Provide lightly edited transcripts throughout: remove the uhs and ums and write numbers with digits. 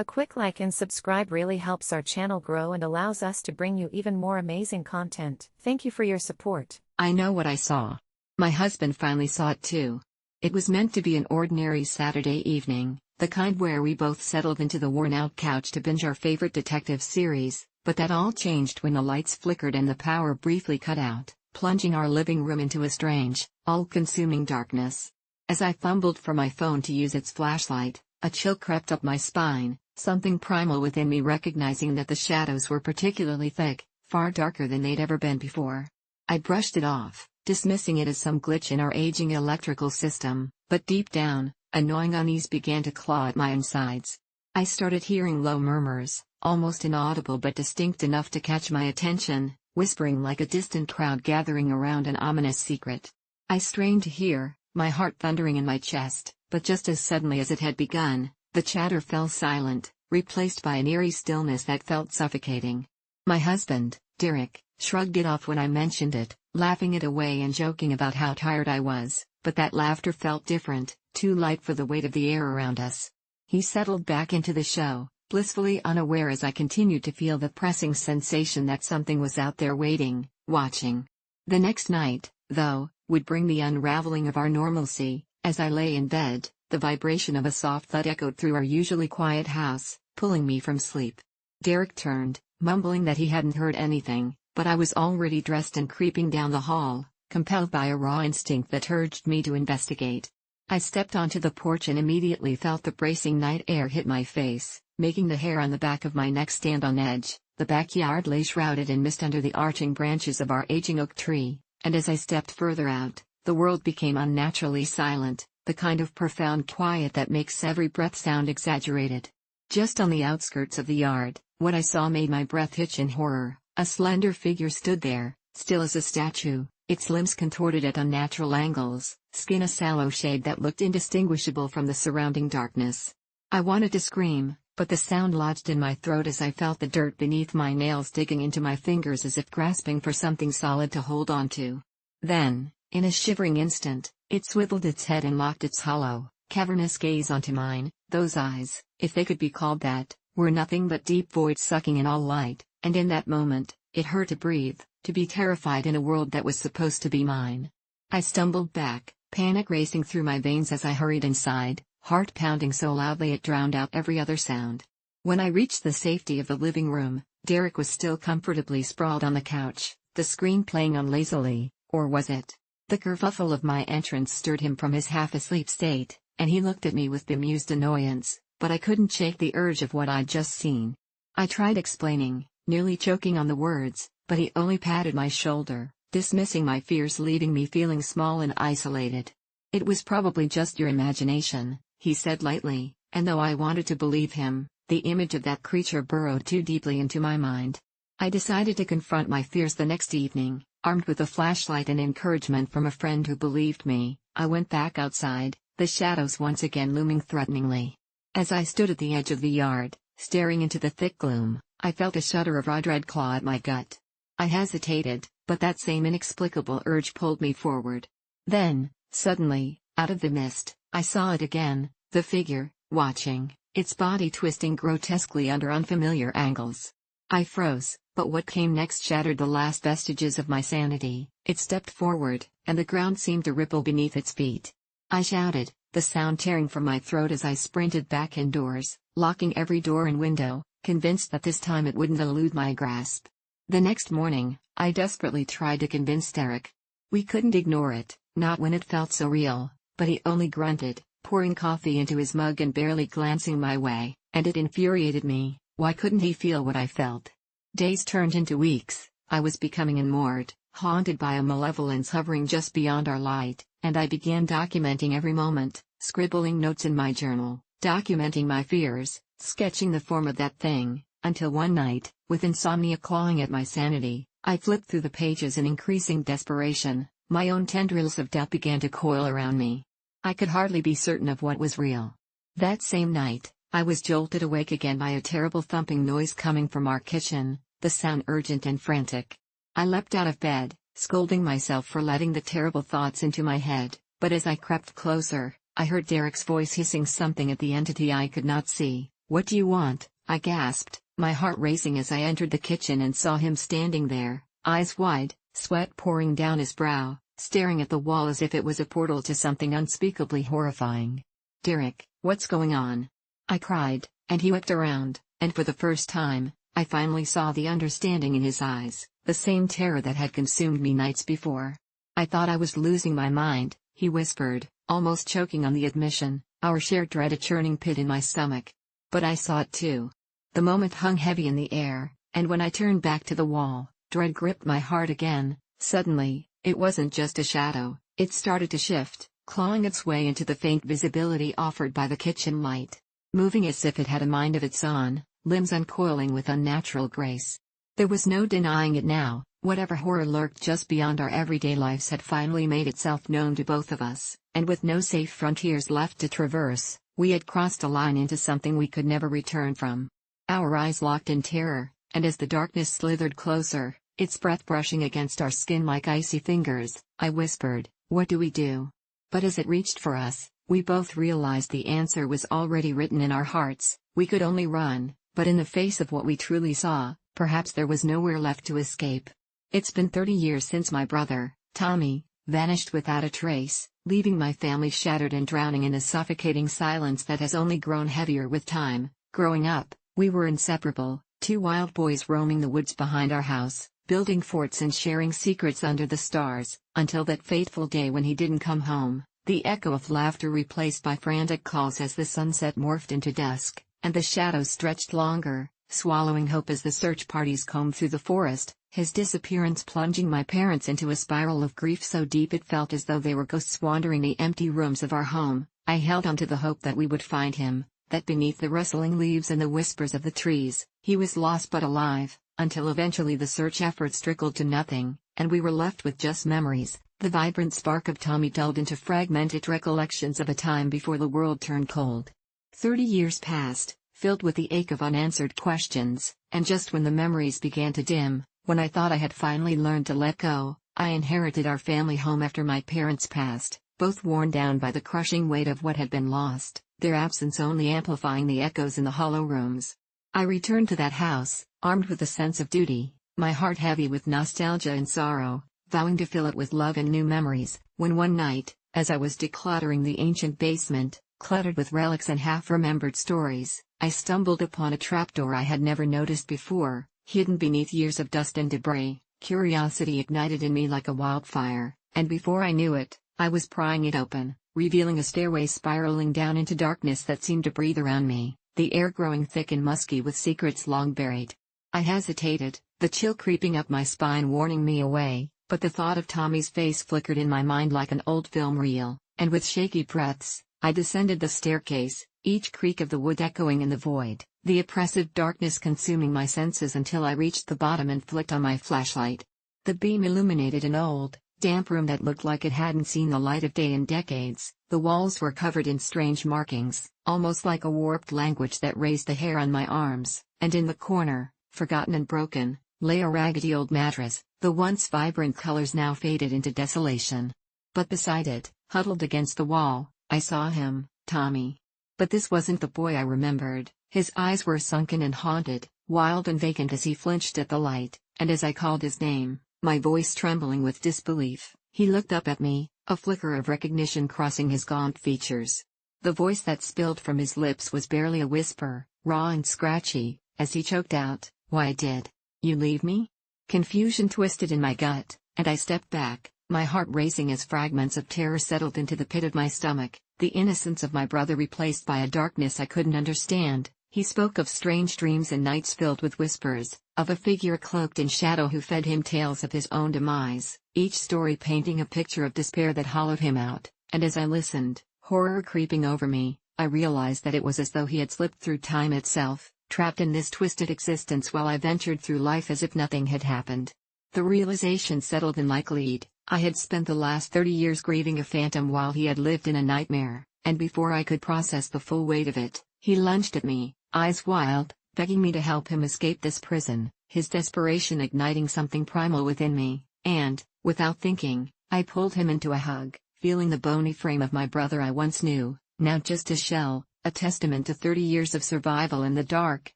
A quick like and subscribe really helps our channel grow and allows us to bring you even more amazing content. Thank you for your support. I know what I saw. My husband finally saw it too. It was meant to be an ordinary Saturday evening, the kind where we both settled into the worn-out couch to binge our favorite detective series, but that all changed when the lights flickered and the power briefly cut out, plunging our living room into a strange, all-consuming darkness. As I fumbled for my phone to use its flashlight, a chill crept up my spine, something primal within me recognizing that the shadows were particularly thick, far darker than they'd ever been before. I brushed it off, dismissing it as some glitch in our aging electrical system, but deep down, a gnawing unease began to claw at my insides. I started hearing low murmurs, almost inaudible but distinct enough to catch my attention, whispering like a distant crowd gathering around an ominous secret. I strained to hear, my heart thundering in my chest, but just as suddenly as it had begun, the chatter fell silent, replaced by an eerie stillness that felt suffocating. My husband, Derek, shrugged it off when I mentioned it, laughing it away and joking about how tired I was, but that laughter felt different, too light for the weight of the air around us. He settled back into the show, blissfully unaware as I continued to feel the pressing sensation that something was out there waiting, watching. The next night, though, would bring the unraveling of our normalcy. As I lay in bed, the vibration of a soft thud echoed through our usually quiet house, pulling me from sleep. Derek turned, mumbling that he hadn't heard anything, but I was already dressed and creeping down the hall, compelled by a raw instinct that urged me to investigate. I stepped onto the porch and immediately felt the bracing night air hit my face, making the hair on the back of my neck stand on edge. The backyard lay shrouded in mist under the arching branches of our aging oak tree, and as I stepped further out, the world became unnaturally silent, the kind of profound quiet that makes every breath sound exaggerated. Just on the outskirts of the yard, what I saw made my breath hitch in horror. A slender figure stood there, still as a statue, its limbs contorted at unnatural angles, skin a sallow shade that looked indistinguishable from the surrounding darkness. I wanted to scream, but the sound lodged in my throat as I felt the dirt beneath my nails digging into my fingers as if grasping for something solid to hold onto. Then, in a shivering instant, it swiveled its head and locked its hollow, cavernous gaze onto mine. Those eyes, if they could be called that, were nothing but deep voids sucking in all light, and in that moment, it hurt to breathe, to be terrified in a world that was supposed to be mine. I stumbled back, panic racing through my veins as I hurried inside, heart pounding so loudly it drowned out every other sound. When I reached the safety of the living room, Derek was still comfortably sprawled on the couch, the screen playing on lazily, or was it? The kerfuffle of my entrance stirred him from his half-asleep state, and he looked at me with bemused annoyance, but I couldn't shake the urge of what I'd just seen. I tried explaining, nearly choking on the words, but he only patted my shoulder, dismissing my fears, leaving me feeling small and isolated. "It was probably just your imagination," he said lightly, and though I wanted to believe him, the image of that creature burrowed too deeply into my mind. I decided to confront my fears the next evening, armed with a flashlight and encouragement from a friend who believed me. I went back outside, the shadows once again looming threateningly. As I stood at the edge of the yard, staring into the thick gloom, I felt a shudder of raw dread claw at my gut. I hesitated, but that same inexplicable urge pulled me forward. Then, suddenly, out of the mist, I saw it again, the figure, watching, its body twisting grotesquely under unfamiliar angles. I froze, but what came next shattered the last vestiges of my sanity. It stepped forward, and the ground seemed to ripple beneath its feet. I shouted, the sound tearing from my throat as I sprinted back indoors, locking every door and window, convinced that this time it wouldn't elude my grasp. The next morning, I desperately tried to convince Derek. We couldn't ignore it, not when it felt so real, but he only grunted, pouring coffee into his mug and barely glancing my way, and it infuriated me. Why couldn't he feel what I felt? Days turned into weeks. I was becoming unmoored, haunted by a malevolence hovering just beyond our light, and I began documenting every moment, scribbling notes in my journal, documenting my fears, sketching the form of that thing, until one night, with insomnia clawing at my sanity, I flipped through the pages in increasing desperation. My own tendrils of doubt began to coil around me. I could hardly be certain of what was real. That same night, I was jolted awake again by a terrible thumping noise coming from our kitchen, the sound urgent and frantic. I leapt out of bed, scolding myself for letting the terrible thoughts into my head, but as I crept closer, I heard Derek's voice hissing something at the entity I could not see, "What do you want?" I gasped, my heart racing as I entered the kitchen and saw him standing there, eyes wide, sweat pouring down his brow, staring at the wall as if it was a portal to something unspeakably horrifying. "Derek, what's going on?" I cried, and he whipped around, and for the first time, I finally saw the understanding in his eyes, the same terror that had consumed me nights before. "I thought I was losing my mind," he whispered, almost choking on the admission, our shared dread a churning pit in my stomach. But I saw it too. The moment hung heavy in the air, and when I turned back to the wall, dread gripped my heart again. Suddenly, it wasn't just a shadow, it started to shift, clawing its way into the faint visibility offered by the kitchen light. Moving as if it had a mind of its own, limbs uncoiling with unnatural grace. There was no denying it now, whatever horror lurked just beyond our everyday lives had finally made itself known to both of us, and with no safe frontiers left to traverse, we had crossed a line into something we could never return from. Our eyes locked in terror, and as the darkness slithered closer, its breath brushing against our skin like icy fingers, I whispered, "What do we do?" But as it reached for us, we both realized the answer was already written in our hearts. We could only run, but in the face of what we truly saw, perhaps there was nowhere left to escape. It's been 30 years since my brother, Tommy, vanished without a trace, leaving my family shattered and drowning in a suffocating silence that has only grown heavier with time. Growing up, we were inseparable, two wild boys roaming the woods behind our house, building forts and sharing secrets under the stars, until that fateful day when he didn't come home, the echo of laughter replaced by frantic calls as the sunset morphed into dusk, and the shadows stretched longer, swallowing hope as the search parties combed through the forest, his disappearance plunging my parents into a spiral of grief so deep it felt as though they were ghosts wandering the empty rooms of our home. I held on to the hope that we would find him, that beneath the rustling leaves and the whispers of the trees, he was lost but alive, until eventually the search efforts trickled to nothing, and we were left with just memories, the vibrant spark of Tommy dulled into fragmented recollections of a time before the world turned cold. 30 years passed, filled with the ache of unanswered questions, and just when the memories began to dim, when I thought I had finally learned to let go, I inherited our family home after my parents passed, both worn down by the crushing weight of what had been lost, their absence only amplifying the echoes in the hollow rooms. I returned to that house, armed with a sense of duty, my heart heavy with nostalgia and sorrow, vowing to fill it with love and new memories, when one night, as I was decluttering the ancient basement, cluttered with relics and half-remembered stories, I stumbled upon a trapdoor I had never noticed before, hidden beneath years of dust and debris. Curiosity ignited in me like a wildfire, and before I knew it, I was prying it open, revealing a stairway spiraling down into darkness that seemed to breathe around me, the air growing thick and musky with secrets long buried. I hesitated, the chill creeping up my spine warning me away, but the thought of Tommy's face flickered in my mind like an old film reel, and with shaky breaths, I descended the staircase, each creak of the wood echoing in the void, the oppressive darkness consuming my senses until I reached the bottom and flicked on my flashlight. The beam illuminated an old, damp room that looked like it hadn't seen the light of day in decades. The walls were covered in strange markings, almost like a warped language that raised the hair on my arms, and in the corner, forgotten and broken, lay a raggedy old mattress, the once vibrant colors now faded into desolation. But beside it, huddled against the wall, I saw him, Tommy. But this wasn't the boy I remembered. His eyes were sunken and haunted, wild and vacant as he flinched at the light, and as I called his name, my voice trembling with disbelief, he looked up at me, a flicker of recognition crossing his gaunt features. The voice that spilled from his lips was barely a whisper, raw and scratchy, as he choked out, "Why did you leave me?" Confusion twisted in my gut, and I stepped back, my heart racing as fragments of terror settled into the pit of my stomach, the innocence of my brother replaced by a darkness I couldn't understand. He spoke of strange dreams and nights filled with whispers, of a figure cloaked in shadow who fed him tales of his own demise, each story painting a picture of despair that hollowed him out, and as I listened, horror creeping over me, I realized that it was as though he had slipped through time itself, trapped in this twisted existence while I ventured through life as if nothing had happened. The realization settled in like lead. I had spent the last 30 years grieving a phantom while he had lived in a nightmare, and before I could process the full weight of it, he lunged at me, eyes wild, begging me to help him escape this prison, his desperation igniting something primal within me, and, without thinking, I pulled him into a hug, feeling the bony frame of my brother I once knew, now just a shell, A testament to 30 years of survival in the dark,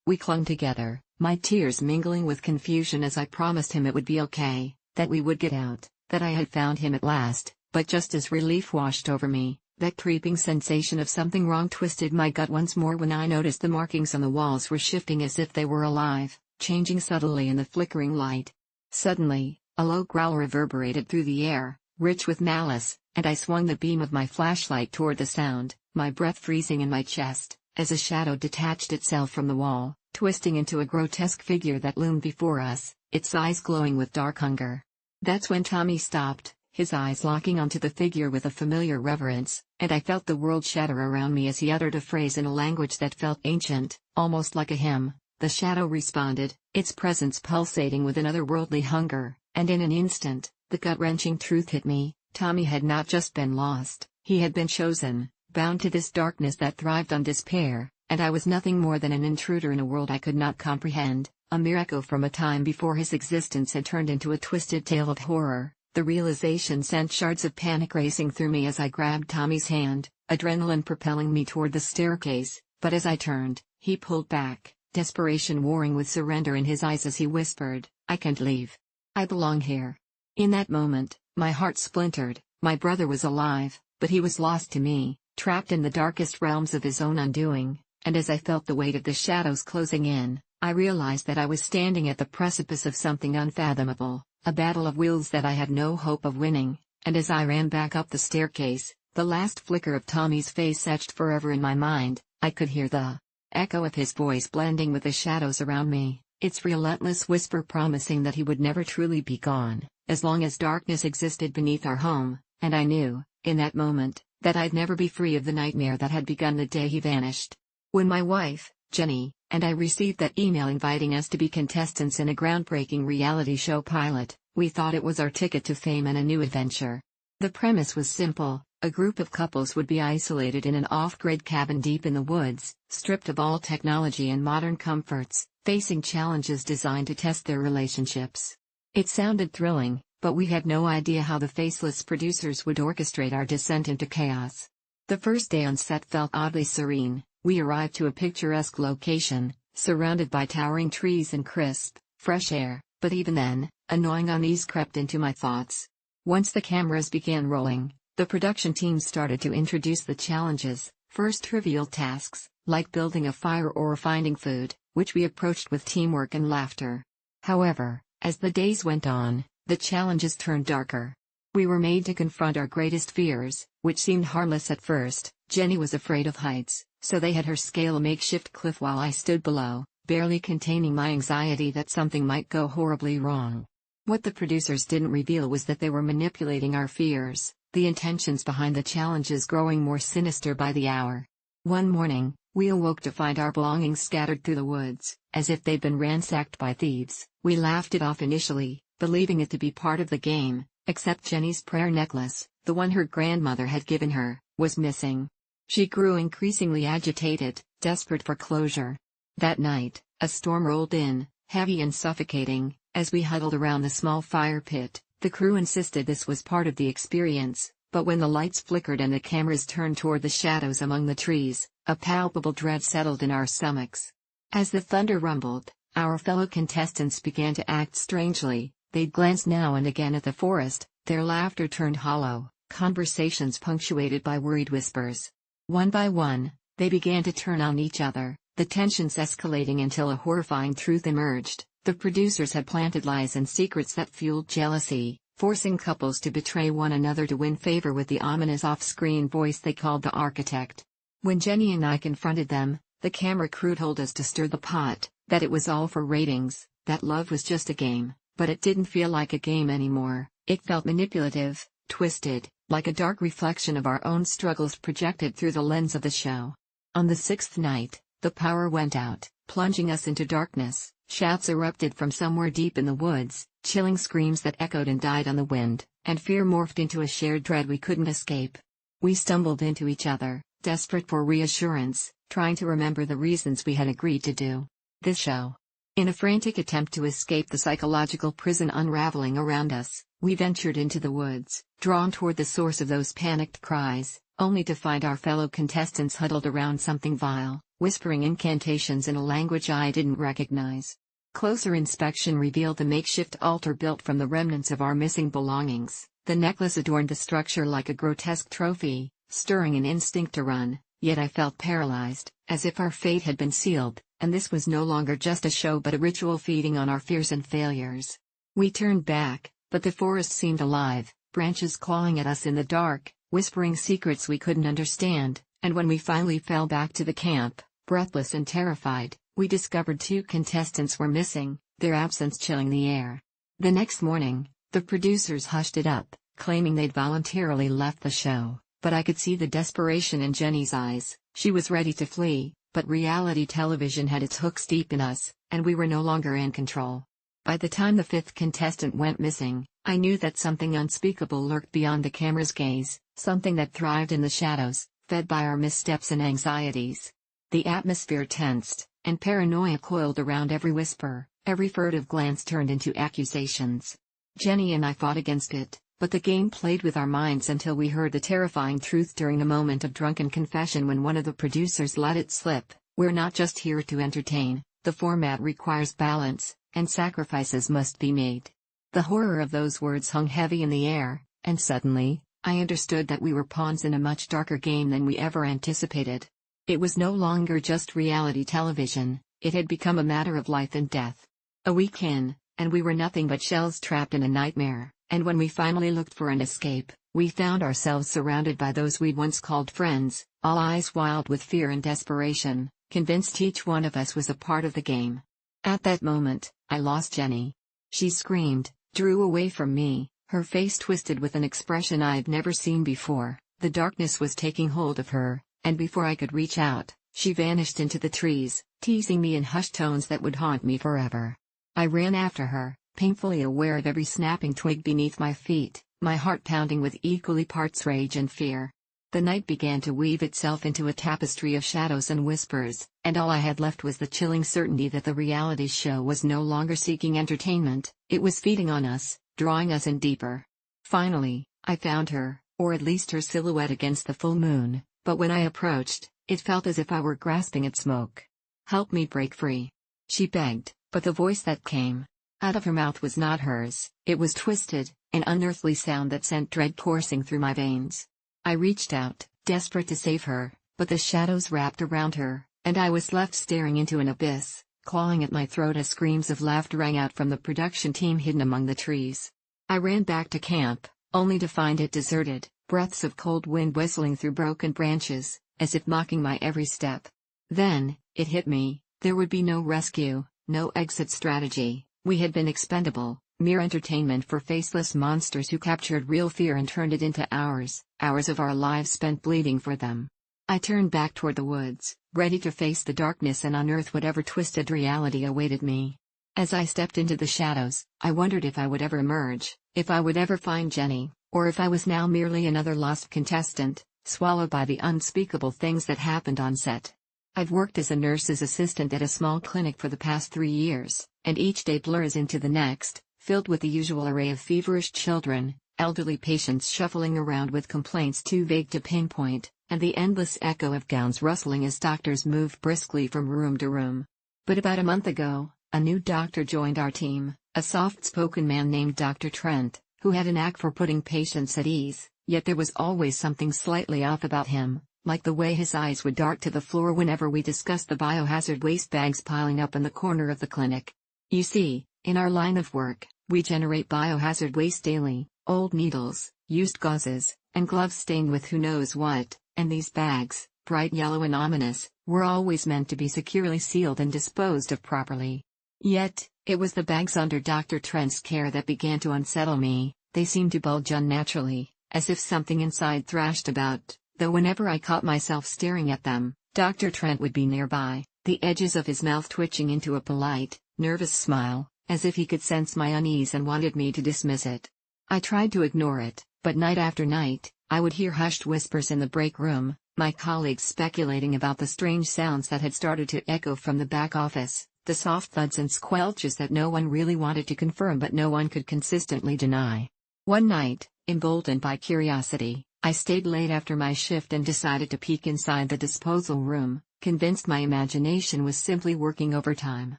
we clung together, my tears mingling with confusion as I promised him it would be okay, that we would get out, that I had found him at last. But just as relief washed over me, that creeping sensation of something wrong twisted my gut once more when I noticed the markings on the walls were shifting as if they were alive, changing subtly in the flickering light. Suddenly, a low growl reverberated through the air, rich with malice, and I swung the beam of my flashlight toward the sound, my breath freezing in my chest, as a shadow detached itself from the wall, twisting into a grotesque figure that loomed before us, its eyes glowing with dark hunger. That's when Tommy stopped, his eyes locking onto the figure with a familiar reverence, and I felt the world shatter around me as he uttered a phrase in a language that felt ancient, almost like a hymn. The shadow responded, its presence pulsating with an otherworldly hunger, and in an instant, the gut-wrenching truth hit me. Tommy had not just been lost, he had been chosen, bound to this darkness that thrived on despair, and I was nothing more than an intruder in a world I could not comprehend, a mere echo from a time before his existence had turned into a twisted tale of horror. The realization sent shards of panic racing through me as I grabbed Tommy's hand, adrenaline propelling me toward the staircase, but as I turned, he pulled back, desperation warring with surrender in his eyes as he whispered, "I can't leave. I belong here." In that moment, my heart splintered. My brother was alive, but he was lost to me, trapped in the darkest realms of his own undoing, and as I felt the weight of the shadows closing in, I realized that I was standing at the precipice of something unfathomable. A battle of wills that I had no hope of winning, and as I ran back up the staircase, the last flicker of Tommy's face etched forever in my mind, I could hear the echo of his voice blending with the shadows around me, its relentless whisper promising that he would never truly be gone, as long as darkness existed beneath our home, and I knew, in that moment, that I'd never be free of the nightmare that had begun the day he vanished. When my wife, Jenny, and I received that email inviting us to be contestants in a groundbreaking reality show pilot, we thought it was our ticket to fame and a new adventure. The premise was simple: a group of couples would be isolated in an off-grid cabin deep in the woods, stripped of all technology and modern comforts, facing challenges designed to test their relationships. It sounded thrilling, but we had no idea how the faceless producers would orchestrate our descent into chaos. The first day on set felt oddly serene. We arrived to a picturesque location, surrounded by towering trees and crisp, fresh air, but even then, a gnawing unease crept into my thoughts. Once the cameras began rolling, the production team started to introduce the challenges, first trivial tasks, like building a fire or finding food, which we approached with teamwork and laughter. However, as the days went on, the challenges turned darker. We were made to confront our greatest fears, which seemed harmless at first. Jenny was afraid of heights, so they had her scale a makeshift cliff while I stood below, barely containing my anxiety that something might go horribly wrong. What the producers didn't reveal was that they were manipulating our fears, the intentions behind the challenges growing more sinister by the hour. One morning, we awoke to find our belongings scattered through the woods, as if they'd been ransacked by thieves. We laughed it off initially, believing it to be part of the game, except Jenny's prayer necklace, the one her grandmother had given her, was missing. She grew increasingly agitated, desperate for closure. That night, a storm rolled in, heavy and suffocating. As we huddled around the small fire pit, the crew insisted this was part of the experience, but when the lights flickered and the cameras turned toward the shadows among the trees, a palpable dread settled in our stomachs. As the thunder rumbled, our fellow contestants began to act strangely. They'd glance now and again at the forest, their laughter turned hollow, conversations punctuated by worried whispers. One by one, they began to turn on each other, the tensions escalating until a horrifying truth emerged. The producers had planted lies and secrets that fueled jealousy, forcing couples to betray one another to win favor with the ominous off-screen voice they called the architect. When Jenny and I confronted them, the camera crew told us to stir the pot, that it was all for ratings, that love was just a game, but it didn't feel like a game anymore. It felt manipulative, twisted, like a dark reflection of our own struggles projected through the lens of the show. On the sixth night, the power went out, plunging us into darkness. Shouts erupted from somewhere deep in the woods, chilling screams that echoed and died on the wind, and fear morphed into a shared dread we couldn't escape. We stumbled into each other, desperate for reassurance, trying to remember the reasons we had agreed to do this show. In a frantic attempt to escape the psychological prison unraveling around us, we ventured into the woods, drawn toward the source of those panicked cries, only to find our fellow contestants huddled around something vile, whispering incantations in a language I didn't recognize. Closer inspection revealed the makeshift altar built from the remnants of our missing belongings. The necklace adorned the structure like a grotesque trophy, stirring an instinct to run, yet I felt paralyzed, as if our fate had been sealed, and this was no longer just a show but a ritual feeding on our fears and failures. We turned back, but the forest seemed alive, branches clawing at us in the dark, whispering secrets we couldn't understand, and when we finally fell back to the camp, breathless and terrified, we discovered 2 contestants were missing, their absence chilling the air. The next morning, the producers hushed it up, claiming they'd voluntarily left the show, but I could see the desperation in Jenny's eyes. She was ready to flee, but reality television had its hooks deep in us, and we were no longer in control. By the time the 5th contestant went missing, I knew that something unspeakable lurked beyond the camera's gaze, something that thrived in the shadows, fed by our missteps and anxieties. The atmosphere tensed, and paranoia coiled around every whisper. Every furtive glance turned into accusations. Jenny and I fought against it, but the game played with our minds until we heard the terrifying truth during a moment of drunken confession when one of the producers let it slip. We're not just here to entertain, the format requires balance, and sacrifices must be made. The horror of those words hung heavy in the air, and suddenly, I understood that we were pawns in a much darker game than we ever anticipated. It was no longer just reality television, it had become a matter of life and death. A week in, and we were nothing but shells trapped in a nightmare, and when we finally looked for an escape, we found ourselves surrounded by those we'd once called friends, all eyes wild with fear and desperation, convinced each one of us was a part of the game. At that moment, I lost Jenny. She screamed, drew away from me, her face twisted with an expression I'd never seen before. The darkness was taking hold of her, and before I could reach out, she vanished into the trees, teasing me in hushed tones that would haunt me forever. I ran after her, painfully aware of every snapping twig beneath my feet, my heart pounding with equally parts rage and fear. The night began to weave itself into a tapestry of shadows and whispers, and all I had left was the chilling certainty that the reality show was no longer seeking entertainment, it was feeding on us, drawing us in deeper. Finally, I found her, or at least her silhouette against the full moon, but when I approached, it felt as if I were grasping at smoke. "Help me break free," she begged, but the voice that came out of her mouth was not hers. It was twisted, an unearthly sound that sent dread coursing through my veins. I reached out, desperate to save her, but the shadows wrapped around her, and I was left staring into an abyss, clawing at my throat as screams of laughter rang out from the production team hidden among the trees. I ran back to camp, only to find it deserted, breaths of cold wind whistling through broken branches, as if mocking my every step. Then, it hit me, there would be no rescue, no exit strategy. We had been expendable, mere entertainment for faceless monsters who captured real fear and turned it into hours of our lives spent bleeding for them. I turned back toward the woods, ready to face the darkness and unearth whatever twisted reality awaited me. As I stepped into the shadows, I wondered if I would ever emerge, if I would ever find Jenny, or if I was now merely another lost contestant, swallowed by the unspeakable things that happened on set. I've worked as a nurse's assistant at a small clinic for the past 3 years, and each day blurs into the next, filled with the usual array of feverish children, elderly patients shuffling around with complaints too vague to pinpoint, and the endless echo of gowns rustling as doctors move briskly from room to room. But about a month ago, a new doctor joined our team, a soft-spoken man named Dr. Trent, who had a knack for putting patients at ease, yet there was always something slightly off about him, like the way his eyes would dart to the floor whenever we discussed the biohazard waste bags piling up in the corner of the clinic. You see, in our line of work, we generate biohazard waste daily, old needles, used gauzes, and gloves stained with who knows what, and these bags, bright yellow and ominous, were always meant to be securely sealed and disposed of properly. Yet, it was the bags under Dr. Trent's care that began to unsettle me. They seemed to bulge unnaturally, as if something inside thrashed about, though whenever I caught myself staring at them, Dr. Trent would be nearby, the edges of his mouth twitching into a polite, nervous smile, as if he could sense my unease and wanted me to dismiss it. I tried to ignore it, but night after night, I would hear hushed whispers in the break room, my colleagues speculating about the strange sounds that had started to echo from the back office, the soft thuds and squelches that no one really wanted to confirm but no one could consistently deny. One night, emboldened by curiosity, I stayed late after my shift and decided to peek inside the disposal room, convinced my imagination was simply working overtime.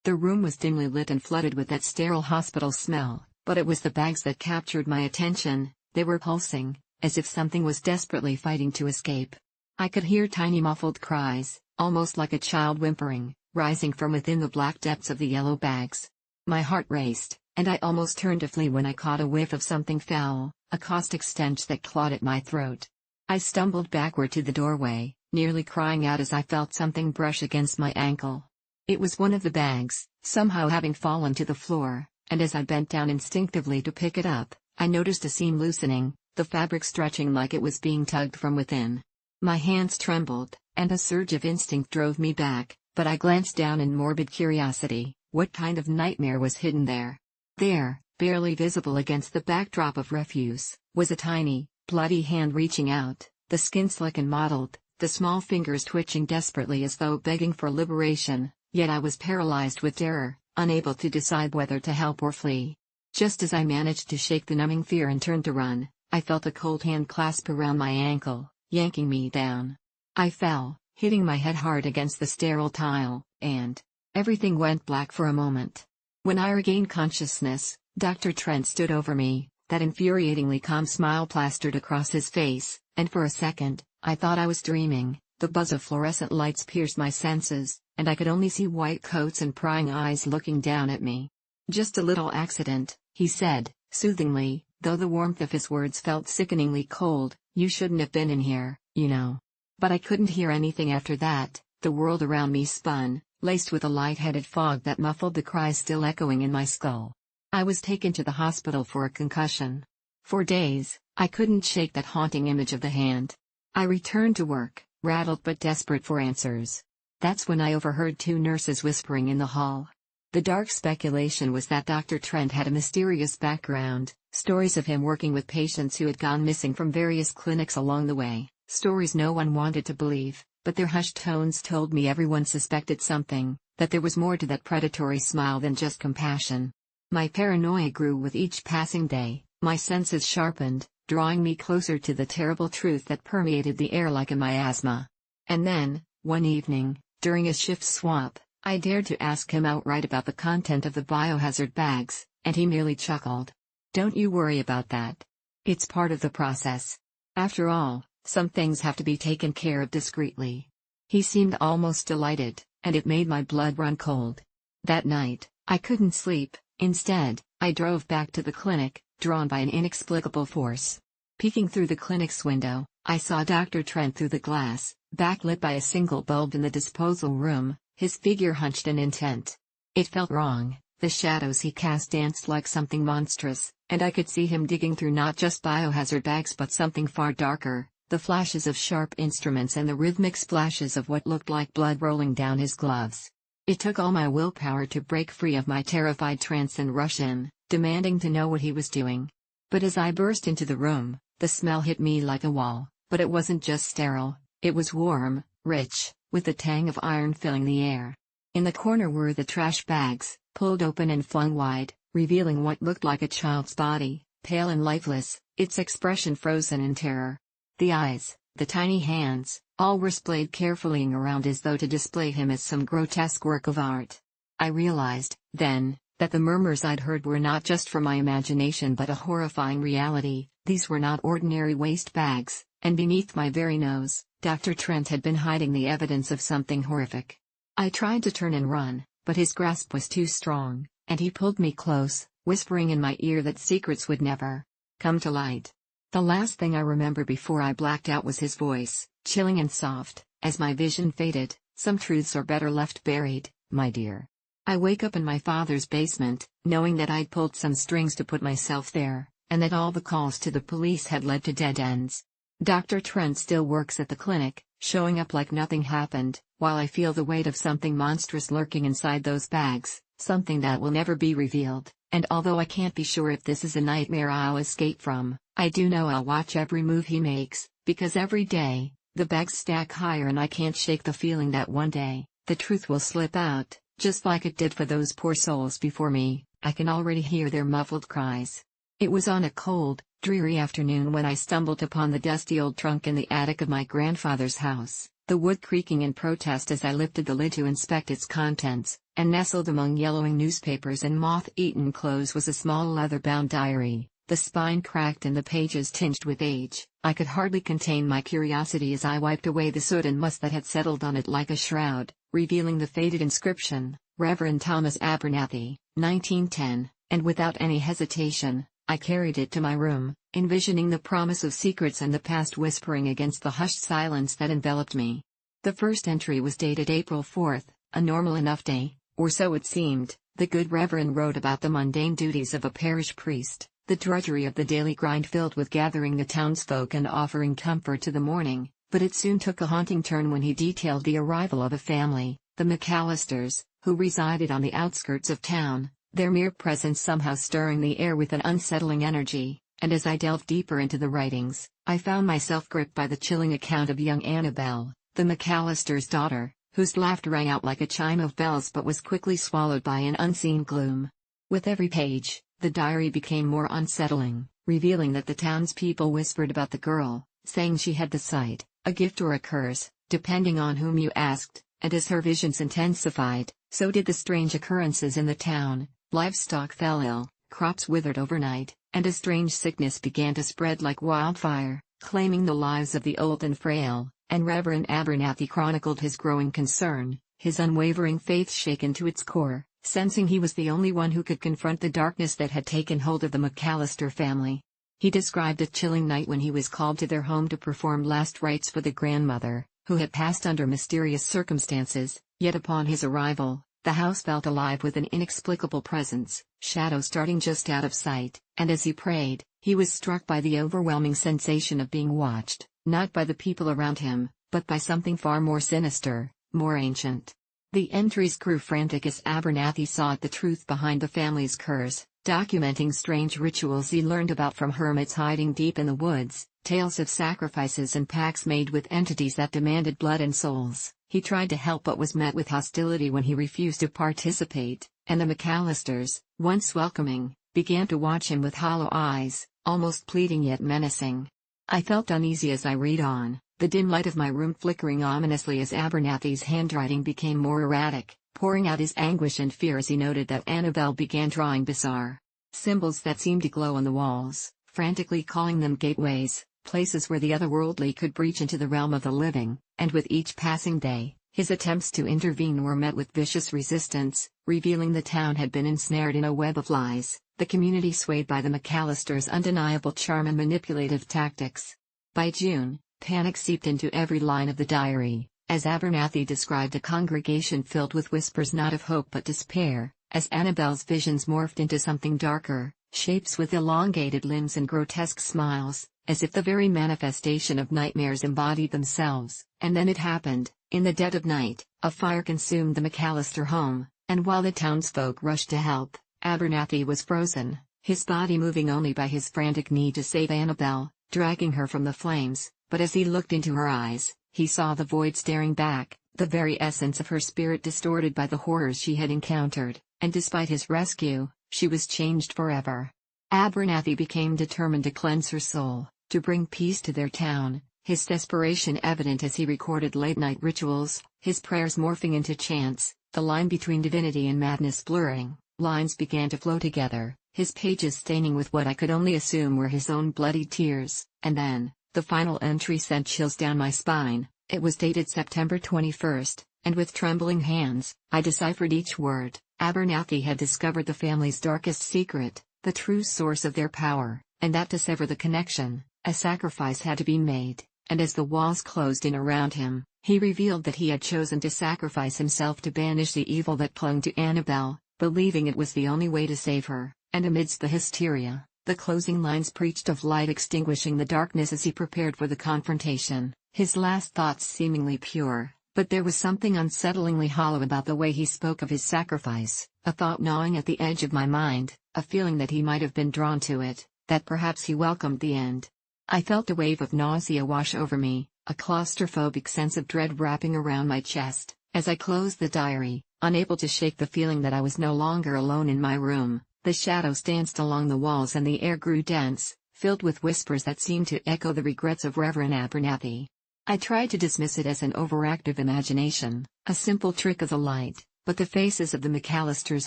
The room was dimly lit and flooded with that sterile hospital smell, but it was the bags that captured my attention. They were pulsing, as if something was desperately fighting to escape. I could hear tiny muffled cries, almost like a child whimpering, rising from within the black depths of the yellow bags. My heart raced, and I almost turned to flee when I caught a whiff of something foul, a caustic stench that clawed at my throat. I stumbled backward to the doorway, nearly crying out as I felt something brush against my ankle. It was one of the bags, somehow having fallen to the floor, and as I bent down instinctively to pick it up, I noticed a seam loosening, the fabric stretching like it was being tugged from within. My hands trembled, and a surge of instinct drove me back, but I glanced down in morbid curiosity. What kind of nightmare was hidden there? There, barely visible against the backdrop of refuse, was a tiny, bloody hand reaching out, the skin slick and mottled, the small fingers twitching desperately as though begging for liberation, yet I was paralyzed with terror, unable to decide whether to help or flee. Just as I managed to shake the numbing fear and turn to run, I felt a cold hand clasp around my ankle, yanking me down. I fell, hitting my head hard against the sterile tile, and everything went black for a moment. When I regained consciousness, Dr. Trent stood over me, that infuriatingly calm smile plastered across his face, and for a second, I thought I was dreaming. The buzz of fluorescent lights pierced my senses, and I could only see white coats and prying eyes looking down at me. "Just a little accident," he said, soothingly, though the warmth of his words felt sickeningly cold. "You shouldn't have been in here, you know." But I couldn't hear anything after that. The world around me spun, laced with a light-headed fog that muffled the cries still echoing in my skull. I was taken to the hospital for a concussion. For days, I couldn't shake that haunting image of the hand. I returned to work, rattled but desperate for answers. That's when I overheard two nurses whispering in the hall. The dark speculation was that Dr. Trent had a mysterious background, stories of him working with patients who had gone missing from various clinics along the way, stories no one wanted to believe, but their hushed tones told me everyone suspected something, that there was more to that predatory smile than just compassion. My paranoia grew with each passing day, my senses sharpened, drawing me closer to the terrible truth that permeated the air like a miasma. And then, one evening, during a shift swap, I dared to ask him outright about the content of the biohazard bags, and he merely chuckled. "Don't you worry about that. It's part of the process. After all, some things have to be taken care of discreetly." He seemed almost delighted, and it made my blood run cold. That night, I couldn't sleep. Instead, I drove back to the clinic, drawn by an inexplicable force. Peeking through the clinic's window, I saw Dr. Trent through the glass, backlit by a single bulb in the disposal room, his figure hunched and intent. It felt wrong. The shadows he cast danced like something monstrous, and I could see him digging through not just biohazard bags but something far darker, the flashes of sharp instruments and the rhythmic splashes of what looked like blood rolling down his gloves. It took all my willpower to break free of my terrified trance and rush in, demanding to know what he was doing. But as I burst into the room, the smell hit me like a wall, but it wasn't just sterile, it was warm, rich, with the tang of iron filling the air. In the corner were the trash bags, pulled open and flung wide, revealing what looked like a child's body, pale and lifeless, its expression frozen in terror. The eyes, the tiny hands, all were splayed carefully around as though to display him as some grotesque work of art. I realized, then, that the murmurs I'd heard were not just from my imagination but a horrifying reality. These were not ordinary waste bags, and beneath my very nose, Dr. Trent had been hiding the evidence of something horrific. I tried to turn and run, but his grasp was too strong, and he pulled me close, whispering in my ear that secrets would never come to light. The last thing I remember before I blacked out was his voice, chilling and soft. "As my vision faded, some truths are better left buried, my dear." I wake up in my father's basement, knowing that I'd pulled some strings to put myself there, and that all the calls to the police had led to dead ends. Dr. Trent still works at the clinic, showing up like nothing happened, while I feel the weight of something monstrous lurking inside those bags, something that will never be revealed. And although I can't be sure if this is a nightmare I'll escape from, I do know I'll watch every move he makes, because every day, the bags stack higher and I can't shake the feeling that one day, the truth will slip out, just like it did for those poor souls before me. I can already hear their muffled cries. It was on a cold, dreary afternoon when I stumbled upon the dusty old trunk in the attic of my grandfather's house, the wood creaking in protest as I lifted the lid to inspect its contents, and nestled among yellowing newspapers and moth-eaten clothes was a small leather-bound diary, the spine cracked and the pages tinged with age. I could hardly contain my curiosity as I wiped away the soot and must that had settled on it like a shroud, revealing the faded inscription, Reverend Thomas Abernathy, 1910, and without any hesitation, I carried it to my room, envisioning the promise of secrets and the past whispering against the hushed silence that enveloped me. The first entry was dated April 4th, a normal enough day, or so it seemed. The good Reverend wrote about the mundane duties of a parish priest, the drudgery of the daily grind filled with gathering the townsfolk and offering comfort to the mourning, but it soon took a haunting turn when he detailed the arrival of a family, the McAllisters, who resided on the outskirts of town, their mere presence somehow stirring the air with an unsettling energy, and as I delved deeper into the writings, I found myself gripped by the chilling account of young Annabel, the McAllisters' daughter, whose laughter rang out like a chime of bells but was quickly swallowed by an unseen gloom. With every page, the diary became more unsettling, revealing that the townspeople whispered about the girl, saying she had the sight, a gift or a curse, depending on whom you asked, and as her visions intensified, so did the strange occurrences in the town. Livestock fell ill, crops withered overnight, and a strange sickness began to spread like wildfire, claiming the lives of the old and frail, and Reverend Abernathy chronicled his growing concern, his unwavering faith shaken to its core, sensing he was the only one who could confront the darkness that had taken hold of the McAllister family. He described a chilling night when he was called to their home to perform last rites for the grandmother, who had passed under mysterious circumstances, yet upon his arrival, the house felt alive with an inexplicable presence, shadows starting just out of sight, and as he prayed, he was struck by the overwhelming sensation of being watched, not by the people around him, but by something far more sinister, more ancient. The entries grew frantic as Abernathy sought the truth behind the family's curse, documenting strange rituals he learned about from hermits hiding deep in the woods, tales of sacrifices and pacts made with entities that demanded blood and souls. He tried to help but was met with hostility when he refused to participate, and the McAllisters, once welcoming, began to watch him with hollow eyes, almost pleading yet menacing. I felt uneasy as I read on, the dim light of my room flickering ominously as Abernathy's handwriting became more erratic, pouring out his anguish and fear as he noted that Annabel began drawing bizarre symbols that seemed to glow on the walls, frantically calling them gateways, places where the otherworldly could breach into the realm of the living, and with each passing day, his attempts to intervene were met with vicious resistance, revealing the town had been ensnared in a web of lies, the community swayed by the McAllisters' undeniable charm and manipulative tactics. By June, panic seeped into every line of the diary, as Abernathy described a congregation filled with whispers not of hope but despair, as Annabel's visions morphed into something darker, shapes with elongated limbs and grotesque smiles, as if the very manifestation of nightmares embodied themselves. And then it happened, in the dead of night, a fire consumed the McAllister home, and while the townsfolk rushed to help, Abernathy was frozen, his body moving only by his frantic need to save Annabel, dragging her from the flames, but as he looked into her eyes, he saw the void staring back, the very essence of her spirit distorted by the horrors she had encountered, and despite his rescue, she was changed forever. Abernathy became determined to cleanse her soul, to bring peace to their town, his desperation evident as he recorded late-night rituals, his prayers morphing into chants, the line between divinity and madness blurring. Lines began to flow together, his pages staining with what I could only assume were his own bloody tears, and then, the final entry sent chills down my spine. It was dated September 21st, and with trembling hands, I deciphered each word. Abernathy had discovered the family's darkest secret, the true source of their power, and that to sever the connection, a sacrifice had to be made, and as the walls closed in around him, he revealed that he had chosen to sacrifice himself to banish the evil that clung to Annabel, believing it was the only way to save her, and amidst the hysteria, the closing lines preached of light extinguishing the darkness as he prepared for the confrontation, his last thoughts seemingly pure, but there was something unsettlingly hollow about the way he spoke of his sacrifice, a thought gnawing at the edge of my mind, a feeling that he might have been drawn to it, that perhaps he welcomed the end. I felt a wave of nausea wash over me, a claustrophobic sense of dread wrapping around my chest, as I closed the diary, unable to shake the feeling that I was no longer alone in my room, The shadows danced along the walls and the air grew dense, filled with whispers that seemed to echo the regrets of Reverend Abernathy. I tried to dismiss it as an overactive imagination, a simple trick of the light, but the faces of the McAllisters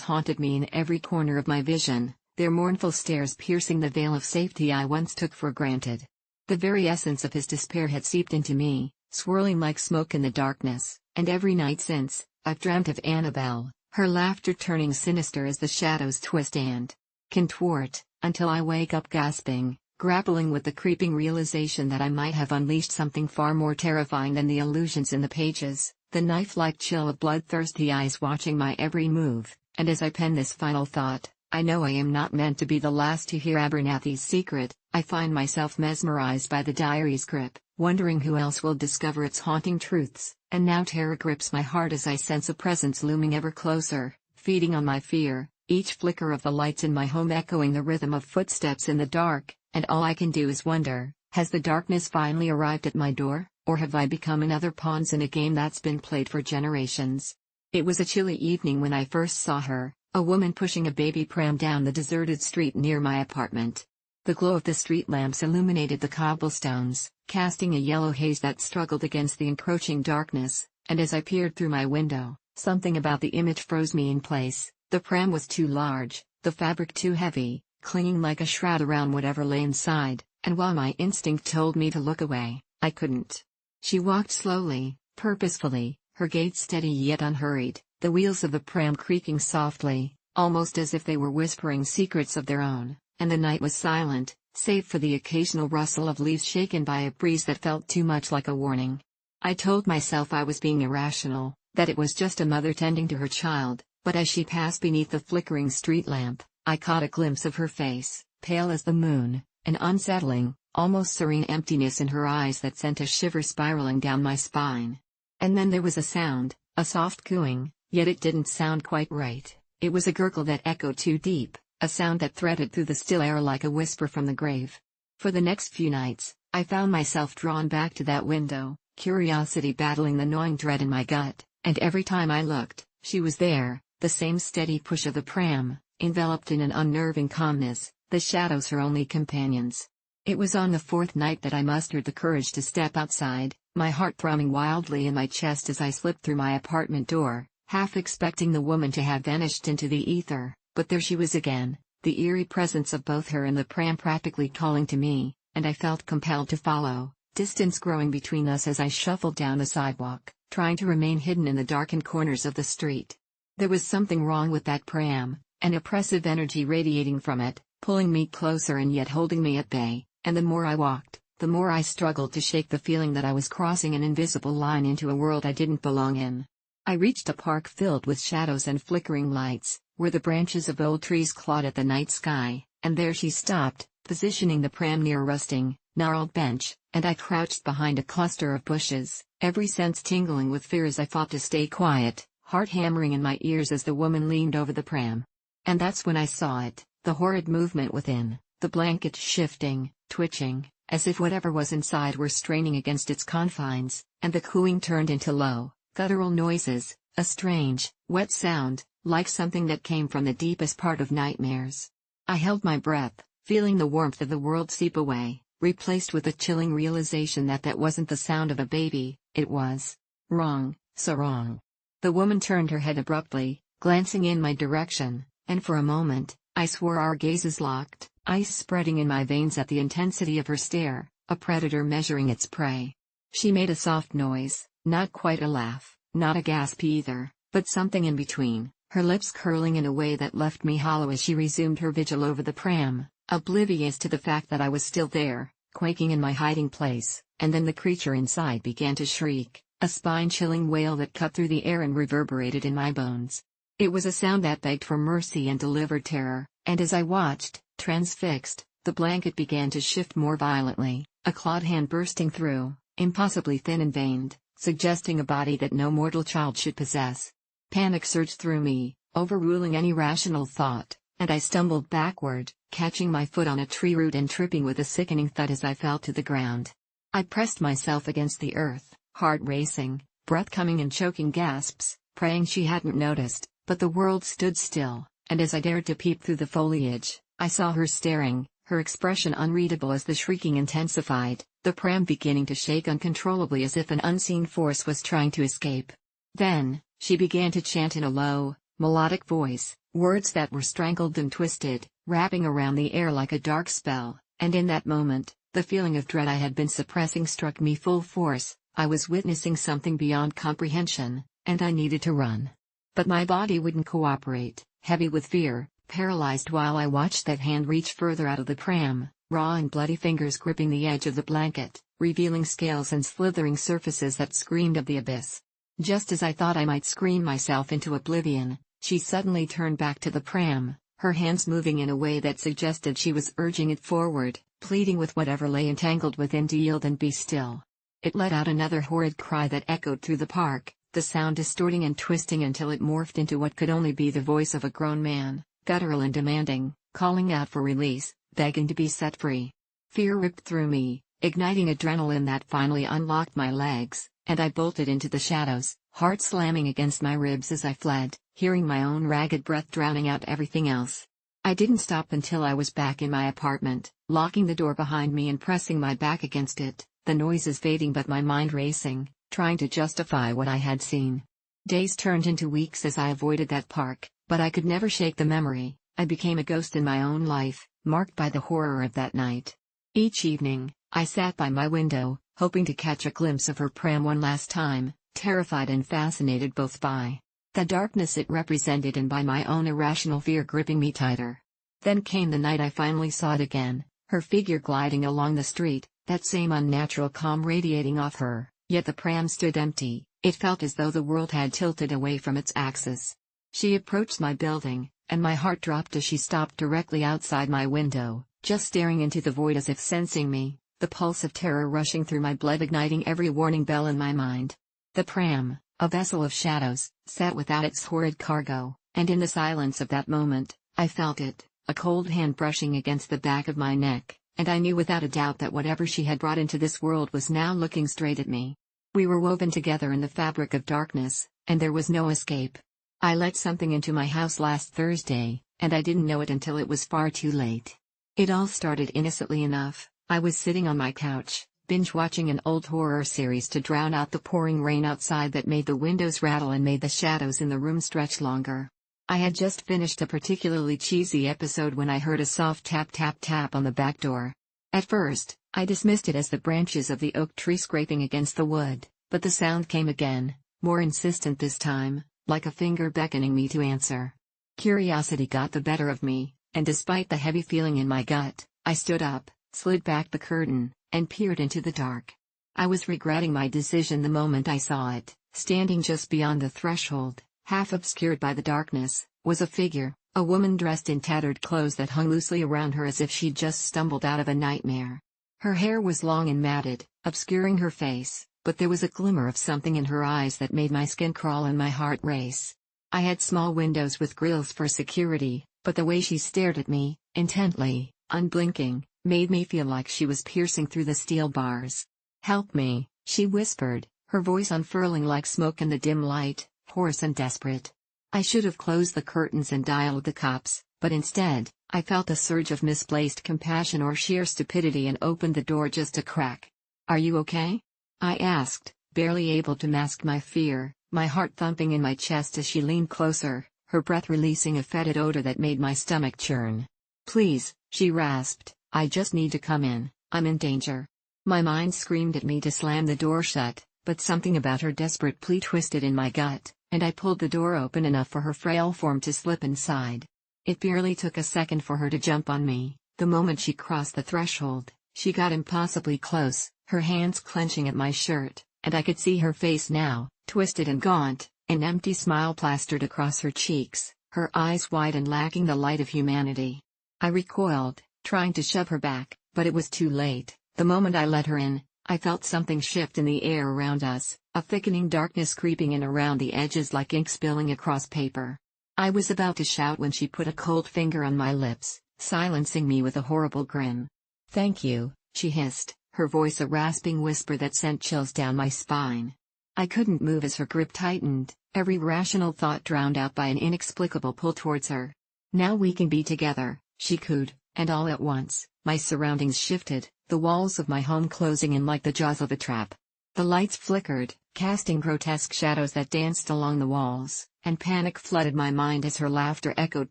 haunted me in every corner of my vision, their mournful stares piercing the veil of safety I once took for granted. The very essence of his despair had seeped into me, swirling like smoke in the darkness, and every night since, I've dreamt of Annabelle, her laughter turning sinister as the shadows twist and contort, until I wake up gasping, grappling with the creeping realization that I might have unleashed something far more terrifying than the illusions in the pages, the knife-like chill of bloodthirsty eyes watching my every move. And as I pen this final thought, I know I am not meant to be the last to hear Abernathy's secret. I find myself mesmerized by the diary's grip, wondering who else will discover its haunting truths, and now terror grips my heart as I sense a presence looming ever closer, feeding on my fear, each flicker of the lights in my home echoing the rhythm of footsteps in the dark, and all I can do is wonder, has the darkness finally arrived at my door, or have I become another pawn in a game that's been played for generations? It was a chilly evening when I first saw her, a woman pushing a baby pram down the deserted street near my apartment. The glow of the street lamps illuminated the cobblestones, casting a yellow haze that struggled against the encroaching darkness, and as I peered through my window, something about the image froze me in place. The pram was too large, the fabric too heavy, clinging like a shroud around whatever lay inside, and while my instinct told me to look away, I couldn't. She walked slowly, purposefully, her gait steady yet unhurried, the wheels of the pram creaking softly, almost as if they were whispering secrets of their own, and the night was silent, save for the occasional rustle of leaves shaken by a breeze that felt too much like a warning. I told myself I was being irrational, that it was just a mother tending to her child, but as she passed beneath the flickering street lamp, I caught a glimpse of her face, pale as the moon, an unsettling, almost serene emptiness in her eyes that sent a shiver spiraling down my spine. And then there was a sound, a soft cooing, yet it didn't sound quite right. It was a gurgle that echoed too deep, a sound that threaded through the still air like a whisper from the grave. For the next few nights, I found myself drawn back to that window, curiosity battling the gnawing dread in my gut, and every time I looked, she was there, the same steady push of the pram, enveloped in an unnerving calmness, the shadows her only companions. It was on the fourth night that I mustered the courage to step outside, my heart thrumming wildly in my chest as I slipped through my apartment door, half expecting the woman to have vanished into the ether, but there she was again, the eerie presence of both her and the pram practically calling to me, and I felt compelled to follow, distance growing between us as I shuffled down the sidewalk, trying to remain hidden in the darkened corners of the street. There was something wrong with that pram, an oppressive energy radiating from it, pulling me closer and yet holding me at bay, and the more I walked, the more I struggled to shake the feeling that I was crossing an invisible line into a world I didn't belong in. I reached a park filled with shadows and flickering lights, where the branches of old trees clawed at the night sky, and there she stopped, positioning the pram near a rusting, gnarled bench, and I crouched behind a cluster of bushes, every sense tingling with fear as I fought to stay quiet, heart hammering in my ears as the woman leaned over the pram. And that's when I saw it, the horrid movement within, the blanket shifting, twitching, as if whatever was inside were straining against its confines, and the cooing turned into low, guttural noises, a strange, wet sound, like something that came from the deepest part of nightmares. I held my breath, feeling the warmth of the world seep away, replaced with a chilling realization that that wasn't the sound of a baby, it was wrong, so wrong. The woman turned her head abruptly, glancing in my direction, and for a moment, I swore our gazes locked, ice spreading in my veins at the intensity of her stare, a predator measuring its prey. She made a soft noise, not quite a laugh, not a gasp either, but something in between, her lips curling in a way that left me hollow as she resumed her vigil over the pram, oblivious to the fact that I was still there, quaking in my hiding place, and then the creature inside began to shriek, a spine-chilling wail that cut through the air and reverberated in my bones. It was a sound that begged for mercy and delivered terror, and as I watched, transfixed, the blanket began to shift more violently, a clawed hand bursting through, impossibly thin and veined, suggesting a body that no mortal child should possess. Panic surged through me, overruling any rational thought, and I stumbled backward, catching my foot on a tree root and tripping with a sickening thud as I fell to the ground. I pressed myself against the earth, heart racing, breath coming in choking gasps, praying she hadn't noticed, but the world stood still, and as I dared to peep through the foliage, I saw her staring, her expression unreadable as the shrieking intensified, the pram beginning to shake uncontrollably as if an unseen force was trying to escape. Then, she began to chant in a low, melodic voice, words that were strangled and twisted, wrapping around the air like a dark spell, and in that moment, the feeling of dread I had been suppressing struck me full force. I was witnessing something beyond comprehension, and I needed to run. But my body wouldn't cooperate, heavy with fear, paralyzed while I watched that hand reach further out of the pram, raw and bloody fingers gripping the edge of the blanket, revealing scales and slithering surfaces that screamed of the abyss. Just as I thought I might scream myself into oblivion, she suddenly turned back to the pram, her hands moving in a way that suggested she was urging it forward, pleading with whatever lay entangled within to yield and be still. It let out another horrid cry that echoed through the park, the sound distorting and twisting until it morphed into what could only be the voice of a grown man, guttural and demanding, calling out for release, begging to be set free. Fear ripped through me, igniting adrenaline that finally unlocked my legs, and I bolted into the shadows, heart slamming against my ribs as I fled, hearing my own ragged breath drowning out everything else. I didn't stop until I was back in my apartment, locking the door behind me and pressing my back against it, the noises fading but my mind racing, trying to justify what I had seen. Days turned into weeks as I avoided that park, but I could never shake the memory. I became a ghost in my own life, marked by the horror of that night. Each evening, I sat by my window, hoping to catch a glimpse of her pram one last time, terrified and fascinated both by the darkness it represented and by my own irrational fear gripping me tighter. Then came the night I finally saw it again, her figure gliding along the street, that same unnatural calm radiating off her, yet the pram stood empty. It felt as though the world had tilted away from its axis. She approached my building, and my heart dropped as she stopped directly outside my window, just staring into the void as if sensing me, the pulse of terror rushing through my blood igniting every warning bell in my mind. The pram, a vessel of shadows, sat without its horrid cargo, and in the silence of that moment, I felt it, a cold hand brushing against the back of my neck. And I knew without a doubt that whatever she had brought into this world was now looking straight at me. We were woven together in the fabric of darkness, and there was no escape. I let something into my house last Thursday, and I didn't know it until it was far too late. It all started innocently enough. I was sitting on my couch, binge-watching an old horror series to drown out the pouring rain outside that made the windows rattle and made the shadows in the room stretch longer. I had just finished a particularly cheesy episode when I heard a soft tap-tap-tap on the back door. At first, I dismissed it as the branches of the oak tree scraping against the wood, but the sound came again, more insistent this time, like a finger beckoning me to answer. Curiosity got the better of me, and despite the heavy feeling in my gut, I stood up, slid back the curtain, and peered into the dark. I was regretting my decision the moment I saw it. Standing just beyond the threshold, half obscured by the darkness, was a figure, a woman dressed in tattered clothes that hung loosely around her as if she'd just stumbled out of a nightmare. Her hair was long and matted, obscuring her face, but there was a glimmer of something in her eyes that made my skin crawl and my heart race. I had small windows with grills for security, but the way she stared at me, intently, unblinking, made me feel like she was piercing through the steel bars. "Help me," she whispered, her voice unfurling like smoke in the dim light, hoarse and desperate. I should have closed the curtains and dialed the cops, but instead, I felt a surge of misplaced compassion or sheer stupidity and opened the door just a crack. "Are you okay?" I asked, barely able to mask my fear, my heart thumping in my chest as she leaned closer, her breath releasing a fetid odor that made my stomach churn. "Please," she rasped, "I just need to come in, I'm in danger." My mind screamed at me to slam the door shut, but something about her desperate plea twisted in my gut, and I pulled the door open enough for her frail form to slip inside. It barely took a second for her to jump on me. The moment she crossed the threshold, she got impossibly close, her hands clenching at my shirt, and I could see her face now, twisted and gaunt, an empty smile plastered across her cheeks, her eyes wide and lacking the light of humanity. I recoiled, trying to shove her back, but it was too late. The moment I let her in, I felt something shift in the air around us, a thickening darkness creeping in around the edges like ink spilling across paper. I was about to shout when she put a cold finger on my lips, silencing me with a horrible grin. "Thank you," she hissed, her voice a rasping whisper that sent chills down my spine. I couldn't move as her grip tightened, every rational thought drowned out by an inexplicable pull towards her. Now we can be together, she cooed, and all at once, my surroundings shifted, the walls of my home closing in like the jaws of a trap. The lights flickered, casting grotesque shadows that danced along the walls, and panic flooded my mind as her laughter echoed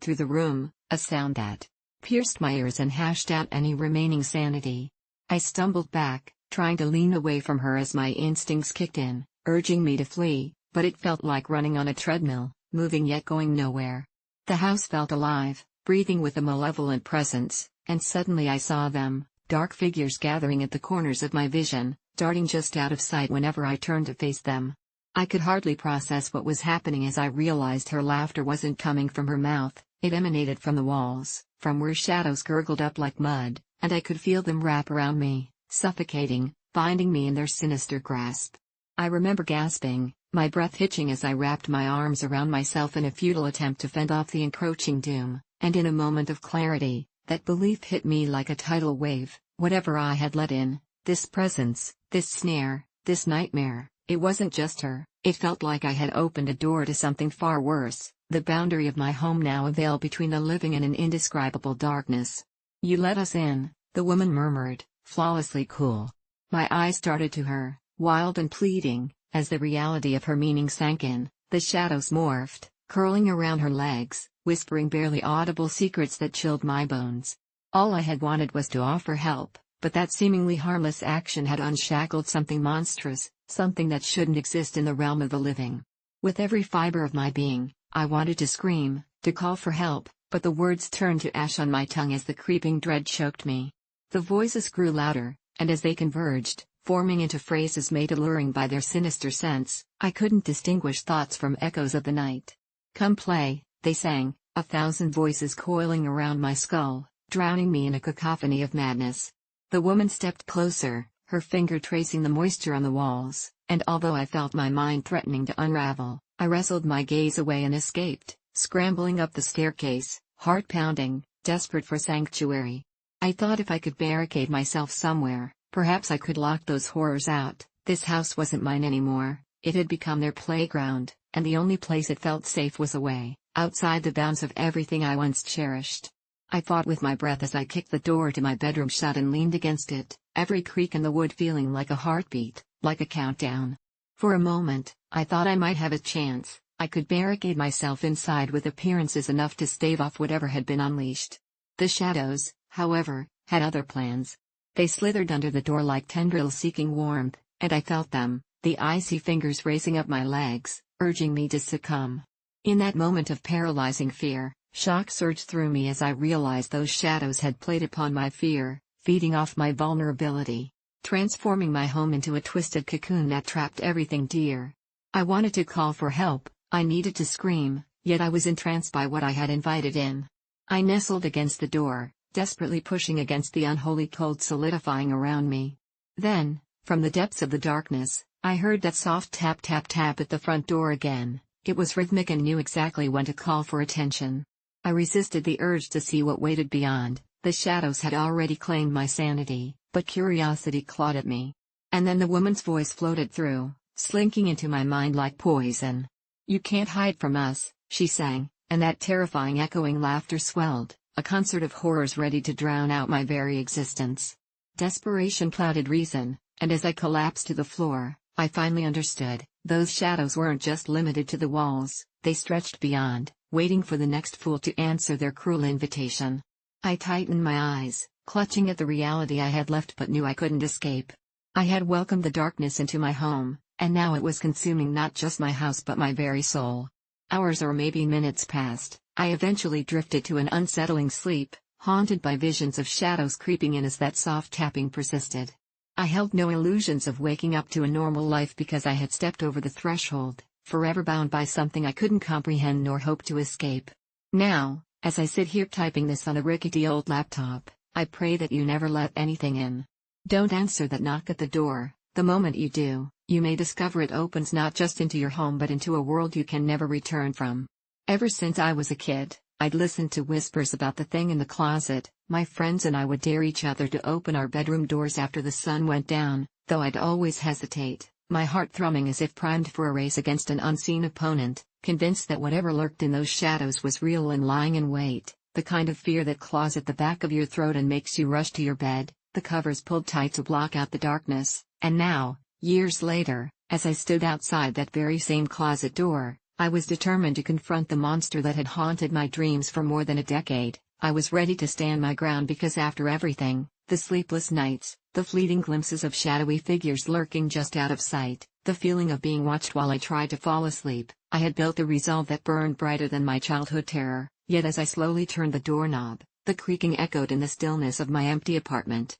through the room, a sound that pierced my ears and hashed out any remaining sanity. I stumbled back, trying to lean away from her as my instincts kicked in, urging me to flee, but it felt like running on a treadmill, moving yet going nowhere. The house felt alive, breathing with a malevolent presence, and suddenly I saw them, dark figures gathering at the corners of my vision, darting just out of sight whenever I turned to face them. I could hardly process what was happening as I realized her laughter wasn't coming from her mouth, it emanated from the walls, from where shadows gurgled up like mud, and I could feel them wrap around me, suffocating, binding me in their sinister grasp. I remember gasping, my breath hitching as I wrapped my arms around myself in a futile attempt to fend off the encroaching doom, and in a moment of clarity, that belief hit me like a tidal wave. Whatever I had let in, this presence, this snare, this nightmare, it wasn't just her, it felt like I had opened a door to something far worse, the boundary of my home now a veil between the living and an indescribable darkness. "You let us in," the woman murmured, flawlessly cool. My eyes darted to her, wild and pleading, as the reality of her meaning sank in, the shadows morphed, curling around her legs, whispering barely audible secrets that chilled my bones. All I had wanted was to offer help, but that seemingly harmless action had unshackled something monstrous, something that shouldn't exist in the realm of the living. With every fiber of my being, I wanted to scream, to call for help, but the words turned to ash on my tongue as the creeping dread choked me. The voices grew louder, and as they converged, forming into phrases made alluring by their sinister sense, I couldn't distinguish thoughts from echoes of the night. "Come play," they sang, 1,000 voices coiling around my skull, drowning me in a cacophony of madness. The woman stepped closer, her finger tracing the moisture on the walls, and although I felt my mind threatening to unravel, I wrestled my gaze away and escaped, scrambling up the staircase, heart pounding, desperate for sanctuary. I thought if I could barricade myself somewhere, perhaps I could lock those horrors out. This house wasn't mine anymore, it had become their playground, and the only place it felt safe was away, outside the bounds of everything I once cherished. I fought with my breath as I kicked the door to my bedroom shut and leaned against it, every creak in the wood feeling like a heartbeat, like a countdown. For a moment, I thought I might have a chance. I could barricade myself inside with appearances enough to stave off whatever had been unleashed. The shadows, however, had other plans. They slithered under the door like tendrils seeking warmth, and I felt them, the icy fingers racing up my legs, urging me to succumb. In that moment of paralyzing fear, shock surged through me as I realized those shadows had played upon my fear, feeding off my vulnerability, transforming my home into a twisted cocoon that trapped everything dear. I wanted to call for help, I needed to scream, yet I was entranced by what I had invited in. I nestled against the door, desperately pushing against the unholy cold solidifying around me. Then, from the depths of the darkness, I heard that soft tap tap tap at the front door again. It was rhythmic and knew exactly when to call for attention. I resisted the urge to see what waited beyond. The shadows had already claimed my sanity, but curiosity clawed at me. And then the woman's voice floated through, slinking into my mind like poison. "You can't hide from us," she sang, and that terrifying echoing laughter swelled, a concert of horrors ready to drown out my very existence. Desperation clouded reason, and as I collapsed to the floor, I finally understood. Those shadows weren't just limited to the walls, they stretched beyond, waiting for the next fool to answer their cruel invitation. I tightened my eyes, clutching at the reality I had left but knew I couldn't escape. I had welcomed the darkness into my home, and now it was consuming not just my house but my very soul. Hours or maybe minutes passed. I eventually drifted to an unsettling sleep, haunted by visions of shadows creeping in as that soft tapping persisted. I held no illusions of waking up to a normal life because I had stepped over the threshold, forever bound by something I couldn't comprehend nor hope to escape. Now, as I sit here typing this on a rickety old laptop, I pray that you never let anything in. Don't answer that knock at the door. The moment you do, you may discover it opens not just into your home but into a world you can never return from. Ever since I was a kid, I'd listened to whispers about the thing in the closet. My friends and I would dare each other to open our bedroom doors after the sun went down, though I'd always hesitate, my heart thrumming as if primed for a race against an unseen opponent, convinced that whatever lurked in those shadows was real and lying in wait, the kind of fear that claws at the back of your throat and makes you rush to your bed, the covers pulled tight to block out the darkness. And now, years later, as I stood outside that very same closet door, I was determined to confront the monster that had haunted my dreams for more than a decade. I was ready to stand my ground because after everything, the sleepless nights, the fleeting glimpses of shadowy figures lurking just out of sight, the feeling of being watched while I tried to fall asleep, I had built a resolve that burned brighter than my childhood terror. Yet as I slowly turned the doorknob, the creaking echoed in the stillness of my empty apartment.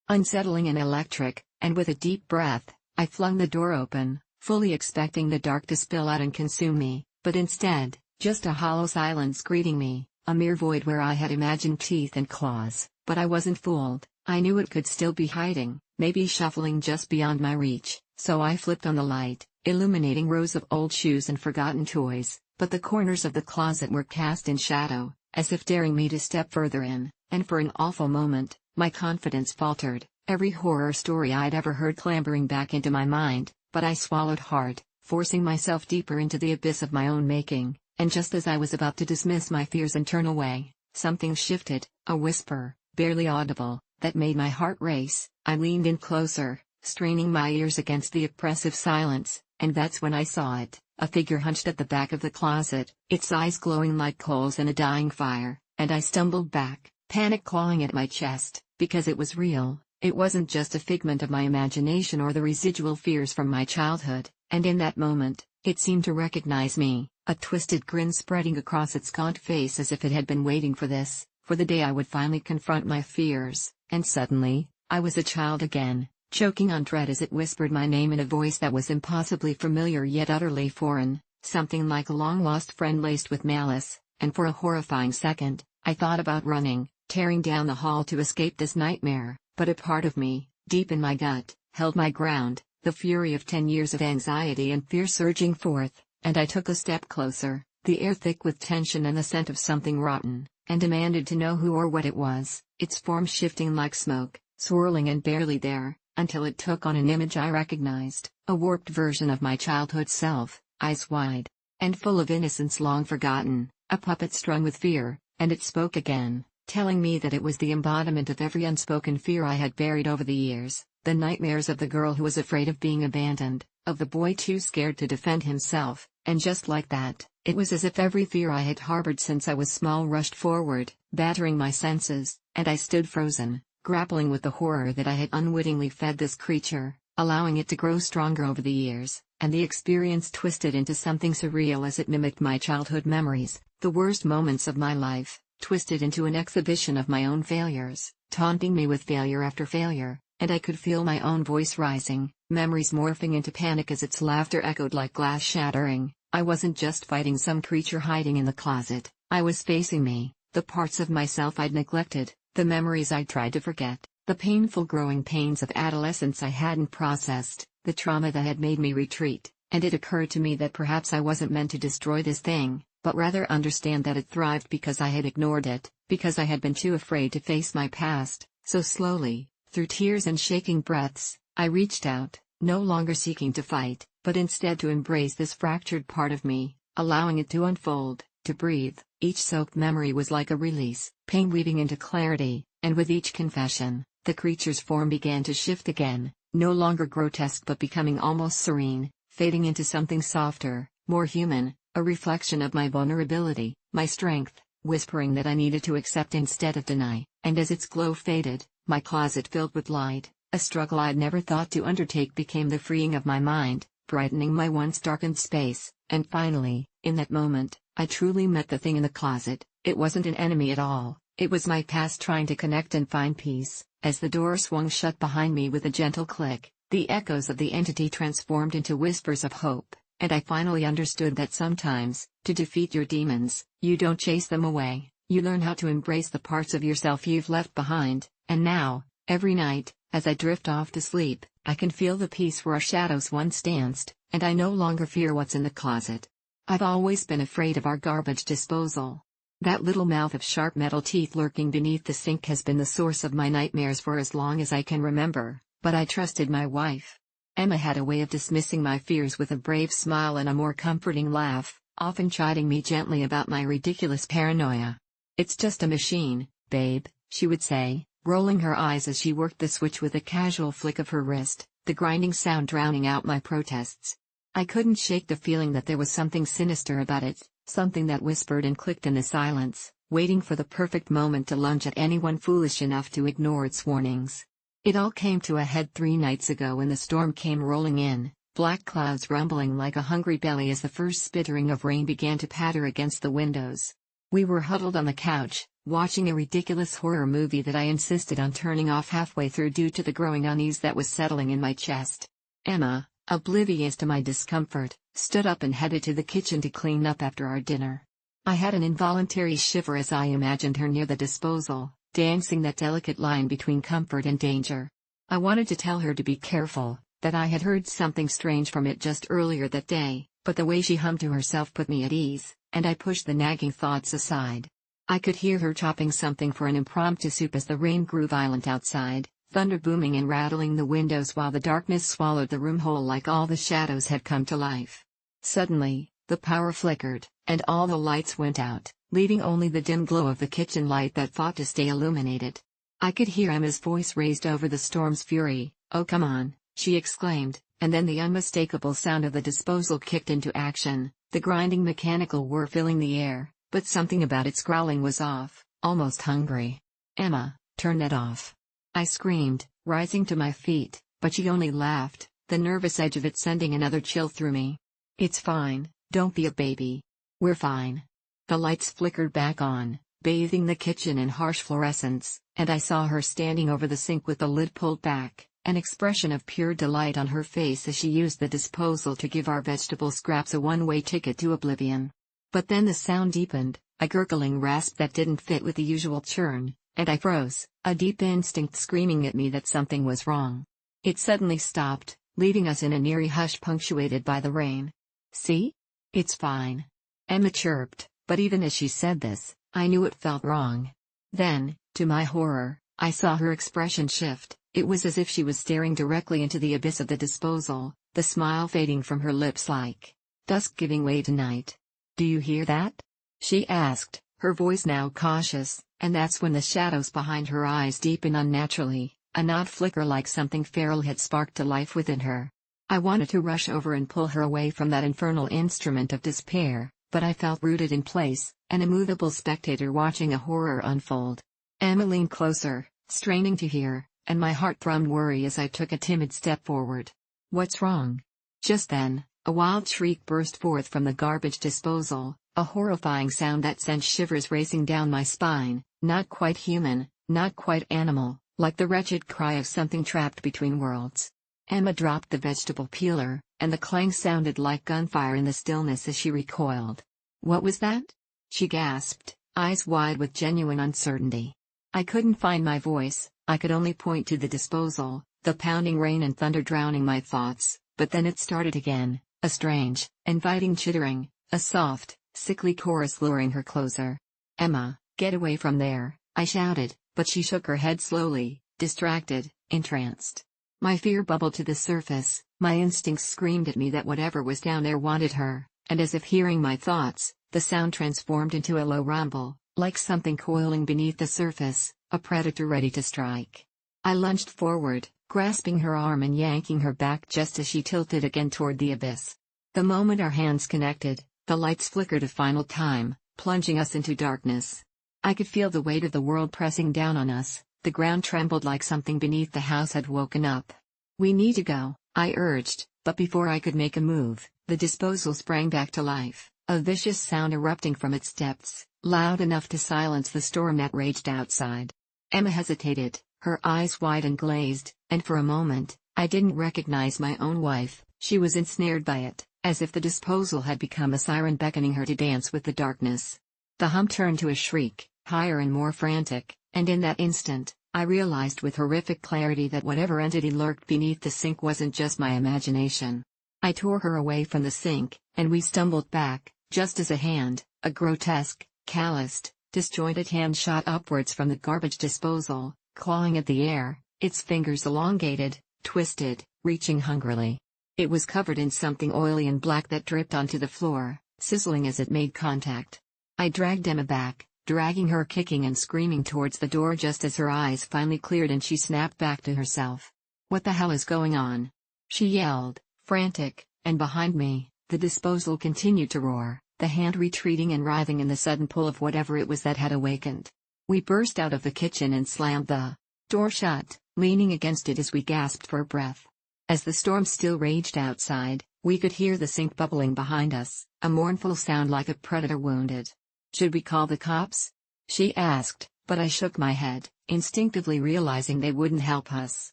Unsettling and electric, and with a deep breath, I flung the door open, fully expecting the dark to spill out and consume me, but instead, just a hollow silence greeting me, a mere void where I had imagined teeth and claws. But I wasn't fooled. I knew it could still be hiding, maybe shuffling just beyond my reach, so I flipped on the light, illuminating rows of old shoes and forgotten toys, but the corners of the closet were cast in shadow, as if daring me to step further in, and for an awful moment, my confidence faltered, every horror story I'd ever heard clambering back into my mind, but I swallowed hard, forcing myself deeper into the abyss of my own making, and just as I was about to dismiss my fears and turn away, something shifted, a whisper, barely audible, that made my heart race. I leaned in closer, straining my ears against the oppressive silence, and that's when I saw it, a figure hunched at the back of the closet, its eyes glowing like coals in a dying fire, and I stumbled back, panic clawing at my chest, because it was real. It wasn't just a figment of my imagination or the residual fears from my childhood, and in that moment, it seemed to recognize me, a twisted grin spreading across its gaunt face as if it had been waiting for this, for the day I would finally confront my fears, and suddenly, I was a child again, choking on dread as it whispered my name in a voice that was impossibly familiar yet utterly foreign, something like a long-lost friend laced with malice, and for a horrifying second, I thought about running, tearing down the hall to escape this nightmare. But a part of me, deep in my gut, held my ground, the fury of 10 years of anxiety and fear surging forth, and I took a step closer, the air thick with tension and the scent of something rotten, and demanded to know who or what it was, its form shifting like smoke, swirling and barely there, until it took on an image I recognized, a warped version of my childhood self, eyes wide, and full of innocence long forgotten, a puppet strung with fear, and it spoke again, telling me that it was the embodiment of every unspoken fear I had buried over the years, the nightmares of the girl who was afraid of being abandoned, of the boy too scared to defend himself, and just like that, it was as if every fear I had harbored since I was small rushed forward, battering my senses, and I stood frozen, grappling with the horror that I had unwittingly fed this creature, allowing it to grow stronger over the years, and the experience twisted into something surreal as it mimicked my childhood memories, the worst moments of my life, twisted into an exhibition of my own failures, taunting me with failure after failure, and I could feel my own voice rising, memories morphing into panic as its laughter echoed like glass shattering. I wasn't just fighting some creature hiding in the closet, I was facing me, the parts of myself I'd neglected, the memories I'd tried to forget, the painful growing pains of adolescence I hadn't processed, the trauma that had made me retreat, and it occurred to me that perhaps I wasn't meant to destroy this thing, but rather understand that it thrived because I had ignored it, because I had been too afraid to face my past. So slowly, through tears and shaking breaths, I reached out, no longer seeking to fight, but instead to embrace this fractured part of me, allowing it to unfold, to breathe. Each soaked memory was like a release, pain weaving into clarity, and with each confession, the creature's form began to shift again, no longer grotesque but becoming almost serene, fading into something softer, more human, a reflection of my vulnerability, my strength, whispering that I needed to accept instead of deny. And as its glow faded, my closet filled with light, a struggle I'd never thought to undertake became the freeing of my mind, brightening my once darkened space, and finally, in that moment, I truly met the thing in the closet. It wasn't an enemy at all, it was my past trying to connect and find peace. As the door swung shut behind me with a gentle click, the echoes of the entity transformed into whispers of hope. And I finally understood that sometimes, to defeat your demons, you don't chase them away, you learn how to embrace the parts of yourself you've left behind. And now, every night, as I drift off to sleep, I can feel the peace where our shadows once danced, and I no longer fear what's in the closet. I've always been afraid of our garbage disposal. That little mouth of sharp metal teeth lurking beneath the sink has been the source of my nightmares for as long as I can remember, but I trusted my wife. Emma had a way of dismissing my fears with a brave smile and a more comforting laugh, often chiding me gently about my ridiculous paranoia. "It's just a machine, babe," she would say, rolling her eyes as she worked the switch with a casual flick of her wrist, the grinding sound drowning out my protests. I couldn't shake the feeling that there was something sinister about it, something that whispered and clicked in the silence, waiting for the perfect moment to lunge at anyone foolish enough to ignore its warnings. It all came to a head 3 nights ago when the storm came rolling in, black clouds rumbling like a hungry belly as the first spittering of rain began to patter against the windows. We were huddled on the couch, watching a ridiculous horror movie that I insisted on turning off halfway through due to the growing unease that was settling in my chest. Emma, oblivious to my discomfort, stood up and headed to the kitchen to clean up after our dinner. I had an involuntary shiver as I imagined her near the disposal, dancing that delicate line between comfort and danger. I wanted to tell her to be careful, that I had heard something strange from it just earlier that day, but the way she hummed to herself put me at ease, and I pushed the nagging thoughts aside. I could hear her chopping something for an impromptu soup as the rain grew violent outside, thunder booming and rattling the windows while the darkness swallowed the room whole like all the shadows had come to life. Suddenly, the power flickered, and all the lights went out, leaving only the dim glow of the kitchen light that fought to stay illuminated. I could hear Emma's voice raised over the storm's fury. "Oh come on," she exclaimed, and then the unmistakable sound of the disposal kicked into action, the grinding mechanical whir filling the air, but something about its growling was off, almost hungry. "Emma, turn that off," I screamed, rising to my feet, but she only laughed, the nervous edge of it sending another chill through me. "It's fine, don't be a baby. We're fine." The lights flickered back on, bathing the kitchen in harsh fluorescence, and I saw her standing over the sink with the lid pulled back, an expression of pure delight on her face as she used the disposal to give our vegetable scraps a one-way ticket to oblivion. But then the sound deepened, a gurgling rasp that didn't fit with the usual churn, and I froze, a deep instinct screaming at me that something was wrong. It suddenly stopped, leaving us in an eerie hush punctuated by the rain. "See? It's fine," Emma chirped, but even as she said this, I knew it felt wrong. Then, to my horror, I saw her expression shift. It was as if she was staring directly into the abyss of the disposal, the smile fading from her lips like dusk giving way to night. "Do you hear that?" she asked, her voice now cautious, and that's when the shadows behind her eyes deepened unnaturally, an odd flicker like something feral had sparked to life within her. I wanted to rush over and pull her away from that infernal instrument of despair, but I felt rooted in place, an immovable spectator watching a horror unfold. Emma leaned closer, straining to hear, and my heart thrummed worry as I took a timid step forward. "What's wrong?" Just then, a wild shriek burst forth from the garbage disposal, a horrifying sound that sent shivers racing down my spine, not quite human, not quite animal, like the wretched cry of something trapped between worlds. Emma dropped the vegetable peeler, and the clang sounded like gunfire in the stillness as she recoiled. "What was that?" she gasped, eyes wide with genuine uncertainty. I couldn't find my voice, I could only point to the disposal, the pounding rain and thunder drowning my thoughts, but then it started again, a strange, inviting chittering, a soft, sickly chorus luring her closer. "Emma, get away from there," I shouted, but she shook her head slowly, distracted, entranced. My fear bubbled to the surface, my instincts screamed at me that whatever was down there wanted her, and as if hearing my thoughts, the sound transformed into a low rumble, like something coiling beneath the surface, a predator ready to strike. I lunged forward, grasping her arm and yanking her back just as she tilted again toward the abyss. The moment our hands connected, the lights flickered a final time, plunging us into darkness. I could feel the weight of the world pressing down on us, the ground trembled like something beneath the house had woken up. "We need to go," I urged, but before I could make a move, the disposal sprang back to life, a vicious sound erupting from its depths, loud enough to silence the storm that raged outside. Emma hesitated, her eyes wide and glazed, and for a moment, I didn't recognize my own wife. She was ensnared by it, as if the disposal had become a siren beckoning her to dance with the darkness. The hum turned to a shriek, higher and more frantic, and in that instant, I realized with horrific clarity that whatever entity lurked beneath the sink wasn't just my imagination. I tore her away from the sink, and we stumbled back, just as a hand, a grotesque, calloused, disjointed hand shot upwards from the garbage disposal, clawing at the air, its fingers elongated, twisted, reaching hungrily. It was covered in something oily and black that dripped onto the floor, sizzling as it made contact. I dragged Emma back, dragging her kicking and screaming towards the door just as her eyes finally cleared and she snapped back to herself. "What the hell is going on?" she yelled, frantic, and behind me, the disposal continued to roar, the hand retreating and writhing in the sudden pull of whatever it was that had awakened. We burst out of the kitchen and slammed the door shut, leaning against it as we gasped for breath. As the storm still raged outside, we could hear the sink bubbling behind us, a mournful sound like a predator wounded. "Should we call the cops?" she asked, but I shook my head, instinctively realizing they wouldn't help us.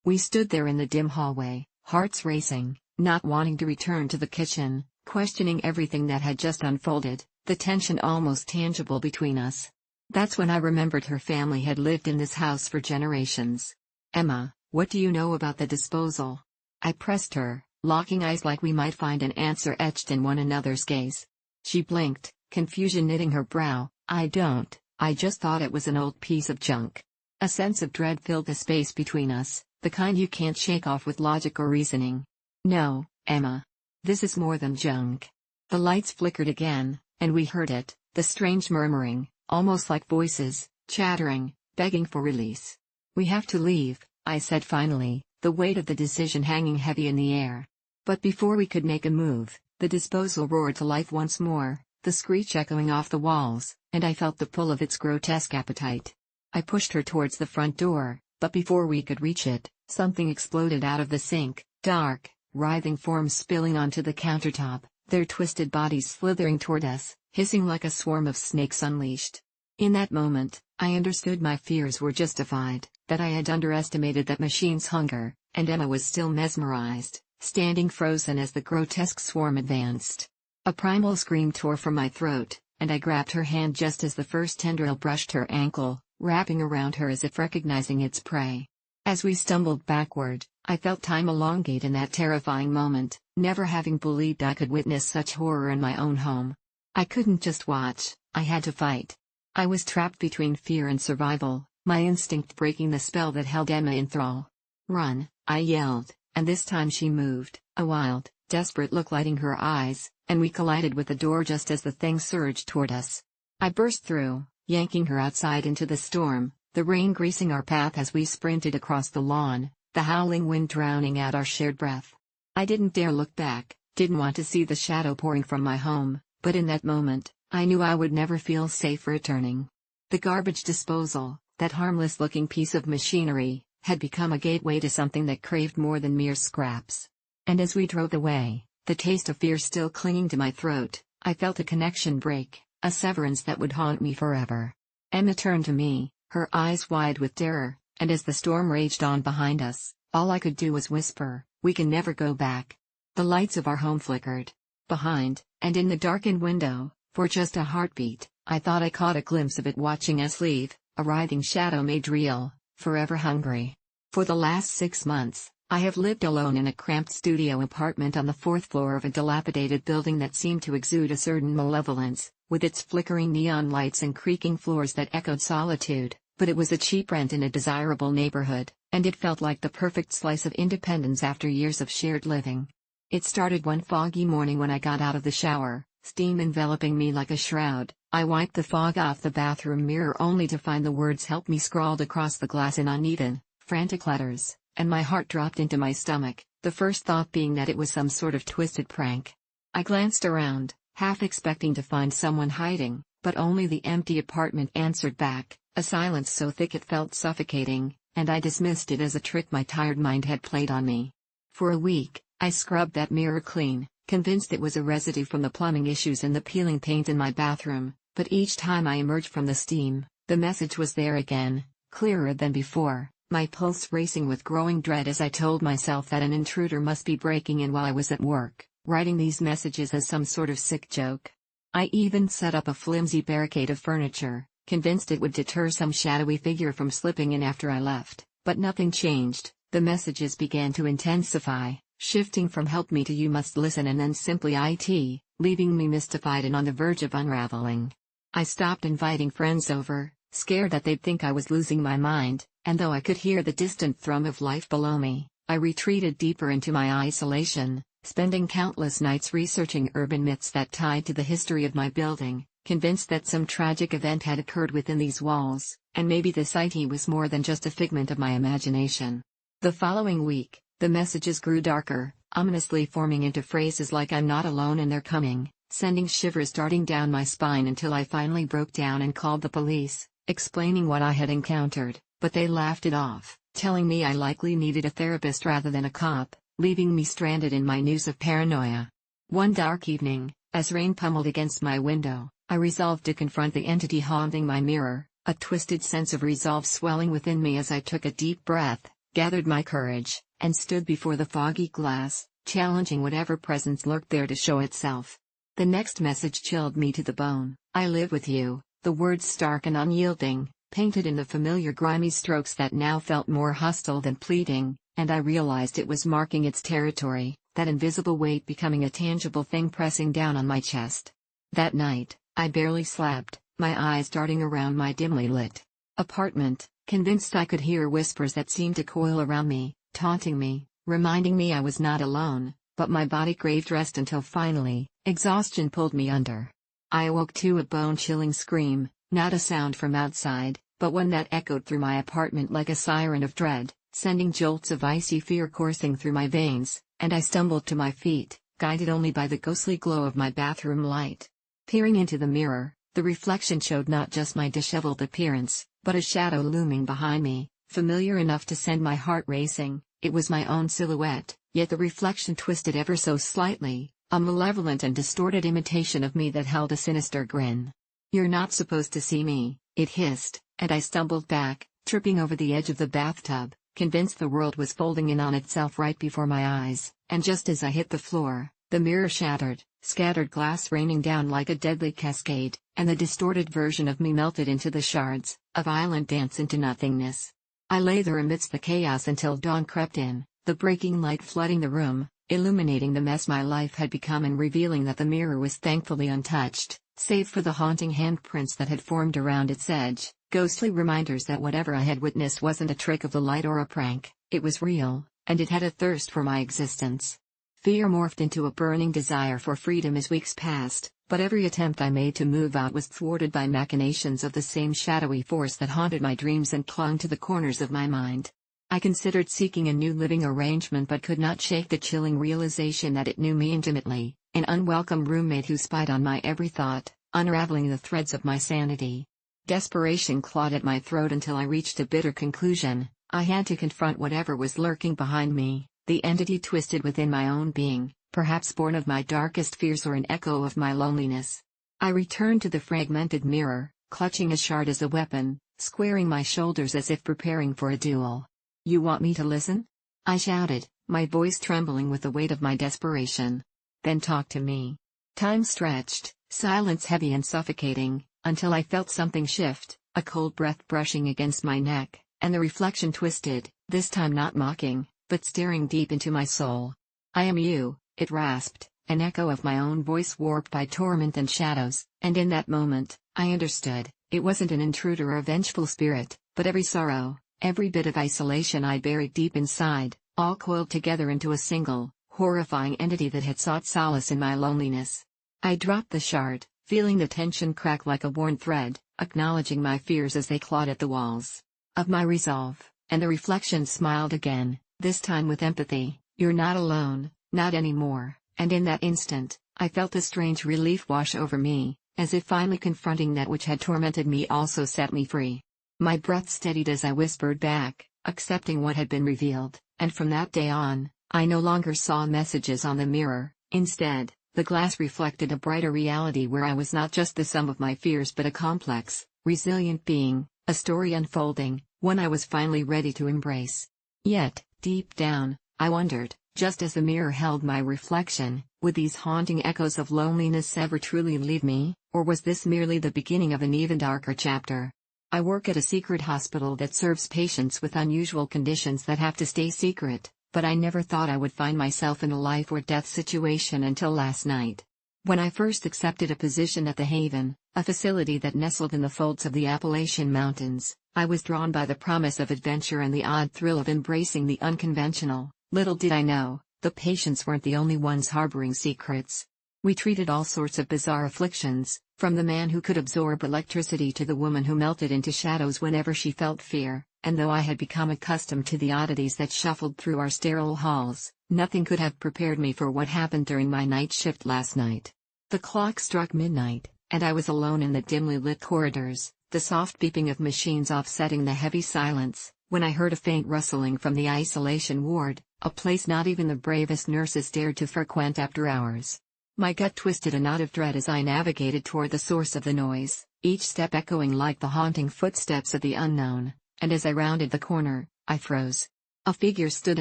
We stood there in the dim hallway, hearts racing, not wanting to return to the kitchen, questioning everything that had just unfolded, the tension almost tangible between us. That's when I remembered her family had lived in this house for generations. "Emma, what do you know about the disposal?" I pressed her, locking eyes like we might find an answer etched in one another's gaze. She blinked, confusion knitting her brow. "I don't, I just thought it was an old piece of junk." A sense of dread filled the space between us, the kind you can't shake off with logic or reasoning. "No, Emma. This is more than junk." The lights flickered again, and we heard it, the strange murmuring, almost like voices, chattering, begging for release. "We have to leave," I said finally, the weight of the decision hanging heavy in the air. But before we could make a move, the disposal roared to life once more, the screech echoing off the walls, and I felt the pull of its grotesque appetite. I pushed her towards the front door, but before we could reach it, something exploded out of the sink, dark, writhing forms spilling onto the countertop, their twisted bodies slithering toward us, hissing like a swarm of snakes unleashed. In that moment, I understood my fears were justified, that I had underestimated that machine's hunger, and Emma was still mesmerized, standing frozen as the grotesque swarm advanced. A primal scream tore from my throat, and I grabbed her hand just as the first tendril brushed her ankle, wrapping around her as if recognizing its prey. As we stumbled backward, I felt time elongate in that terrifying moment, never having believed I could witness such horror in my own home. I couldn't just watch, I had to fight. I was trapped between fear and survival, my instinct breaking the spell that held Emma in thrall. "Run," I yelled, and this time she moved, a wild, desperate look lighting her eyes, and we collided with the door just as the thing surged toward us. I burst through, yanking her outside into the storm, the rain greasing our path as we sprinted across the lawn, the howling wind drowning out our shared breath. I didn't dare look back, didn't want to see the shadow pouring from my home, but in that moment, I knew I would never feel safe returning. The garbage disposal, that harmless-looking piece of machinery, had become a gateway to something that craved more than mere scraps. And as we drove away, the taste of fear still clinging to my throat, I felt a connection break, a severance that would haunt me forever. Emma turned to me, her eyes wide with terror, and as the storm raged on behind us, all I could do was whisper, "We can never go back." The lights of our home flickered. Behind, and in the darkened window, for just a heartbeat, I thought I caught a glimpse of it watching us leave, a writhing shadow made real, forever hungry. For the last 6 months, I have lived alone in a cramped studio apartment on the 4th floor of a dilapidated building that seemed to exude a certain malevolence, with its flickering neon lights and creaking floors that echoed solitude, but it was a cheap rent in a desirable neighborhood, and it felt like the perfect slice of independence after years of shared living. It started one foggy morning when I got out of the shower, steam enveloping me like a shroud. I wiped the fog off the bathroom mirror only to find the words "help me" scrawled across the glass in uneven, frantic letters, and my heart dropped into my stomach, the first thought being that it was some sort of twisted prank. I glanced around, half expecting to find someone hiding, but only the empty apartment answered back, a silence so thick it felt suffocating, and I dismissed it as a trick my tired mind had played on me. For a week, I scrubbed that mirror clean, convinced it was a residue from the plumbing issues and the peeling paint in my bathroom, but each time I emerged from the steam, the message was there again, clearer than before, my pulse racing with growing dread as I told myself that an intruder must be breaking in while I was at work, writing these messages as some sort of sick joke. I even set up a flimsy barricade of furniture, convinced it would deter some shadowy figure from slipping in after I left, but nothing changed. The messages began to intensify, shifting from "help me" to "you must listen" and then simply "IT," leaving me mystified and on the verge of unraveling. I stopped inviting friends over, scared that they'd think I was losing my mind, and though I could hear the distant thrum of life below me, I retreated deeper into my isolation, spending countless nights researching urban myths that tied to the history of my building, convinced that some tragic event had occurred within these walls, and maybe this AITA was more than just a figment of my imagination. The following week, the messages grew darker, ominously forming into phrases like "I'm not alone and they're coming," sending shivers darting down my spine until I finally broke down and called the police, explaining what I had encountered, but they laughed it off, telling me I likely needed a therapist rather than a cop, leaving me stranded in my noose of paranoia. One dark evening, as rain pummeled against my window, I resolved to confront the entity haunting my mirror, a twisted sense of resolve swelling within me as I took a deep breath, gathered my courage, and stood before the foggy glass, challenging whatever presence lurked there to show itself. The next message chilled me to the bone. "I live with you," the words stark and unyielding, painted in the familiar grimy strokes that now felt more hostile than pleading, and I realized it was marking its territory, that invisible weight becoming a tangible thing pressing down on my chest. That night, I barely slept, my eyes darting around my dimly lit apartment, convinced I could hear whispers that seemed to coil around me, taunting me, reminding me I was not alone, but my body craved rest until finally, exhaustion pulled me under. I awoke to a bone-chilling scream, not a sound from outside, but one that echoed through my apartment like a siren of dread, sending jolts of icy fear coursing through my veins, and I stumbled to my feet, guided only by the ghostly glow of my bathroom light. Peering into the mirror, the reflection showed not just my disheveled appearance, but a shadow looming behind me, familiar enough to send my heart racing. It was my own silhouette, yet the reflection twisted ever so slightly, a malevolent and distorted imitation of me that held a sinister grin. "You're not supposed to see me," it hissed, and I stumbled back, tripping over the edge of the bathtub, convinced the world was folding in on itself right before my eyes, and just as I hit the floor, the mirror shattered, scattered glass raining down like a deadly cascade, and the distorted version of me melted into the shards, a violent dance into nothingness. I lay there amidst the chaos until dawn crept in, the breaking light flooding the room, illuminating the mess my life had become and revealing that the mirror was thankfully untouched, save for the haunting handprints that had formed around its edge, ghostly reminders that whatever I had witnessed wasn't a trick of the light or a prank, it was real, and it had a thirst for my existence. Fear morphed into a burning desire for freedom as weeks passed, but every attempt I made to move out was thwarted by machinations of the same shadowy force that haunted my dreams and clung to the corners of my mind. I considered seeking a new living arrangement but could not shake the chilling realization that it knew me intimately, an unwelcome roommate who spied on my every thought, unraveling the threads of my sanity. Desperation clawed at my throat until I reached a bitter conclusion. I had to confront whatever was lurking behind me, the entity twisted within my own being, perhaps born of my darkest fears or an echo of my loneliness. I returned to the fragmented mirror, clutching a shard as a weapon, squaring my shoulders as if preparing for a duel. "You want me to listen?" I shouted, my voice trembling with the weight of my desperation. "Then talk to me." Time stretched, silence heavy and suffocating, until I felt something shift, a cold breath brushing against my neck, and the reflection twisted, this time not mocking, but staring deep into my soul. "I am you," it rasped, an echo of my own voice warped by torment and shadows, and in that moment, I understood, it wasn't an intruder or a vengeful spirit, but every sorrow, every bit of isolation I buried deep inside, all coiled together into a single, horrifying entity that had sought solace in my loneliness. I dropped the shard, feeling the tension crack like a worn thread, acknowledging my fears as they clawed at the walls of my resolve, and the reflection smiled again, this time with empathy. "You're not alone, not anymore," and in that instant, I felt a strange relief wash over me, as if finally confronting that which had tormented me also set me free. My breath steadied as I whispered back, accepting what had been revealed, and from that day on, I no longer saw messages on the mirror. Instead, the glass reflected a brighter reality where I was not just the sum of my fears but a complex, resilient being, a story unfolding, one I was finally ready to embrace. Yet, deep down, I wondered, just as the mirror held my reflection, would these haunting echoes of loneliness ever truly leave me, or was this merely the beginning of an even darker chapter? I work at a secret hospital that serves patients with unusual conditions that have to stay secret, but I never thought I would find myself in a life or death situation until last night. When I first accepted a position at the Haven, a facility that nestled in the folds of the Appalachian Mountains, I was drawn by the promise of adventure and the odd thrill of embracing the unconventional. Little did I know, the patients weren't the only ones harboring secrets. We treated all sorts of bizarre afflictions, from the man who could absorb electricity to the woman who melted into shadows whenever she felt fear, and though I had become accustomed to the oddities that shuffled through our sterile halls, nothing could have prepared me for what happened during my night shift last night. The clock struck midnight, and I was alone in the dimly lit corridors, the soft beeping of machines offsetting the heavy silence, when I heard a faint rustling from the isolation ward, a place not even the bravest nurses dared to frequent after hours. My gut twisted a knot of dread as I navigated toward the source of the noise, each step echoing like the haunting footsteps of the unknown, and as I rounded the corner, I froze. A figure stood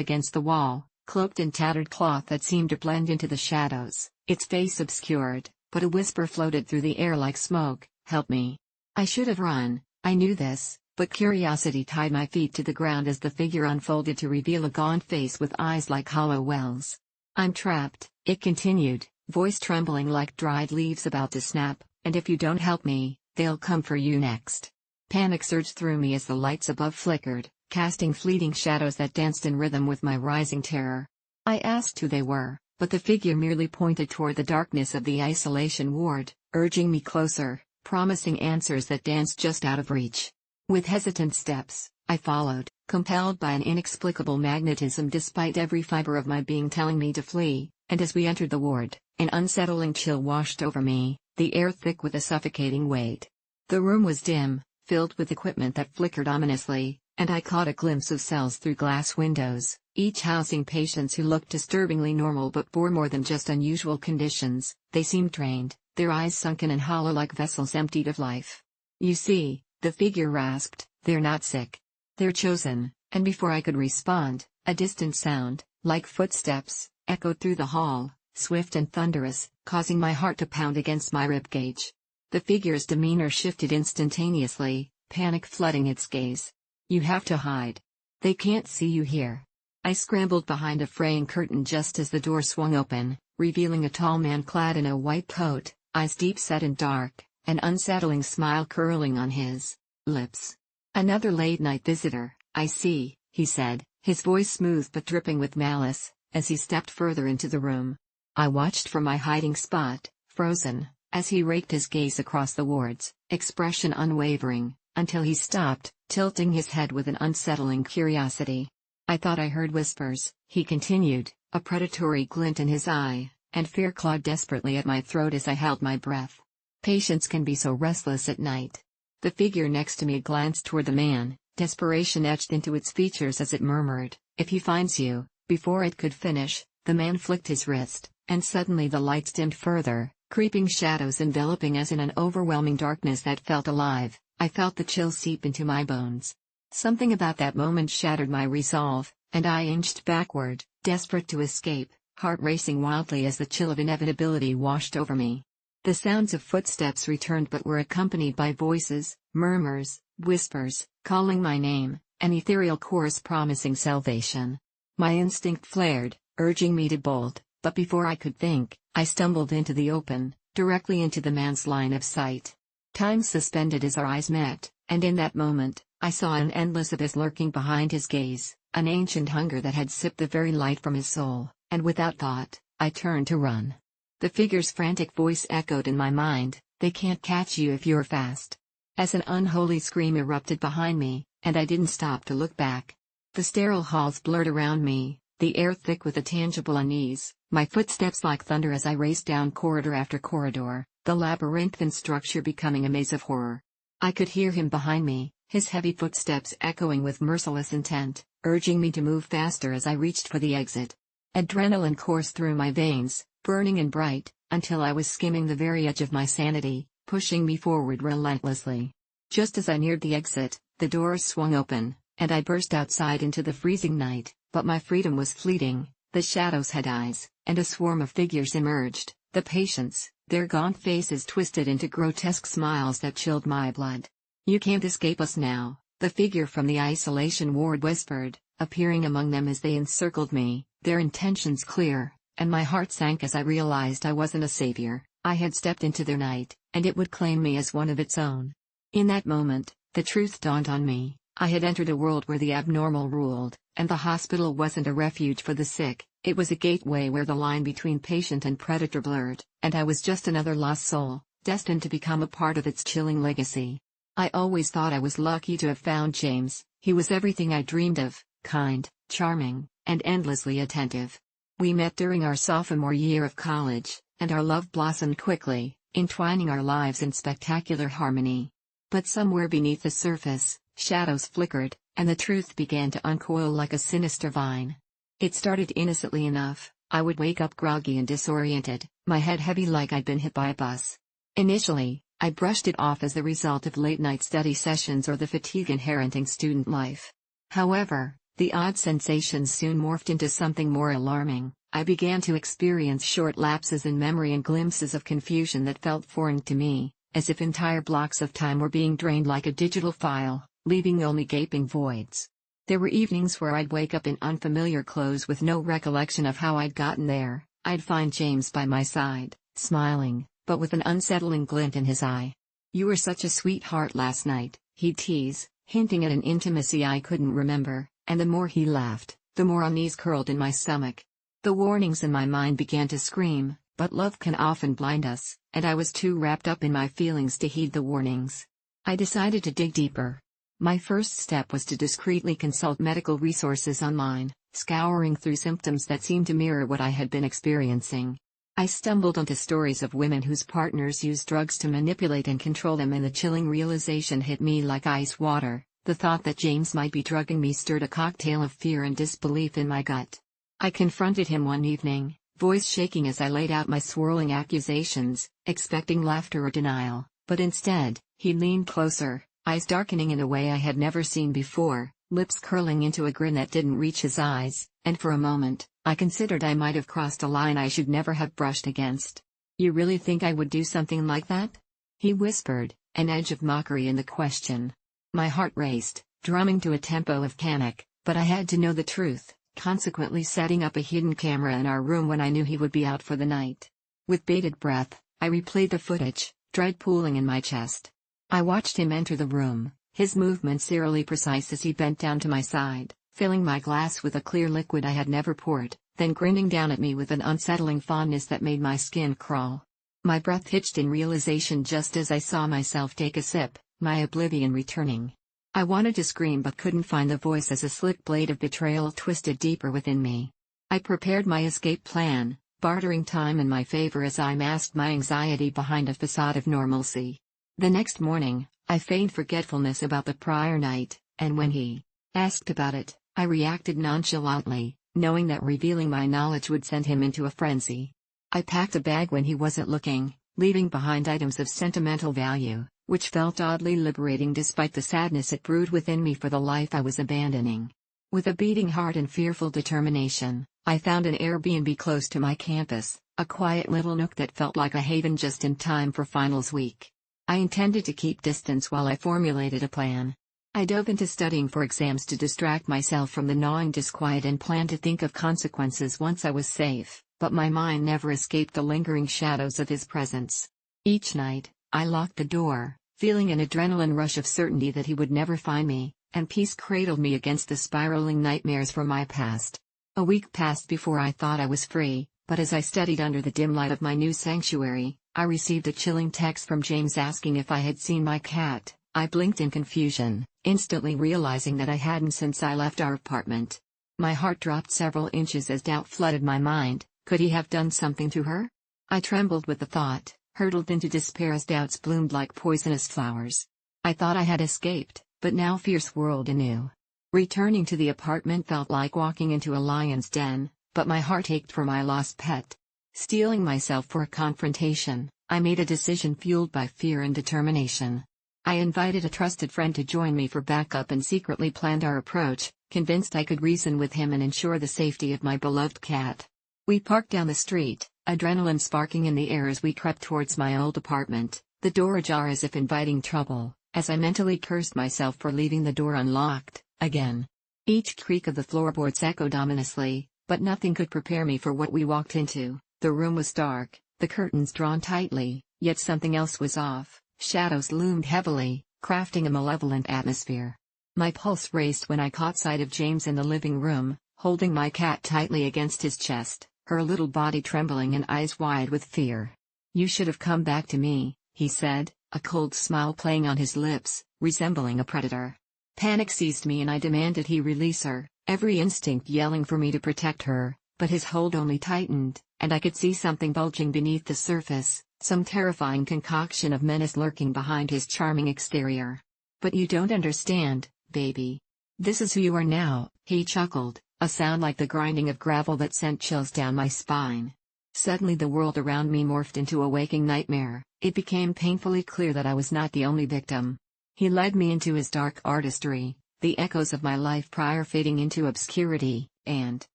against the wall, cloaked in tattered cloth that seemed to blend into the shadows, its face obscured, but a whisper floated through the air like smoke, "Help me." I should have run, I knew this, but curiosity tied my feet to the ground as the figure unfolded to reveal a gaunt face with eyes like hollow wells. "I'm trapped," it continued, voice trembling like dried leaves about to snap, "and if you don't help me, they'll come for you next." Panic surged through me as the lights above flickered, casting fleeting shadows that danced in rhythm with my rising terror. I asked who they were, but the figure merely pointed toward the darkness of the isolation ward, urging me closer, promising answers that danced just out of reach. With hesitant steps, I followed, compelled by an inexplicable magnetism despite every fiber of my being telling me to flee, and as we entered the ward, an unsettling chill washed over me, the air thick with a suffocating weight. The room was dim, filled with equipment that flickered ominously, and I caught a glimpse of cells through glass windows, each housing patients who looked disturbingly normal but bore more than just unusual conditions. They seemed drained, their eyes sunken and hollow like vessels emptied of life. "You see," the figure rasped, "they're not sick. They're chosen," and before I could respond, a distant sound, like footsteps, echoed through the hall, swift and thunderous, causing my heart to pound against my ribcage. The figure's demeanor shifted instantaneously, panic flooding its gaze. "You have to hide. They can't see you here." I scrambled behind a fraying curtain just as the door swung open, revealing a tall man clad in a white coat, eyes deep set and dark, an unsettling smile curling on his lips. "Another late-night visitor, I see," he said, his voice smooth but dripping with malice, as he stepped further into the room. I watched from my hiding spot, frozen, as he raked his gaze across the wards, expression unwavering, until he stopped, tilting his head with an unsettling curiosity. "I thought I heard whispers," he continued, a predatory glint in his eye, and fear clawed desperately at my throat as I held my breath. "Patients can be so restless at night." The figure next to me glanced toward the man, desperation etched into its features as it murmured, "If he finds you." Before it could finish, the man flicked his wrist, and suddenly the lights dimmed further, creeping shadows enveloping us in an overwhelming darkness that felt alive. I felt the chill seep into my bones. Something about that moment shattered my resolve, and I inched backward, desperate to escape, heart racing wildly as the chill of inevitability washed over me. The sounds of footsteps returned but were accompanied by voices, murmurs, whispers, calling my name, an ethereal chorus promising salvation. My instinct flared, urging me to bolt, but before I could think, I stumbled into the open, directly into the man's line of sight. Time suspended as our eyes met, and in that moment, I saw an endless abyss lurking behind his gaze, an ancient hunger that had sipped the very light from his soul, and without thought, I turned to run. The figure's frantic voice echoed in my mind, "They can't catch you if you're fast." As an unholy scream erupted behind me, and I didn't stop to look back. The sterile halls blurred around me, the air thick with a tangible unease, my footsteps like thunder as I raced down corridor after corridor, the labyrinthine structure becoming a maze of horror. I could hear him behind me, his heavy footsteps echoing with merciless intent, urging me to move faster as I reached for the exit. Adrenaline coursed through my veins, burning and bright, until I was skimming the very edge of my sanity, pushing me forward relentlessly. Just as I neared the exit, the doors swung open, and I burst outside into the freezing night, but my freedom was fleeting. The shadows had eyes, and a swarm of figures emerged, the patients, their gaunt faces twisted into grotesque smiles that chilled my blood. "You can't escape us now," the figure from the isolation ward whispered, appearing among them as they encircled me, their intentions clear, and my heart sank as I realized I wasn't a savior. I had stepped into their night, and it would claim me as one of its own. In that moment, the truth dawned on me. I had entered a world where the abnormal ruled, and the hospital wasn't a refuge for the sick, it was a gateway where the line between patient and predator blurred, and I was just another lost soul, destined to become a part of its chilling legacy. I always thought I was lucky to have found James. He was everything I dreamed of, kind, charming, and endlessly attentive. We met during our sophomore year of college, and our love blossomed quickly, entwining our lives in spectacular harmony. But somewhere beneath the surface, shadows flickered, and the truth began to uncoil like a sinister vine. It started innocently enough. I would wake up groggy and disoriented, my head heavy like I'd been hit by a bus. Initially, I brushed it off as the result of late-night study sessions or the fatigue inherent in student life. However, the odd sensations soon morphed into something more alarming. I began to experience short lapses in memory and glimpses of confusion that felt foreign to me, as if entire blocks of time were being drained like a digital file, leaving only gaping voids. There were evenings where I'd wake up in unfamiliar clothes with no recollection of how I'd gotten there. I'd find James by my side, smiling, but with an unsettling glint in his eye. "You were such a sweetheart last night," he'd tease, hinting at an intimacy I couldn't remember, and the more he laughed, the more unease curled in my stomach. The warnings in my mind began to scream, but love can often blind us, and I was too wrapped up in my feelings to heed the warnings. I decided to dig deeper. My first step was to discreetly consult medical resources online, scouring through symptoms that seemed to mirror what I had been experiencing. I stumbled onto stories of women whose partners used drugs to manipulate and control them, and the chilling realization hit me like ice water. The thought that James might be drugging me stirred a cocktail of fear and disbelief in my gut. I confronted him one evening, voice shaking as I laid out my swirling accusations, expecting laughter or denial, but instead, he leaned closer, eyes darkening in a way I had never seen before, lips curling into a grin that didn't reach his eyes, and for a moment, I considered I might have crossed a line I should never have brushed against. "You really think I would do something like that?" he whispered, an edge of mockery in the question. My heart raced, drumming to a tempo of panic, but I had to know the truth, consequently setting up a hidden camera in our room when I knew he would be out for the night. With bated breath, I replayed the footage, dread pooling in my chest. I watched him enter the room, his movements eerily precise as he bent down to my side, filling my glass with a clear liquid I had never poured, then grinning down at me with an unsettling fondness that made my skin crawl. My breath hitched in realization just as I saw myself take a sip, my oblivion returning. I wanted to scream but couldn't find the voice as a slick blade of betrayal twisted deeper within me. I prepared my escape plan, bartering time in my favor as I masked my anxiety behind a facade of normalcy. The next morning, I feigned forgetfulness about the prior night, and when he asked about it, I reacted nonchalantly, knowing that revealing my knowledge would send him into a frenzy. I packed a bag when he wasn't looking, leaving behind items of sentimental value, which felt oddly liberating despite the sadness it brewed within me for the life I was abandoning. With a beating heart and fearful determination, I found an Airbnb close to my campus, a quiet little nook that felt like a haven just in time for finals week. I intended to keep distance while I formulated a plan. I dove into studying for exams to distract myself from the gnawing disquiet and planned to think of consequences once I was safe, but my mind never escaped the lingering shadows of his presence. Each night, I locked the door, feeling an adrenaline rush of certainty that he would never find me, and peace cradled me against the spiraling nightmares from my past. A week passed before I thought I was free, but as I studied under the dim light of my new sanctuary, I received a chilling text from James asking if I had seen my cat. I blinked in confusion, instantly realizing that I hadn't since I left our apartment. My heart dropped several inches as doubt flooded my mind. Could he have done something to her? I trembled with the thought, hurtled into despair as doubts bloomed like poisonous flowers. I thought I had escaped, but now fear swirled anew. Returning to the apartment felt like walking into a lion's den, but my heart ached for my lost pet. Steeling myself for a confrontation, I made a decision fueled by fear and determination. I invited a trusted friend to join me for backup and secretly planned our approach, convinced I could reason with him and ensure the safety of my beloved cat. We parked down the street, adrenaline sparking in the air as we crept towards my old apartment, the door ajar as if inviting trouble, as I mentally cursed myself for leaving the door unlocked, again. Each creak of the floorboards echoed ominously, but nothing could prepare me for what we walked into. The room was dark, the curtains drawn tightly, yet something else was off. Shadows loomed heavily, crafting a malevolent atmosphere. My pulse raced when I caught sight of James in the living room, holding my cat tightly against his chest, her little body trembling and eyes wide with fear. "You should have come back to me," he said, a cold smile playing on his lips, resembling a predator. Panic seized me and I demanded he release her, every instinct yelling for me to protect her, but his hold only tightened, and I could see something bulging beneath the surface, some terrifying concoction of menace lurking behind his charming exterior. "But you don't understand, baby. This is who you are now," he chuckled, a sound like the grinding of gravel that sent chills down my spine. Suddenly the world around me morphed into a waking nightmare. It became painfully clear that I was not the only victim. He led me into his dark artistry, the echoes of my life prior fading into obscurity, and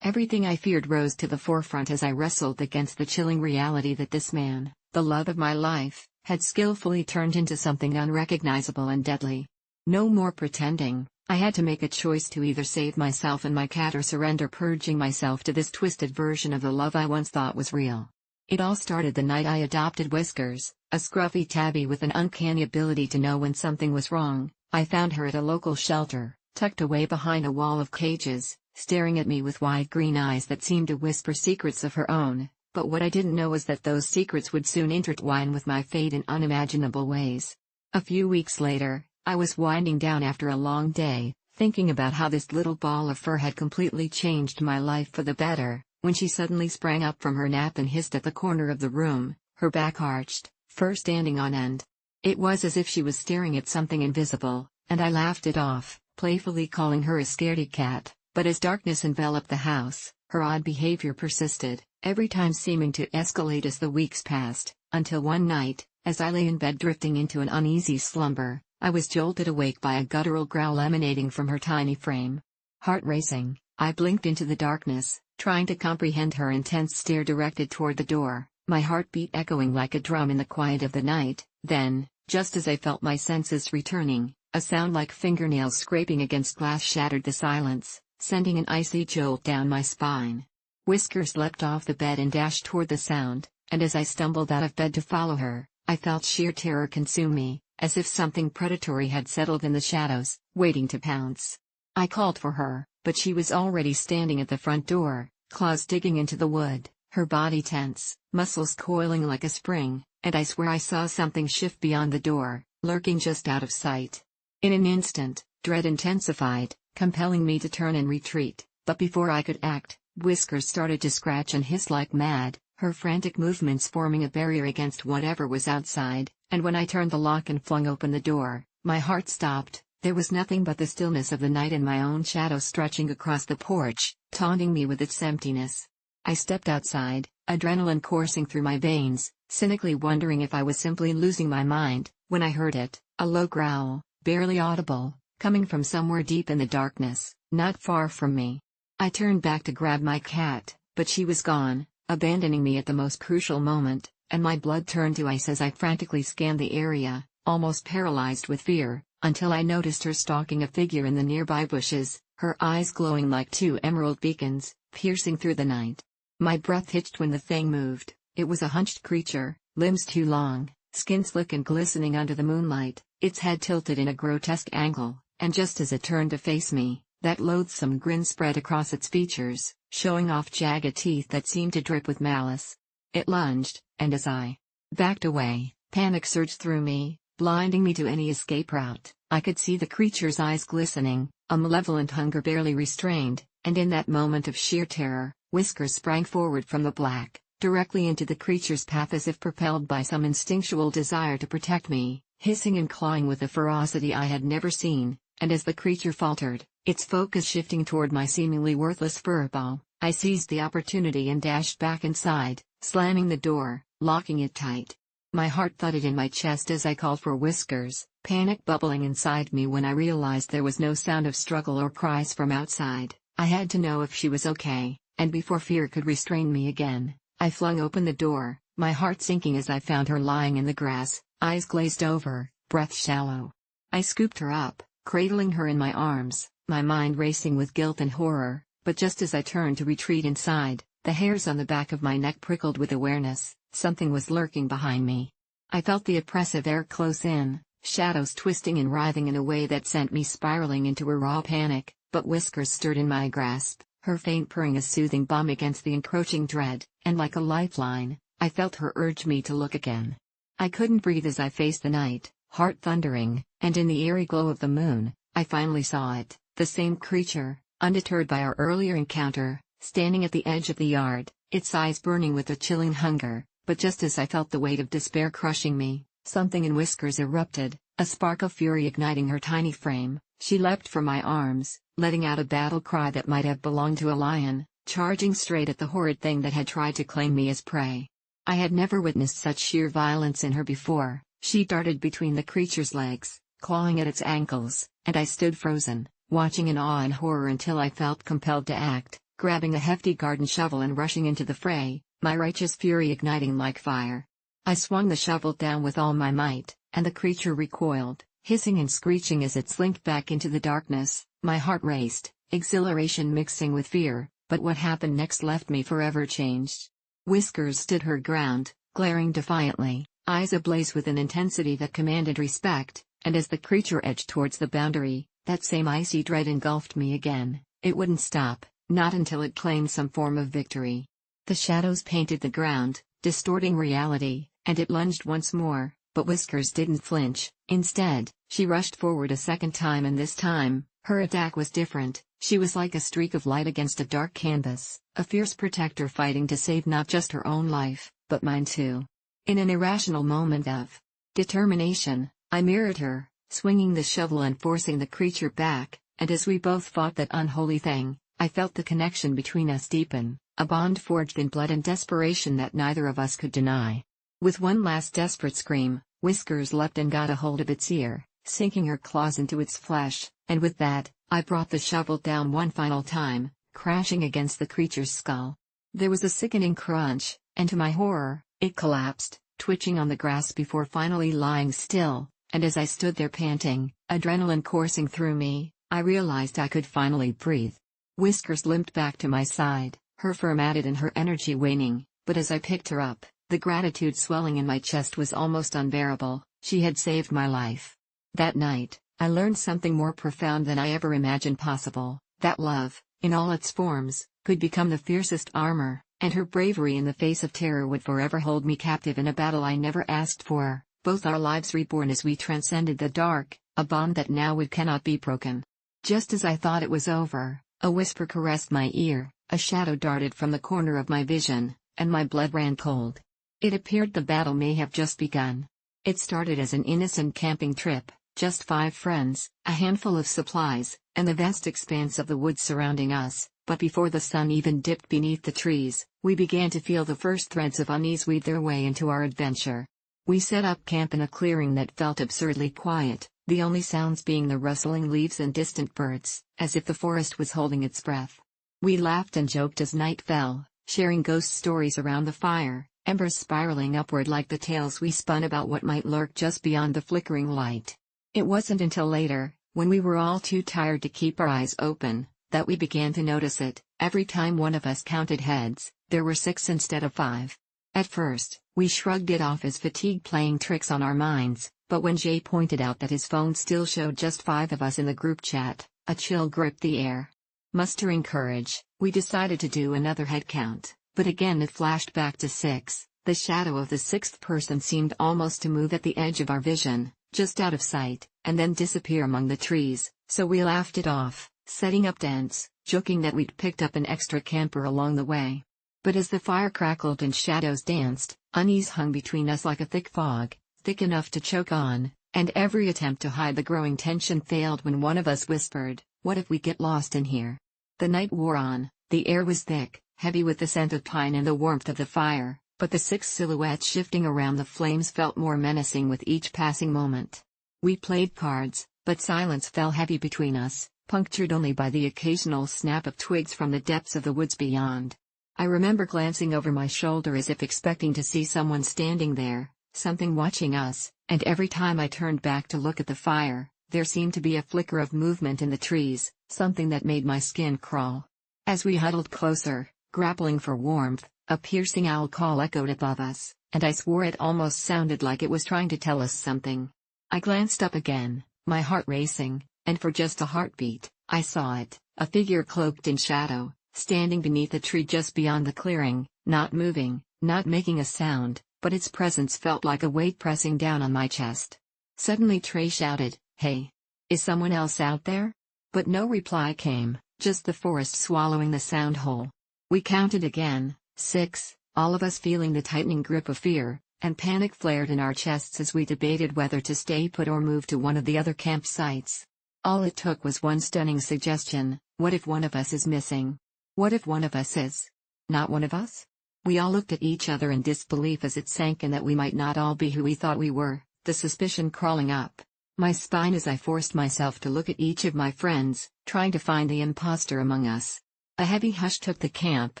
everything I feared rose to the forefront as I wrestled against the chilling reality that this man, the love of my life, had skillfully turned into something unrecognizable and deadly. No more pretending. I had to make a choice to either save myself and my cat or surrender, purging myself to this twisted version of the love I once thought was real. It all started the night I adopted Whiskers, a scruffy tabby with an uncanny ability to know when something was wrong. I found her at a local shelter, tucked away behind a wall of cages, staring at me with wide green eyes that seemed to whisper secrets of her own, but what I didn't know was that those secrets would soon intertwine with my fate in unimaginable ways. A few weeks later, I was winding down after a long day, thinking about how this little ball of fur had completely changed my life for the better, when she suddenly sprang up from her nap and hissed at the corner of the room, her back arched, fur standing on end. It was as if she was staring at something invisible, and I laughed it off, playfully calling her a scaredy cat, but as darkness enveloped the house, her odd behavior persisted, every time seeming to escalate as the weeks passed, until one night, as I lay in bed drifting into an uneasy slumber, I was jolted awake by a guttural growl emanating from her tiny frame. Heart racing, I blinked into the darkness, trying to comprehend her intense stare directed toward the door, my heartbeat echoing like a drum in the quiet of the night. Then, just as I felt my senses returning, a sound like fingernails scraping against glass shattered the silence, sending an icy jolt down my spine. Whiskers leapt off the bed and dashed toward the sound, and as I stumbled out of bed to follow her, I felt sheer terror consume me, as if something predatory had settled in the shadows, waiting to pounce. I called for her, but she was already standing at the front door, claws digging into the wood, her body tense, muscles coiling like a spring, and I swear I saw something shift beyond the door, lurking just out of sight. In an instant, dread intensified, compelling me to turn and retreat, but before I could act, Whiskers started to scratch and hiss like mad, her frantic movements forming a barrier against whatever was outside, and when I turned the lock and flung open the door, my heart stopped. There was nothing but the stillness of the night and my own shadow stretching across the porch, taunting me with its emptiness. I stepped outside, adrenaline coursing through my veins, cynically wondering if I was simply losing my mind, when I heard it, a low growl, barely audible, coming from somewhere deep in the darkness, not far from me. I turned back to grab my cat, but she was gone, abandoning me at the most crucial moment, and my blood turned to ice as I frantically scanned the area, almost paralyzed with fear, until I noticed her stalking a figure in the nearby bushes, her eyes glowing like two emerald beacons, piercing through the night. My breath hitched when the thing moved. It was a hunched creature, limbs too long, skin slick and glistening under the moonlight, its head tilted in a grotesque angle, and just as it turned to face me, that loathsome grin spread across its features, showing off jagged teeth that seemed to drip with malice. It lunged, and as I backed away, panic surged through me, blinding me to any escape route. I could see the creature's eyes glistening, a malevolent hunger barely restrained, and in that moment of sheer terror, Whiskers sprang forward from the black, directly into the creature's path as if propelled by some instinctual desire to protect me, hissing and clawing with a ferocity I had never seen, and as the creature faltered, its focus shifting toward my seemingly worthless furball, I seized the opportunity and dashed back inside, slamming the door, locking it tight. My heart thudded in my chest as I called for Whiskers, panic bubbling inside me when I realized there was no sound of struggle or cries from outside. I had to know if she was okay, and before fear could restrain me again, I flung open the door, my heart sinking as I found her lying in the grass, eyes glazed over, breath shallow. I scooped her up, cradling her in my arms, my mind racing with guilt and horror, but just as I turned to retreat inside, the hairs on the back of my neck prickled with awareness. Something was lurking behind me. I felt the oppressive air close in, shadows twisting and writhing in a way that sent me spiraling into a raw panic, but Whiskers stirred in my grasp, her faint purring a soothing balm against the encroaching dread, and like a lifeline, I felt her urge me to look again. I couldn't breathe as I faced the night, heart thundering, and in the eerie glow of the moon, I finally saw it, the same creature, undeterred by our earlier encounter, standing at the edge of the yard, its eyes burning with a chilling hunger. But just as I felt the weight of despair crushing me, something in Whiskers erupted, a spark of fury igniting her tiny frame. She leapt from my arms, letting out a battle cry that might have belonged to a lion, charging straight at the horrid thing that had tried to claim me as prey. I had never witnessed such sheer violence in her before. She darted between the creature's legs, clawing at its ankles, and I stood frozen, watching in awe and horror until I felt compelled to act, grabbing a hefty garden shovel and rushing into the fray, my righteous fury igniting like fire. I swung the shovel down with all my might, and the creature recoiled, hissing and screeching as it slinked back into the darkness. My heart raced, exhilaration mixing with fear, but what happened next left me forever changed. Whiskers stood her ground, glaring defiantly, eyes ablaze with an intensity that commanded respect, and as the creature edged towards the boundary, that same icy dread engulfed me again. It wouldn't stop, not until it claimed some form of victory. The shadows painted the ground, distorting reality, and it lunged once more, but Whiskers didn't flinch. Instead, she rushed forward a second time, and this time, her attack was different. She was like a streak of light against a dark canvas, a fierce protector fighting to save not just her own life, but mine too. In an irrational moment of determination, I mirrored her, swinging the shovel and forcing the creature back, and as we both fought that unholy thing, I felt the connection between us deepen. A bond forged in blood and desperation that neither of us could deny. With one last desperate scream, Whiskers leapt and got a hold of its ear, sinking her claws into its flesh, and with that, I brought the shovel down one final time, crashing against the creature's skull. There was a sickening crunch, and to my horror, it collapsed, twitching on the grass before finally lying still, and as I stood there panting, adrenaline coursing through me, I realized I could finally breathe. Whiskers limped back to my side, her fur matted and her energy waning, but as I picked her up, the gratitude swelling in my chest was almost unbearable. She had saved my life. That night, I learned something more profound than I ever imagined possible, that love, in all its forms, could become the fiercest armor, and her bravery in the face of terror would forever hold me captive in a battle I never asked for, both our lives reborn as we transcended the dark, a bond that now cannot be broken. Just as I thought it was over, a whisper caressed my ear. A shadow darted from the corner of my vision, and my blood ran cold. It appeared the battle may have just begun. It started as an innocent camping trip, just 5 friends, a handful of supplies, and the vast expanse of the woods surrounding us, but before the sun even dipped beneath the trees, we began to feel the first threads of unease weave their way into our adventure. We set up camp in a clearing that felt absurdly quiet, the only sounds being the rustling leaves and distant birds, as if the forest was holding its breath. We laughed and joked as night fell, sharing ghost stories around the fire, embers spiraling upward like the tales we spun about what might lurk just beyond the flickering light. It wasn't until later, when we were all too tired to keep our eyes open, that we began to notice it. Every time one of us counted heads, there were 6 instead of 5. At first, we shrugged it off as fatigue playing tricks on our minds, but when Jay pointed out that his phone still showed just 5 of us in the group chat, a chill gripped the air. Mustering courage, we decided to do another head count, but again it flashed back to 6. The shadow of the 6th person seemed almost to move at the edge of our vision, just out of sight, and then disappear among the trees, so we laughed it off, setting up tents, joking that we'd picked up an extra camper along the way. But as the fire crackled and shadows danced, unease hung between us like a thick fog, thick enough to choke on, and every attempt to hide the growing tension failed when one of us whispered, "What if we get lost in here?" The night wore on, the air was thick, heavy with the scent of pine and the warmth of the fire, but the 6 silhouettes shifting around the flames felt more menacing with each passing moment. We played cards, but silence fell heavy between us, punctured only by the occasional snap of twigs from the depths of the woods beyond. I remember glancing over my shoulder as if expecting to see someone standing there, something watching us, and every time I turned back to look at the fire, there seemed to be a flicker of movement in the trees, something that made my skin crawl. As we huddled closer, grappling for warmth, a piercing owl call echoed above us, and I swore it almost sounded like it was trying to tell us something. I glanced up again, my heart racing, and for just a heartbeat, I saw it, a figure cloaked in shadow, standing beneath a tree just beyond the clearing, not moving, not making a sound, but its presence felt like a weight pressing down on my chest. Suddenly Trey shouted, "Hey! Is someone else out there?" But no reply came, just the forest swallowing the sound whole. We counted again, 6, all of us feeling the tightening grip of fear, and panic flared in our chests as we debated whether to stay put or move to one of the other campsites. All it took was one stunning suggestion: what if one of us is missing? What if one of us is not one of us? We all looked at each other in disbelief as it sank in that we might not all be who we thought we were, the suspicion crawling up my spine as I forced myself to look at each of my friends, trying to find the imposter among us. A heavy hush took the camp,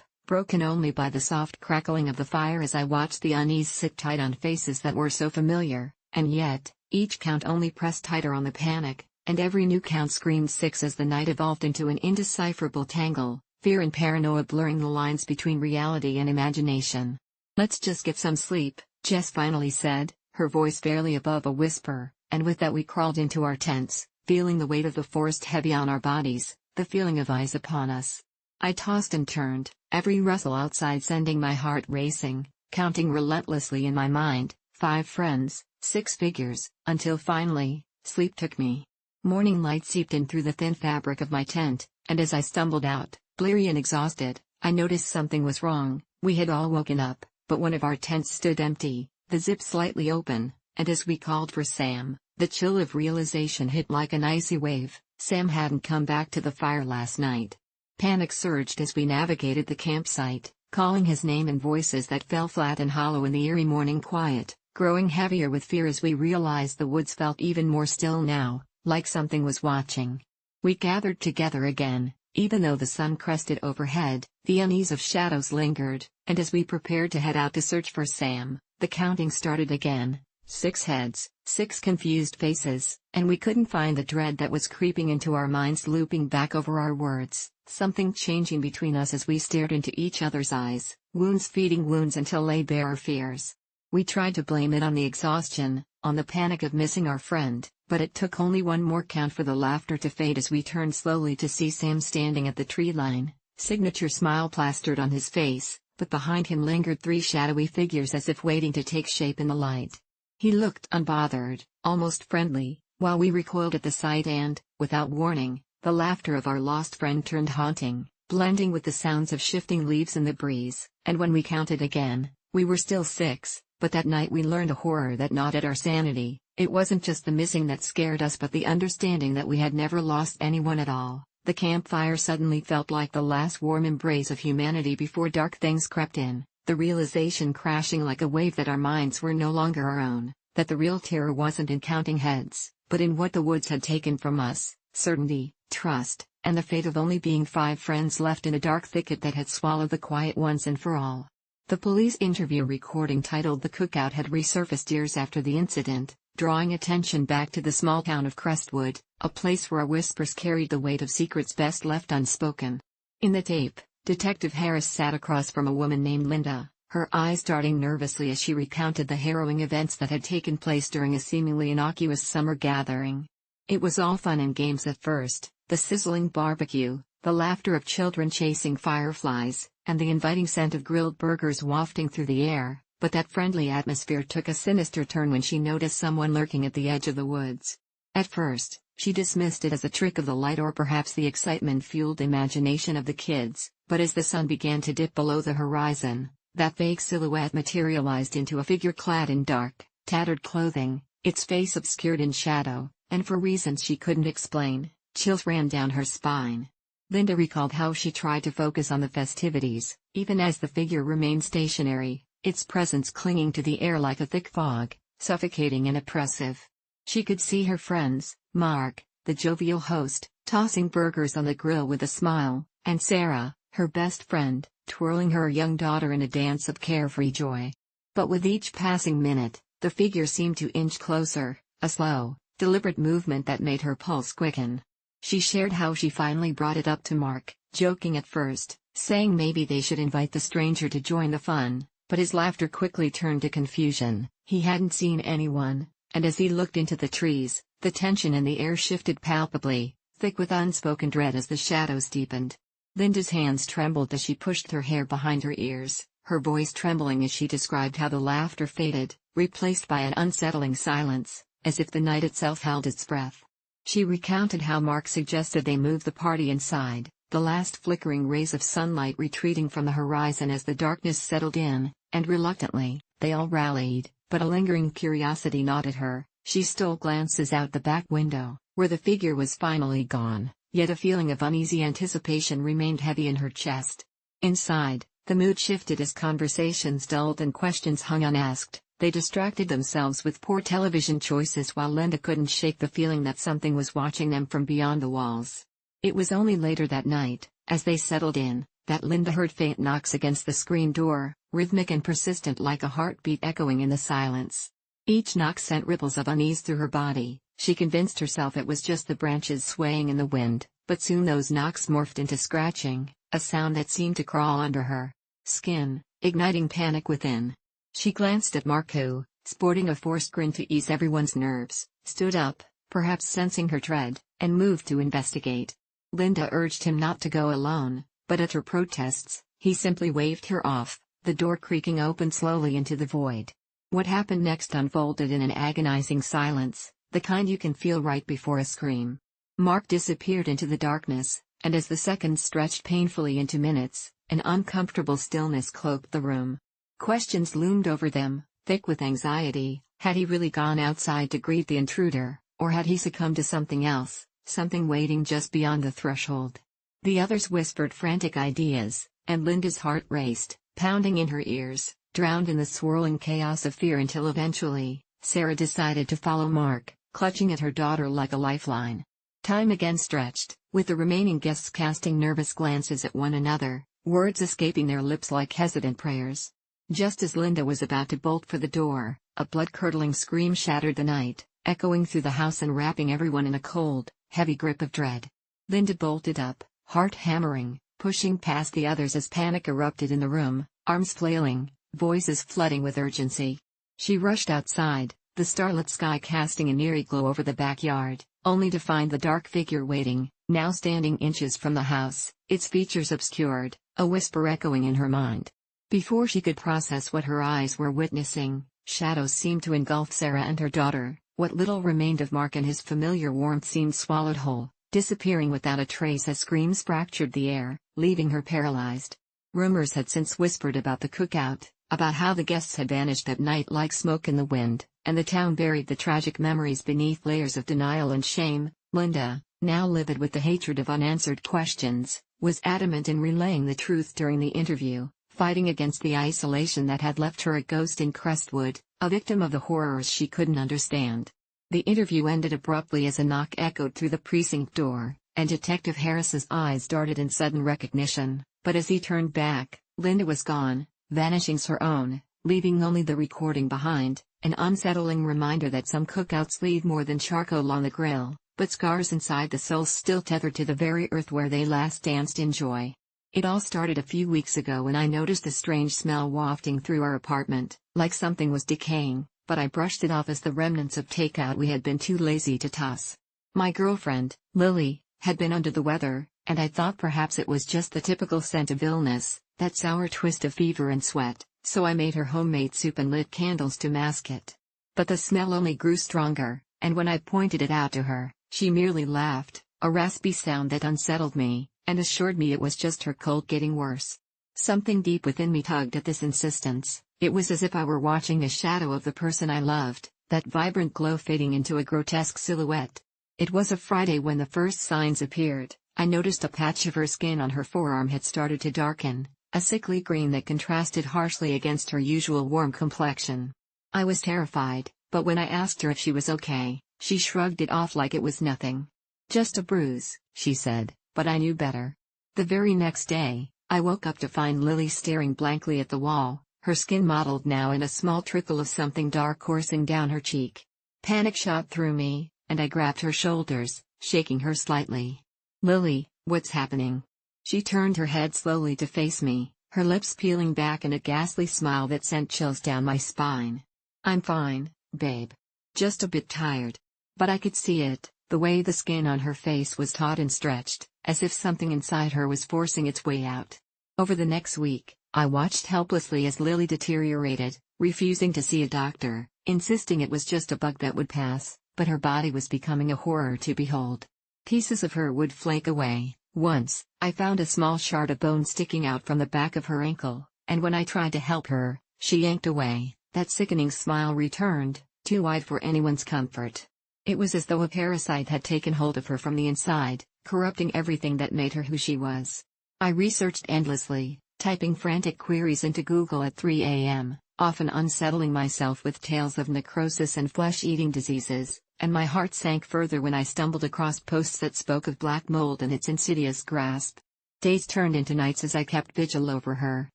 broken only by the soft crackling of the fire as I watched the unease sit tight on faces that were so familiar, and yet, each count only pressed tighter on the panic, and every new count screamed 6 as the night evolved into an indecipherable tangle, fear and paranoia blurring the lines between reality and imagination. "Let's just get some sleep," Jess finally said, her voice barely above a whisper, and with that we crawled into our tents, feeling the weight of the forest heavy on our bodies, the feeling of eyes upon us. I tossed and turned, every rustle outside sending my heart racing, counting relentlessly in my mind, 5 friends, 6 figures, until finally, sleep took me. Morning light seeped in through the thin fabric of my tent, and as I stumbled out, bleary and exhausted, I noticed something was wrong. We had all woken up, but one of our tents stood empty, the zip slightly open, and as we called for Sam, the chill of realization hit like an icy wave. Sam hadn't come back to the fire last night. Panic surged as we navigated the campsite, calling his name in voices that fell flat and hollow in the eerie morning quiet, growing heavier with fear as we realized the woods felt even more still now, like something was watching. We gathered together again, even though the sun crested overhead, the unease of shadows lingered, and as we prepared to head out to search for Sam, the counting started again. 6 heads, 6 confused faces, and we couldn't find the dread that was creeping into our minds, looping back over our words, something changing between us as we stared into each other's eyes, wounds feeding wounds until laid bare our fears. We tried to blame it on the exhaustion, on the panic of missing our friend, but it took only one more count for the laughter to fade as we turned slowly to see Sam standing at the tree line, signature smile plastered on his face, but behind him lingered 3 shadowy figures as if waiting to take shape in the light. He looked unbothered, almost friendly, while we recoiled at the sight and, without warning, the laughter of our lost friend turned haunting, blending with the sounds of shifting leaves in the breeze, and when we counted again, we were still 6, but that night we learned a horror that gnawed at our sanity. It wasn't just the missing that scared us but the understanding that we had never lost anyone at all. The campfire suddenly felt like the last warm embrace of humanity before dark things crept in. The realization crashing like a wave that our minds were no longer our own, that the real terror wasn't in counting heads, but in what the woods had taken from us, certainty, trust, and the fate of only being 5 friends left in a dark thicket that had swallowed the quiet once and for all. The police interview recording titled "The Cookout" had resurfaced years after the incident, drawing attention back to the small town of Crestwood, a place where whispers carried the weight of secrets best left unspoken. In the tape, Detective Harris sat across from a woman named Linda, her eyes darting nervously as she recounted the harrowing events that had taken place during a seemingly innocuous summer gathering. It was all fun and games at first, the sizzling barbecue, the laughter of children chasing fireflies, and the inviting scent of grilled burgers wafting through the air, but that friendly atmosphere took a sinister turn when she noticed someone lurking at the edge of the woods. At first, she dismissed it as a trick of the light or perhaps the excitement-fueled imagination of the kids, but as the sun began to dip below the horizon, that vague silhouette materialized into a figure clad in dark, tattered clothing, its face obscured in shadow, and for reasons she couldn't explain, chills ran down her spine. Linda recalled how she tried to focus on the festivities, even as the figure remained stationary, its presence clinging to the air like a thick fog, suffocating and oppressive. She could see her friends, Mark, the jovial host, tossing burgers on the grill with a smile, and Sarah, her best friend, twirling her young daughter in a dance of carefree joy. But with each passing minute, the figure seemed to inch closer, a slow, deliberate movement that made her pulse quicken. She shared how she finally brought it up to Mark, joking at first, saying maybe they should invite the stranger to join the fun, but his laughter quickly turned to confusion. He hadn't seen anyone, and as he looked into the trees, the tension in the air shifted palpably, thick with unspoken dread as the shadows deepened. Linda's hands trembled as she pushed her hair behind her ears, her voice trembling as she described how the laughter faded, replaced by an unsettling silence, as if the night itself held its breath. She recounted how Mark suggested they move the party inside, the last flickering rays of sunlight retreating from the horizon as the darkness settled in, and reluctantly, they all rallied, but a lingering curiosity gnawed at her. She stole glances out the back window, where the figure was finally gone, yet a feeling of uneasy anticipation remained heavy in her chest. Inside, the mood shifted as conversations dulled and questions hung unasked. They distracted themselves with poor television choices while Linda couldn't shake the feeling that something was watching them from beyond the walls. It was only later that night, as they settled in, that Linda heard faint knocks against the screen door, rhythmic and persistent like a heartbeat echoing in the silence. Each knock sent ripples of unease through her body. She convinced herself it was just the branches swaying in the wind, but soon those knocks morphed into scratching, a sound that seemed to crawl under her skin, igniting panic within. She glanced at Mark who, sporting a forced grin to ease everyone's nerves, stood up, perhaps sensing her dread, and moved to investigate. Linda urged him not to go alone, but at her protests, he simply waved her off, the door creaking open slowly into the void. What happened next unfolded in an agonizing silence, the kind you can feel right before a scream. Mark disappeared into the darkness, and as the seconds stretched painfully into minutes, an uncomfortable stillness cloaked the room. Questions loomed over them, thick with anxiety. Had he really gone outside to greet the intruder, or had he succumbed to something else, something waiting just beyond the threshold? The others whispered frantic ideas, and Linda's heart raced, pounding in her ears, drowned in the swirling chaos of fear until eventually, Sarah decided to follow Mark, clutching at her daughter like a lifeline. Time again stretched, with the remaining guests casting nervous glances at one another, words escaping their lips like hesitant prayers. Just as Linda was about to bolt for the door, a blood-curdling scream shattered the night, echoing through the house and wrapping everyone in a cold, heavy grip of dread. Linda bolted up, heart hammering, pushing past the others as panic erupted in the room, arms flailing, voices flooding with urgency. She rushed outside, the starlit sky casting an eerie glow over the backyard, only to find the dark figure waiting, now standing inches from the house, its features obscured, a whisper echoing in her mind. Before she could process what her eyes were witnessing, shadows seemed to engulf Sarah and her daughter. What little remained of Mark and his familiar warmth seemed swallowed whole, disappearing without a trace as screams fractured the air, leaving her paralyzed. Rumors had since whispered about the cookout, about how the guests had vanished that night like smoke in the wind, and the town buried the tragic memories beneath layers of denial and shame. Linda, now livid with the hatred of unanswered questions, was adamant in relaying the truth during the interview, fighting against the isolation that had left her a ghost in Crestwood, a victim of the horrors she couldn't understand. The interview ended abruptly as a knock echoed through the precinct door, and Detective Harris's eyes darted in sudden recognition, but as he turned back, Linda was gone, vanishing her own, leaving only the recording behind, an unsettling reminder that some cookouts leave more than charcoal on the grill, but scars inside the souls still tethered to the very earth where they last danced in joy. It all started a few weeks ago when I noticed a strange smell wafting through our apartment, like something was decaying, but I brushed it off as the remnants of takeout we had been too lazy to toss. My girlfriend, Lily, had been under the weather, and I thought perhaps it was just the typical scent of illness, that sour twist of fever and sweat, so I made her homemade soup and lit candles to mask it. But the smell only grew stronger, and when I pointed it out to her, she merely laughed, a raspy sound that unsettled me, and assured me it was just her cold getting worse. Something deep within me tugged at this insistence. It was as if I were watching a shadow of the person I loved, that vibrant glow fading into a grotesque silhouette. It was a Friday when the first signs appeared. I noticed a patch of her skin on her forearm had started to darken, a sickly green that contrasted harshly against her usual warm complexion. I was terrified, but when I asked her if she was okay, she shrugged it off like it was nothing. Just a bruise, she said. But I knew better. The very next day, I woke up to find Lily staring blankly at the wall, her skin mottled now and a small trickle of something dark coursing down her cheek. Panic shot through me, and I grabbed her shoulders, shaking her slightly. Lily, what's happening? She turned her head slowly to face me, her lips peeling back in a ghastly smile that sent chills down my spine. I'm fine, babe. just a bit tired. But I could see it, the way the skin on her face was taut and stretched, as if something inside her was forcing its way out. Over the next week, I watched helplessly as Lily deteriorated, refusing to see a doctor, insisting it was just a bug that would pass, but her body was becoming a horror to behold. Pieces of her would flake away. Once, I found a small shard of bone sticking out from the back of her ankle, and when I tried to help her, she yanked away. That sickening smile returned, too wide for anyone's comfort. It was as though a parasite had taken hold of her from the inside, corrupting everything that made her who she was. I researched endlessly, typing frantic queries into Google at 3 a.m., often unsettling myself with tales of necrosis and flesh-eating diseases, and my heart sank further when I stumbled across posts that spoke of black mold and its insidious grasp. Days turned into nights as I kept vigil over her,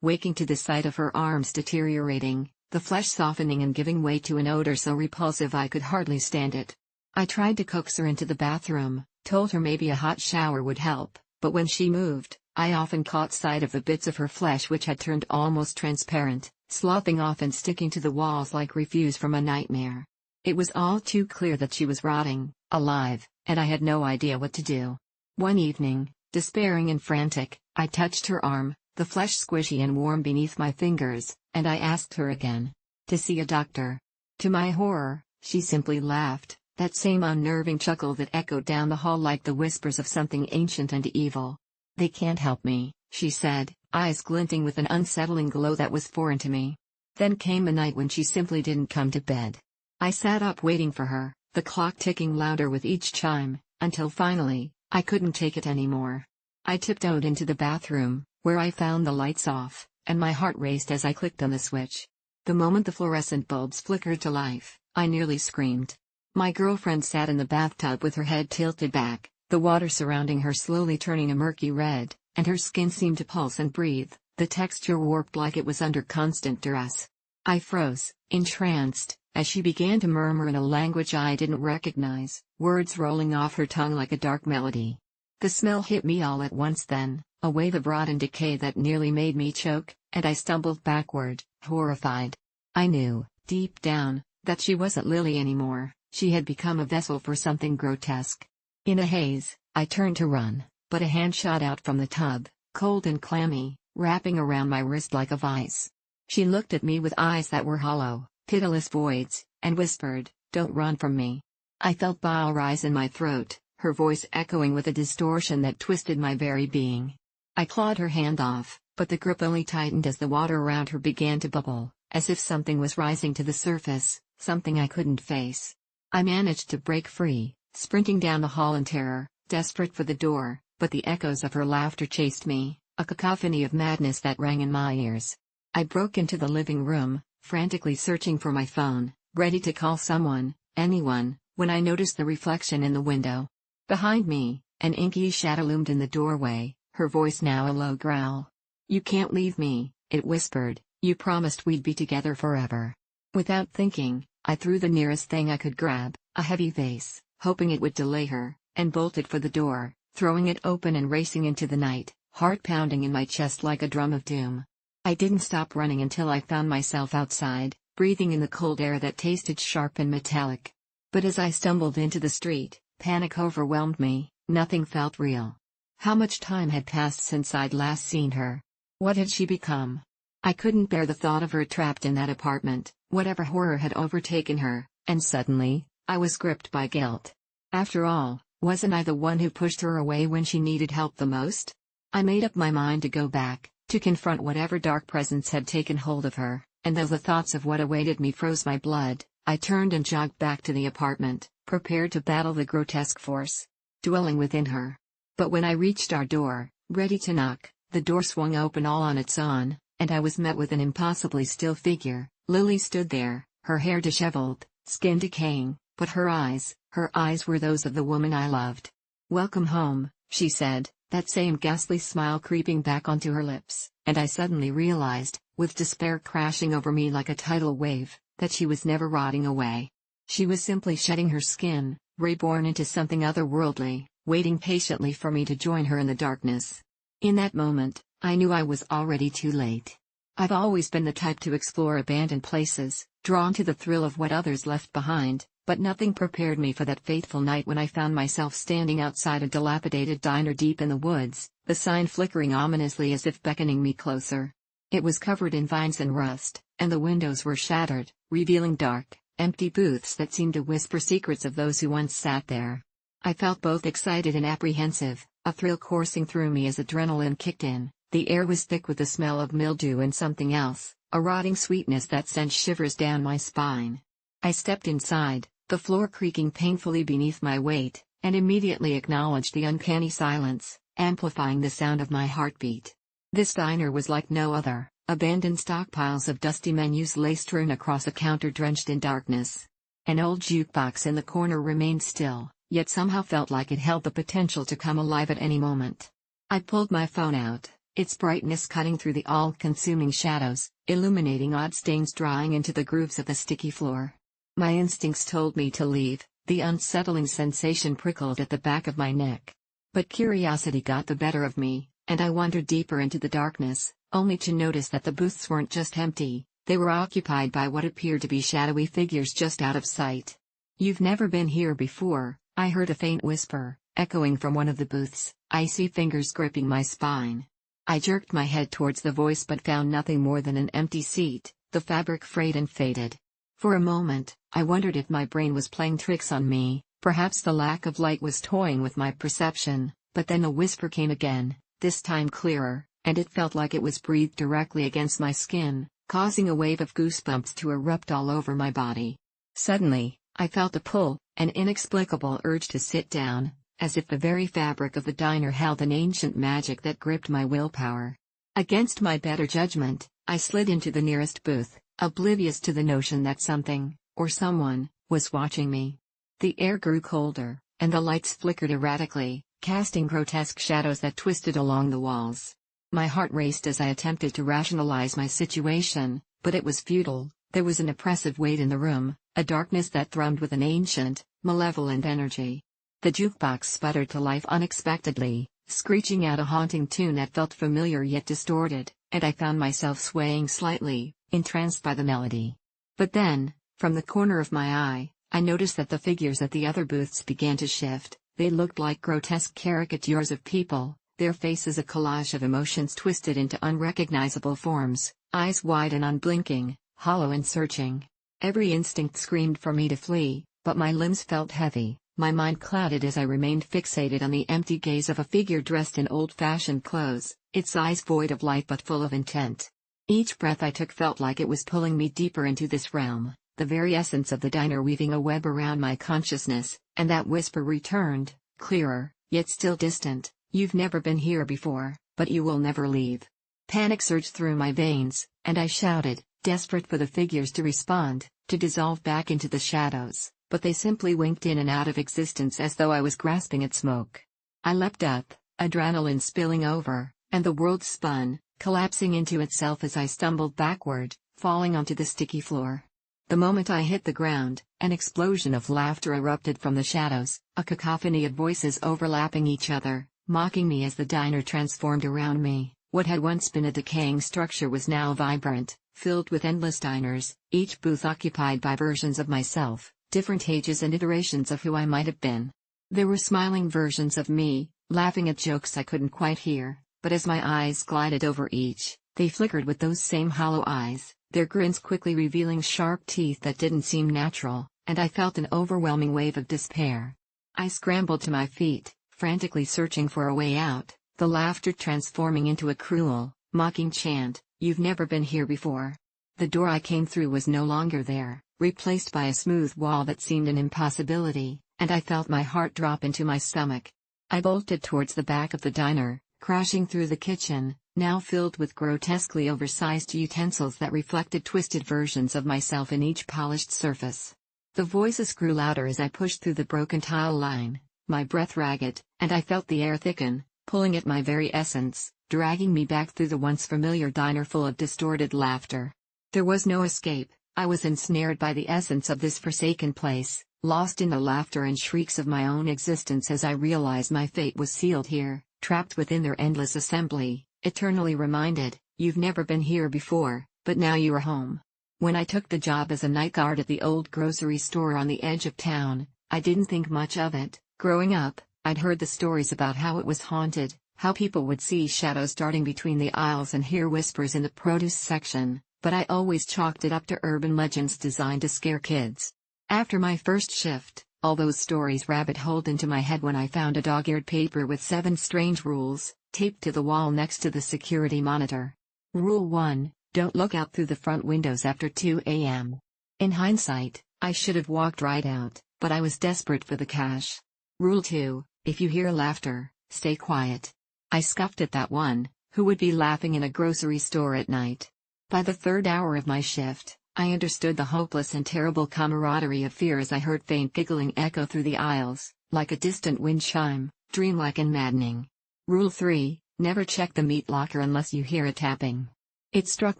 waking to the sight of her arms deteriorating, the flesh softening and giving way to an odor so repulsive I could hardly stand it. I tried to coax her into the bathroom, told her maybe a hot shower would help, but when she moved, I often caught sight of the bits of her flesh which had turned almost transparent, sloughing off and sticking to the walls like refuse from a nightmare. It was all too clear that she was rotting, alive, and I had no idea what to do. One evening, despairing and frantic, I touched her arm, the flesh squishy and warm beneath my fingers, and I asked her again to see a doctor. To my horror, she simply laughed, that same unnerving chuckle that echoed down the hall like the whispers of something ancient and evil. "They can't help me," she said, eyes glinting with an unsettling glow that was foreign to me. Then came a night when she simply didn't come to bed. I sat up waiting for her, the clock ticking louder with each chime, until finally, I couldn't take it anymore. I tiptoed into the bathroom, where I found the lights off, and my heart raced as I clicked on the switch. The moment the fluorescent bulbs flickered to life, I nearly screamed. My girlfriend sat in the bathtub with her head tilted back, the water surrounding her slowly turning a murky red, and her skin seemed to pulse and breathe, the texture warped like it was under constant duress. I froze, entranced, as she began to murmur in a language I didn't recognize, words rolling off her tongue like a dark melody. The smell hit me all at once then, a wave of rot and decay that nearly made me choke, and I stumbled backward, horrified. I knew, deep down, that she wasn't Lily anymore, she had become a vessel for something grotesque. In a haze, I turned to run, but a hand shot out from the tub, cold and clammy, wrapping around my wrist like a vice. She looked at me with eyes that were hollow, pitiless voids, and whispered, "Don't run from me." I felt bile rise in my throat, her voice echoing with a distortion that twisted my very being. I clawed her hand off, but the grip only tightened as the water around her began to bubble, as if something was rising to the surface, something I couldn't face. I managed to break free, sprinting down the hall in terror, desperate for the door, but the echoes of her laughter chased me, a cacophony of madness that rang in my ears. I broke into the living room, frantically searching for my phone, ready to call someone, anyone, when I noticed the reflection in the window. Behind me, an inky shadow loomed in the doorway, her voice now a low growl. "You can't leave me," it whispered, "you promised we'd be together forever." Without thinking, I threw the nearest thing I could grab, a heavy vase, hoping it would delay her, and bolted for the door, throwing it open and racing into the night, heart pounding in my chest like a drum of doom. I didn't stop running until I found myself outside, breathing in the cold air that tasted sharp and metallic. But as I stumbled into the street, panic overwhelmed me, nothing felt real. How much time had passed since I'd last seen her? What had she become? I couldn't bear the thought of her trapped in that apartment, whatever horror had overtaken her, and suddenly, I was gripped by guilt. After all, wasn't I the one who pushed her away when she needed help the most? I made up my mind to go back, to confront whatever dark presence had taken hold of her, and though the thoughts of what awaited me froze my blood, I turned and jogged back to the apartment, prepared to battle the grotesque force dwelling within her. But when I reached our door, ready to knock, the door swung open all on its own, and I was met with an impossibly still figure. Lily stood there, her hair disheveled, skin decaying, but her eyes were those of the woman I loved. "Welcome home," she said, that same ghastly smile creeping back onto her lips, and I suddenly realized, with despair crashing over me like a tidal wave, that she was never rotting away. She was simply shedding her skin, reborn into something otherworldly, waiting patiently for me to join her in the darkness. In that moment, I knew I was already too late. I've always been the type to explore abandoned places, drawn to the thrill of what others left behind, But nothing prepared me for that fateful night when I found myself standing outside a dilapidated diner deep in the woods, the sign flickering ominously as if beckoning me closer. It was covered in vines and rust, and the windows were shattered, revealing dark, empty booths that seemed to whisper secrets of those who once sat there. I felt both excited and apprehensive, a thrill coursing through me as adrenaline kicked in. The air was thick with the smell of mildew and something else, a rotting sweetness that sent shivers down my spine. I stepped inside, the floor creaking painfully beneath my weight, and immediately acknowledged the uncanny silence, amplifying the sound of my heartbeat. This diner was like no other, abandoned stockpiles of dusty menus lay strewn across a counter drenched in darkness. An old jukebox in the corner remained still, yet somehow felt like it held the potential to come alive at any moment. I pulled my phone out, its brightness cutting through the all-consuming shadows, illuminating odd stains drawing into the grooves of the sticky floor. My instincts told me to leave, the unsettling sensation prickled at the back of my neck. But curiosity got the better of me, and I wandered deeper into the darkness, only to notice that the booths weren't just empty, they were occupied by what appeared to be shadowy figures just out of sight. "You've never been here before," I heard a faint whisper, echoing from one of the booths, icy fingers gripping my spine. I jerked my head towards the voice but found nothing more than an empty seat, the fabric frayed and faded. For a moment, I wondered if my brain was playing tricks on me, perhaps the lack of light was toying with my perception, but then the whisper came again, this time clearer, and it felt like it was breathed directly against my skin, causing a wave of goosebumps to erupt all over my body. Suddenly, I felt a pull, an inexplicable urge to sit down, as if the very fabric of the diner held an ancient magic that gripped my willpower. Against my better judgment, I slid into the nearest booth, oblivious to the notion that something, or someone, was watching me. The air grew colder, and the lights flickered erratically, casting grotesque shadows that twisted along the walls. My heart raced as I attempted to rationalize my situation, but it was futile. There was an oppressive weight in the room, a darkness that thrummed with an ancient, malevolent energy. The jukebox sputtered to life unexpectedly, screeching out a haunting tune that felt familiar yet distorted, and I found myself swaying slightly, entranced by the melody. But then, from the corner of my eye, I noticed that the figures at the other booths began to shift. They looked like grotesque caricatures of people, their faces a collage of emotions twisted into unrecognizable forms, eyes wide and unblinking, hollow and searching. Every instinct screamed for me to flee, but my limbs felt heavy, my mind clouded as I remained fixated on the empty gaze of a figure dressed in old-fashioned clothes, its eyes void of light but full of intent. Each breath I took felt like it was pulling me deeper into this realm, the very essence of the diner weaving a web around my consciousness, and that whisper returned, clearer, yet still distant, "You've never been here before, but you will never leave." Panic surged through my veins, and I shouted, desperate for the figures to respond, to dissolve back into the shadows, but they simply winked in and out of existence as though I was grasping at smoke. I leapt up, adrenaline spilling over, and the world spun, collapsing into itself as I stumbled backward, falling onto the sticky floor. The moment I hit the ground, an explosion of laughter erupted from the shadows, a cacophony of voices overlapping each other, mocking me as the diner transformed around me. What had once been a decaying structure was now vibrant, filled with endless diners, each booth occupied by versions of myself, different ages and iterations of who I might have been. There were smiling versions of me, laughing at jokes I couldn't quite hear, but as my eyes glided over each, they flickered with those same hollow eyes, their grins quickly revealing sharp teeth that didn't seem natural, and I felt an overwhelming wave of despair. I scrambled to my feet, frantically searching for a way out, the laughter transforming into a cruel, mocking chant, "You've never been here before." The door I came through was no longer there, replaced by a smooth wall that seemed an impossibility, and I felt my heart drop into my stomach. I bolted towards the back of the diner, crashing through the kitchen, now filled with grotesquely oversized utensils that reflected twisted versions of myself in each polished surface. The voices grew louder as I pushed through the broken tile line, my breath ragged, and I felt the air thicken, pulling at my very essence, dragging me back through the once familiar diner full of distorted laughter. There was no escape. I was ensnared by the essence of this forsaken place, lost in the laughter and shrieks of my own existence as I realized my fate was sealed here, trapped within their endless assembly, eternally reminded, "You've never been here before, but now you are home." When I took the job as a night guard at the old grocery store on the edge of town, I didn't think much of it. Growing up, I'd heard the stories about how it was haunted, how people would see shadows darting between the aisles and hear whispers in the produce section, but I always chalked it up to urban legends designed to scare kids. After my first shift, all those stories rabbit-holed into my head when I found a dog-eared paper with 7 strange rules, taped to the wall next to the security monitor. Rule 1. Don't look out through the front windows after 2 a.m. In hindsight, I should have walked right out, but I was desperate for the cash. Rule 2. If you hear laughter, stay quiet. I scoffed at that one. Who would be laughing in a grocery store at night? By the 3rd hour of my shift, I understood the hopeless and terrible camaraderie of fear as I heard faint giggling echo through the aisles, like a distant wind chime, dreamlike and maddening. Rule 3. Never check the meat locker unless you hear a tapping. It struck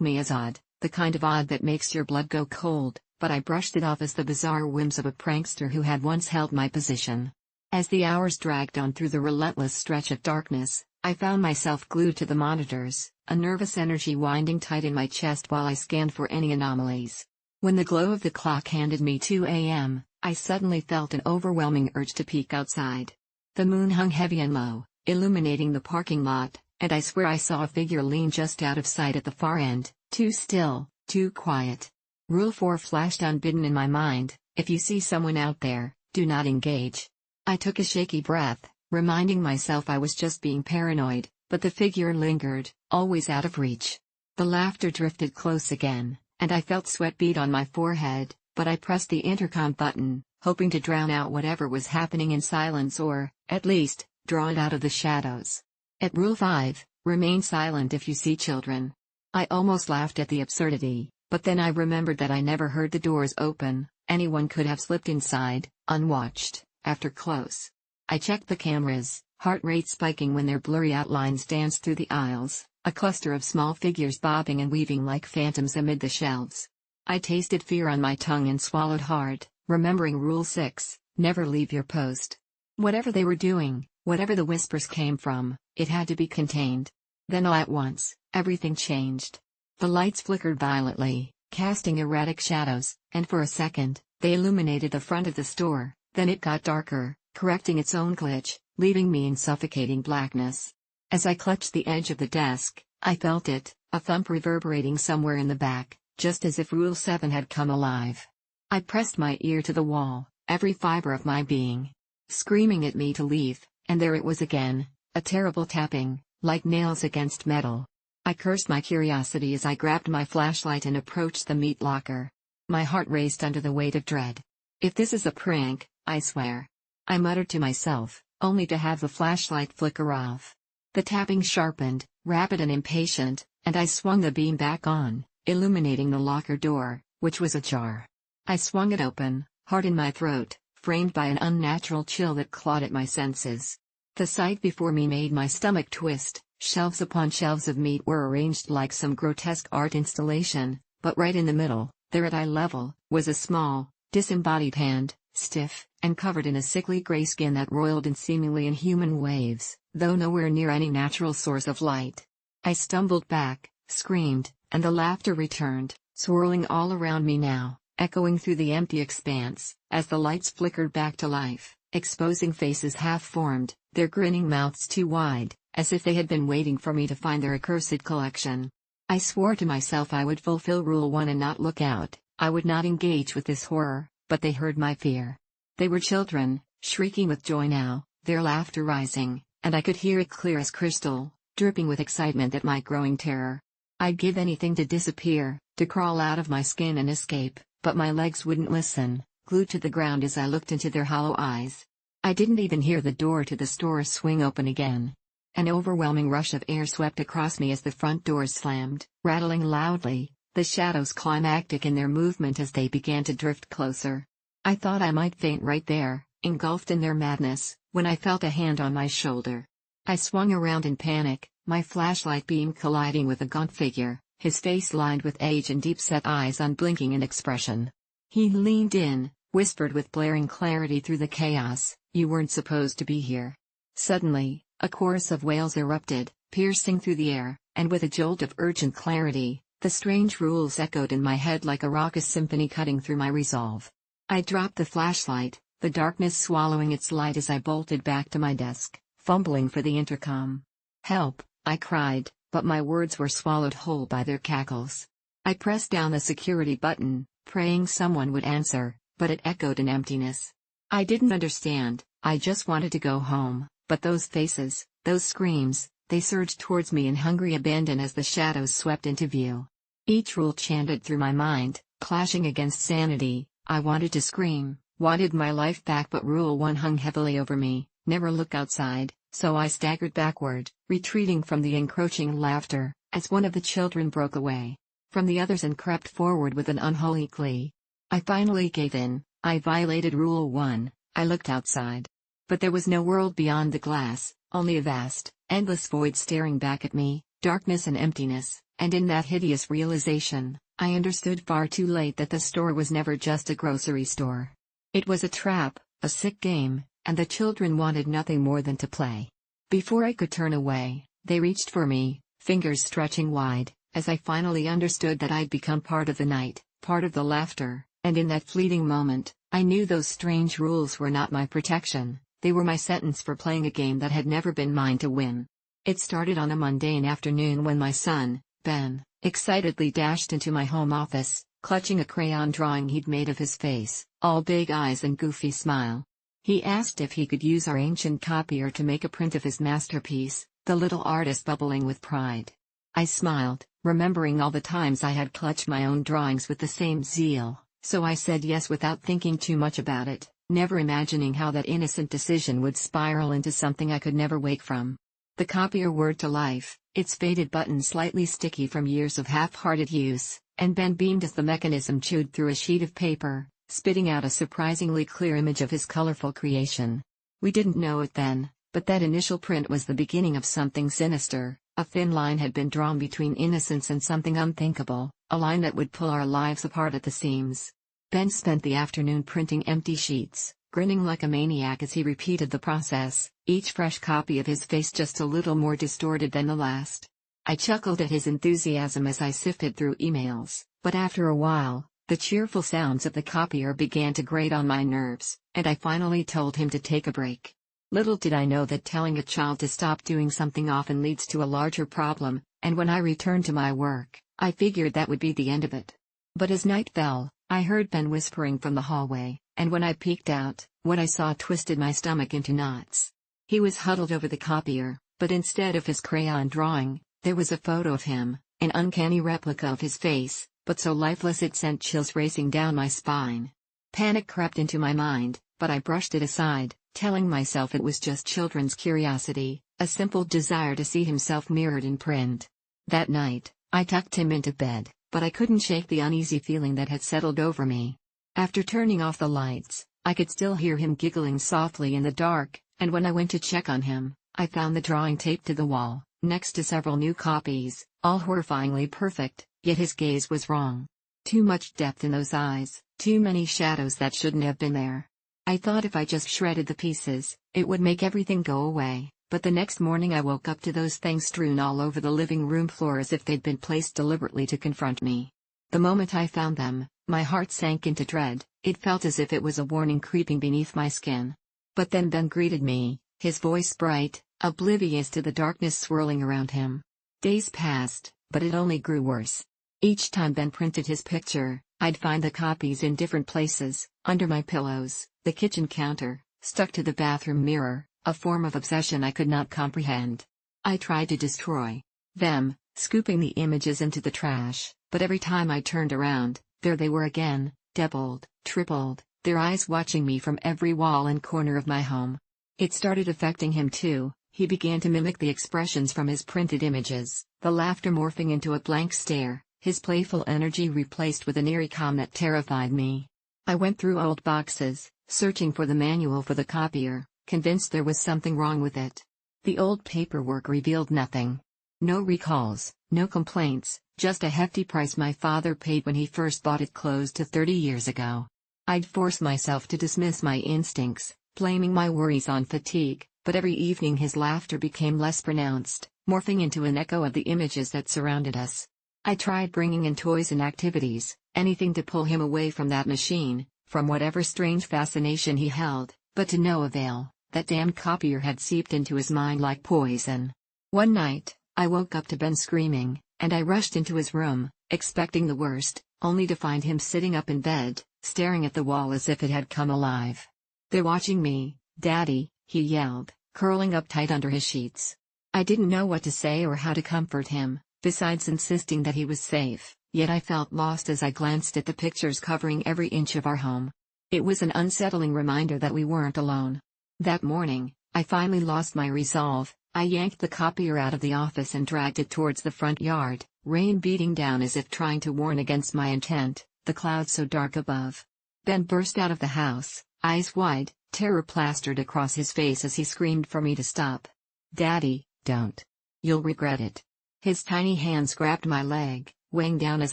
me as odd, the kind of odd that makes your blood go cold, but I brushed it off as the bizarre whims of a prankster who had once held my position. As the hours dragged on through the relentless stretch of darkness, I found myself glued to the monitors, a nervous energy winding tight in my chest while I scanned for any anomalies. When the glow of the clock handed me 2 a.m., I suddenly felt an overwhelming urge to peek outside. The moon hung heavy and low, illuminating the parking lot, and I swear I saw a figure lean just out of sight at the far end, too still, too quiet. Rule 4 flashed unbidden in my mind: if you see someone out there, do not engage. I took a shaky breath, reminding myself I was just being paranoid, but the figure lingered, always out of reach. The laughter drifted close again, and I felt sweat bead on my forehead, but I pressed the intercom button, hoping to drown out whatever was happening in silence or, at least, draw it out of the shadows. At Rule 5, remain silent if you see children. I almost laughed at the absurdity, but then I remembered that I never heard the doors open. Anyone could have slipped inside, unwatched, after close. I checked the cameras, heart rate spiking when their blurry outlines danced through the aisles, a cluster of small figures bobbing and weaving like phantoms amid the shelves. I tasted fear on my tongue and swallowed hard, remembering Rule 6, never leave your post. Whatever they were doing, whatever the whispers came from, it had to be contained. Then all at once, everything changed. The lights flickered violently, casting erratic shadows, and for a second, they illuminated the front of the store. Then it got darker, correcting its own glitch, leaving me in suffocating blackness. As I clutched the edge of the desk, I felt it, a thump reverberating somewhere in the back, just as if Rule 7 had come alive. I pressed my ear to the wall, every fiber of my being screaming at me to leave, and there it was again, a terrible tapping, like nails against metal. I cursed my curiosity as I grabbed my flashlight and approached the meat locker. My heart raced under the weight of dread. If this is a prank, I swear, I muttered to myself, only to have the flashlight flicker off. The tapping sharpened, rapid and impatient, and I swung the beam back on, illuminating the locker door, which was ajar. I swung it open, heart in my throat, framed by an unnatural chill that clawed at my senses. The sight before me made my stomach twist. Shelves upon shelves of meat were arranged like some grotesque art installation, but right in the middle, there at eye level, was a small, disembodied hand, stiff, and covered in a sickly gray skin that roiled in seemingly inhuman waves, though nowhere near any natural source of light. I stumbled back, screamed, and the laughter returned, swirling all around me now, echoing through the empty expanse, as the lights flickered back to life, exposing faces half-formed, their grinning mouths too wide, as if they had been waiting for me to find their accursed collection. I swore to myself I would fulfill Rule 1 and not look out. I would not engage with this horror, but they heard my fear. They were children, shrieking with joy now, their laughter rising, and I could hear it clear as crystal, dripping with excitement at my growing terror. I'd give anything to disappear, to crawl out of my skin and escape, but my legs wouldn't listen, glued to the ground as I looked into their hollow eyes. I didn't even hear the door to the store swing open again. An overwhelming rush of air swept across me as the front doors slammed, rattling loudly, the shadows climactic in their movement as they began to drift closer. I thought I might faint right there, engulfed in their madness, when I felt a hand on my shoulder. I swung around in panic, my flashlight beam colliding with a gaunt figure, his face lined with age and deep-set eyes unblinking in expression. He leaned in, whispered with blaring clarity through the chaos, "You weren't supposed to be here." Suddenly, a chorus of wails erupted, piercing through the air, and with a jolt of urgent clarity, The strange rules echoed in my head like a raucous symphony cutting through my resolve. I dropped the flashlight, the darkness swallowing its light as I bolted back to my desk, fumbling for the intercom. "Help," I cried, but my words were swallowed whole by their cackles. I pressed down the security button, praying someone would answer, but it echoed in emptiness. I didn't understand, I just wanted to go home, but those faces, those screams, they surged towards me in hungry abandon as the shadows swept into view. Each rule chanted through my mind, clashing against sanity. I wanted to scream, wanted my life back, but Rule 1 hung heavily over me, never look outside, so I staggered backward, retreating from the encroaching laughter, as one of the children broke away from the others and crept forward with an unholy glee. I finally gave in, I violated Rule 1, I looked outside. But there was no world beyond the glass, only a vast, endless void staring back at me, darkness and emptiness, and in that hideous realization, I understood far too late that the store was never just a grocery store. It was a trap, a sick game, and the children wanted nothing more than to play. Before I could turn away, they reached for me, fingers stretching wide, as I finally understood that I'd become part of the night, part of the laughter, and in that fleeting moment, I knew those strange rules were not my protection, they were my sentence for playing a game that had never been mine to win. It started on a mundane afternoon when my son, Ben, excitedly dashed into my home office, clutching a crayon drawing he'd made of his face, all big eyes and goofy smile. He asked if he could use our ancient copier to make a print of his masterpiece, the little artist bubbling with pride. I smiled, remembering all the times I had clutched my own drawings with the same zeal, so I said yes without thinking too much about it, never imagining how that innocent decision would spiral into something I could never wake from. The copier whirred to life, its faded button slightly sticky from years of half-hearted use, and Ben beamed as the mechanism chewed through a sheet of paper, spitting out a surprisingly clear image of his colorful creation. We didn't know it then, but that initial print was the beginning of something sinister. A thin line had been drawn between innocence and something unthinkable, a line that would pull our lives apart at the seams. Ben spent the afternoon printing empty sheets, grinning like a maniac as he repeated the process, each fresh copy of his face just a little more distorted than the last. I chuckled at his enthusiasm as I sifted through emails, but after a while, the cheerful sounds of the copier began to grate on my nerves, and I finally told him to take a break. Little did I know that telling a child to stop doing something often leads to a larger problem, and when I returned to my work, I figured that would be the end of it. But as night fell, I heard Ben whispering from the hallway, and when I peeked out, what I saw twisted my stomach into knots. He was huddled over the copier, but instead of his crayon drawing, there was a photo of him, an uncanny replica of his face, but so lifeless it sent chills racing down my spine. Panic crept into my mind, but I brushed it aside, telling myself it was just children's curiosity, a simple desire to see himself mirrored in print. That night, I tucked him into bed, but I couldn't shake the uneasy feeling that had settled over me. After turning off the lights, I could still hear him giggling softly in the dark, and when I went to check on him, I found the drawing taped to the wall, next to several new copies, all horrifyingly perfect, yet his gaze was wrong. Too much depth in those eyes, too many shadows that shouldn't have been there. I thought if I just shredded the pieces, it would make everything go away, but the next morning I woke up to those things strewn all over the living room floor as if they'd been placed deliberately to confront me. The moment I found them, my heart sank into dread, it felt as if it was a warning creeping beneath my skin. But then Ben greeted me, his voice bright, oblivious to the darkness swirling around him. Days passed, but it only grew worse. Each time Ben printed his picture, I'd find the copies in different places, under my pillows, the kitchen counter, stuck to the bathroom mirror, a form of obsession I could not comprehend. I tried to destroy them, scooping the images into the trash, but every time I turned around, there they were again, doubled, tripled, their eyes watching me from every wall and corner of my home. It started affecting him too. He began to mimic the expressions from his printed images, the laughter morphing into a blank stare, his playful energy replaced with an eerie calm that terrified me. I went through old boxes, searching for the manual for the copier, convinced there was something wrong with it. The old paperwork revealed nothing. No recalls, no complaints, just a hefty price my father paid when he first bought it close to 30 years ago. I'd force myself to dismiss my instincts, blaming my worries on fatigue, but every evening his laughter became less pronounced, morphing into an echo of the images that surrounded us. I tried bringing in toys and activities, anything to pull him away from that machine, from whatever strange fascination he held, but to no avail. That damned copier had seeped into his mind like poison. One night, I woke up to Ben screaming, and I rushed into his room, expecting the worst, only to find him sitting up in bed, staring at the wall as if it had come alive. "They're watching me, Daddy," he yelled, curling up tight under his sheets. I didn't know what to say or how to comfort him, besides insisting that he was safe, yet I felt lost as I glanced at the pictures covering every inch of our home. It was an unsettling reminder that we weren't alone. That morning, I finally lost my resolve. I yanked the copier out of the office and dragged it towards the front yard, rain beating down as if trying to warn against my intent, the clouds so dark above. Ben burst out of the house, eyes wide, terror plastered across his face as he screamed for me to stop. "Daddy, don't. You'll regret it." His tiny hands grabbed my leg, weighing down as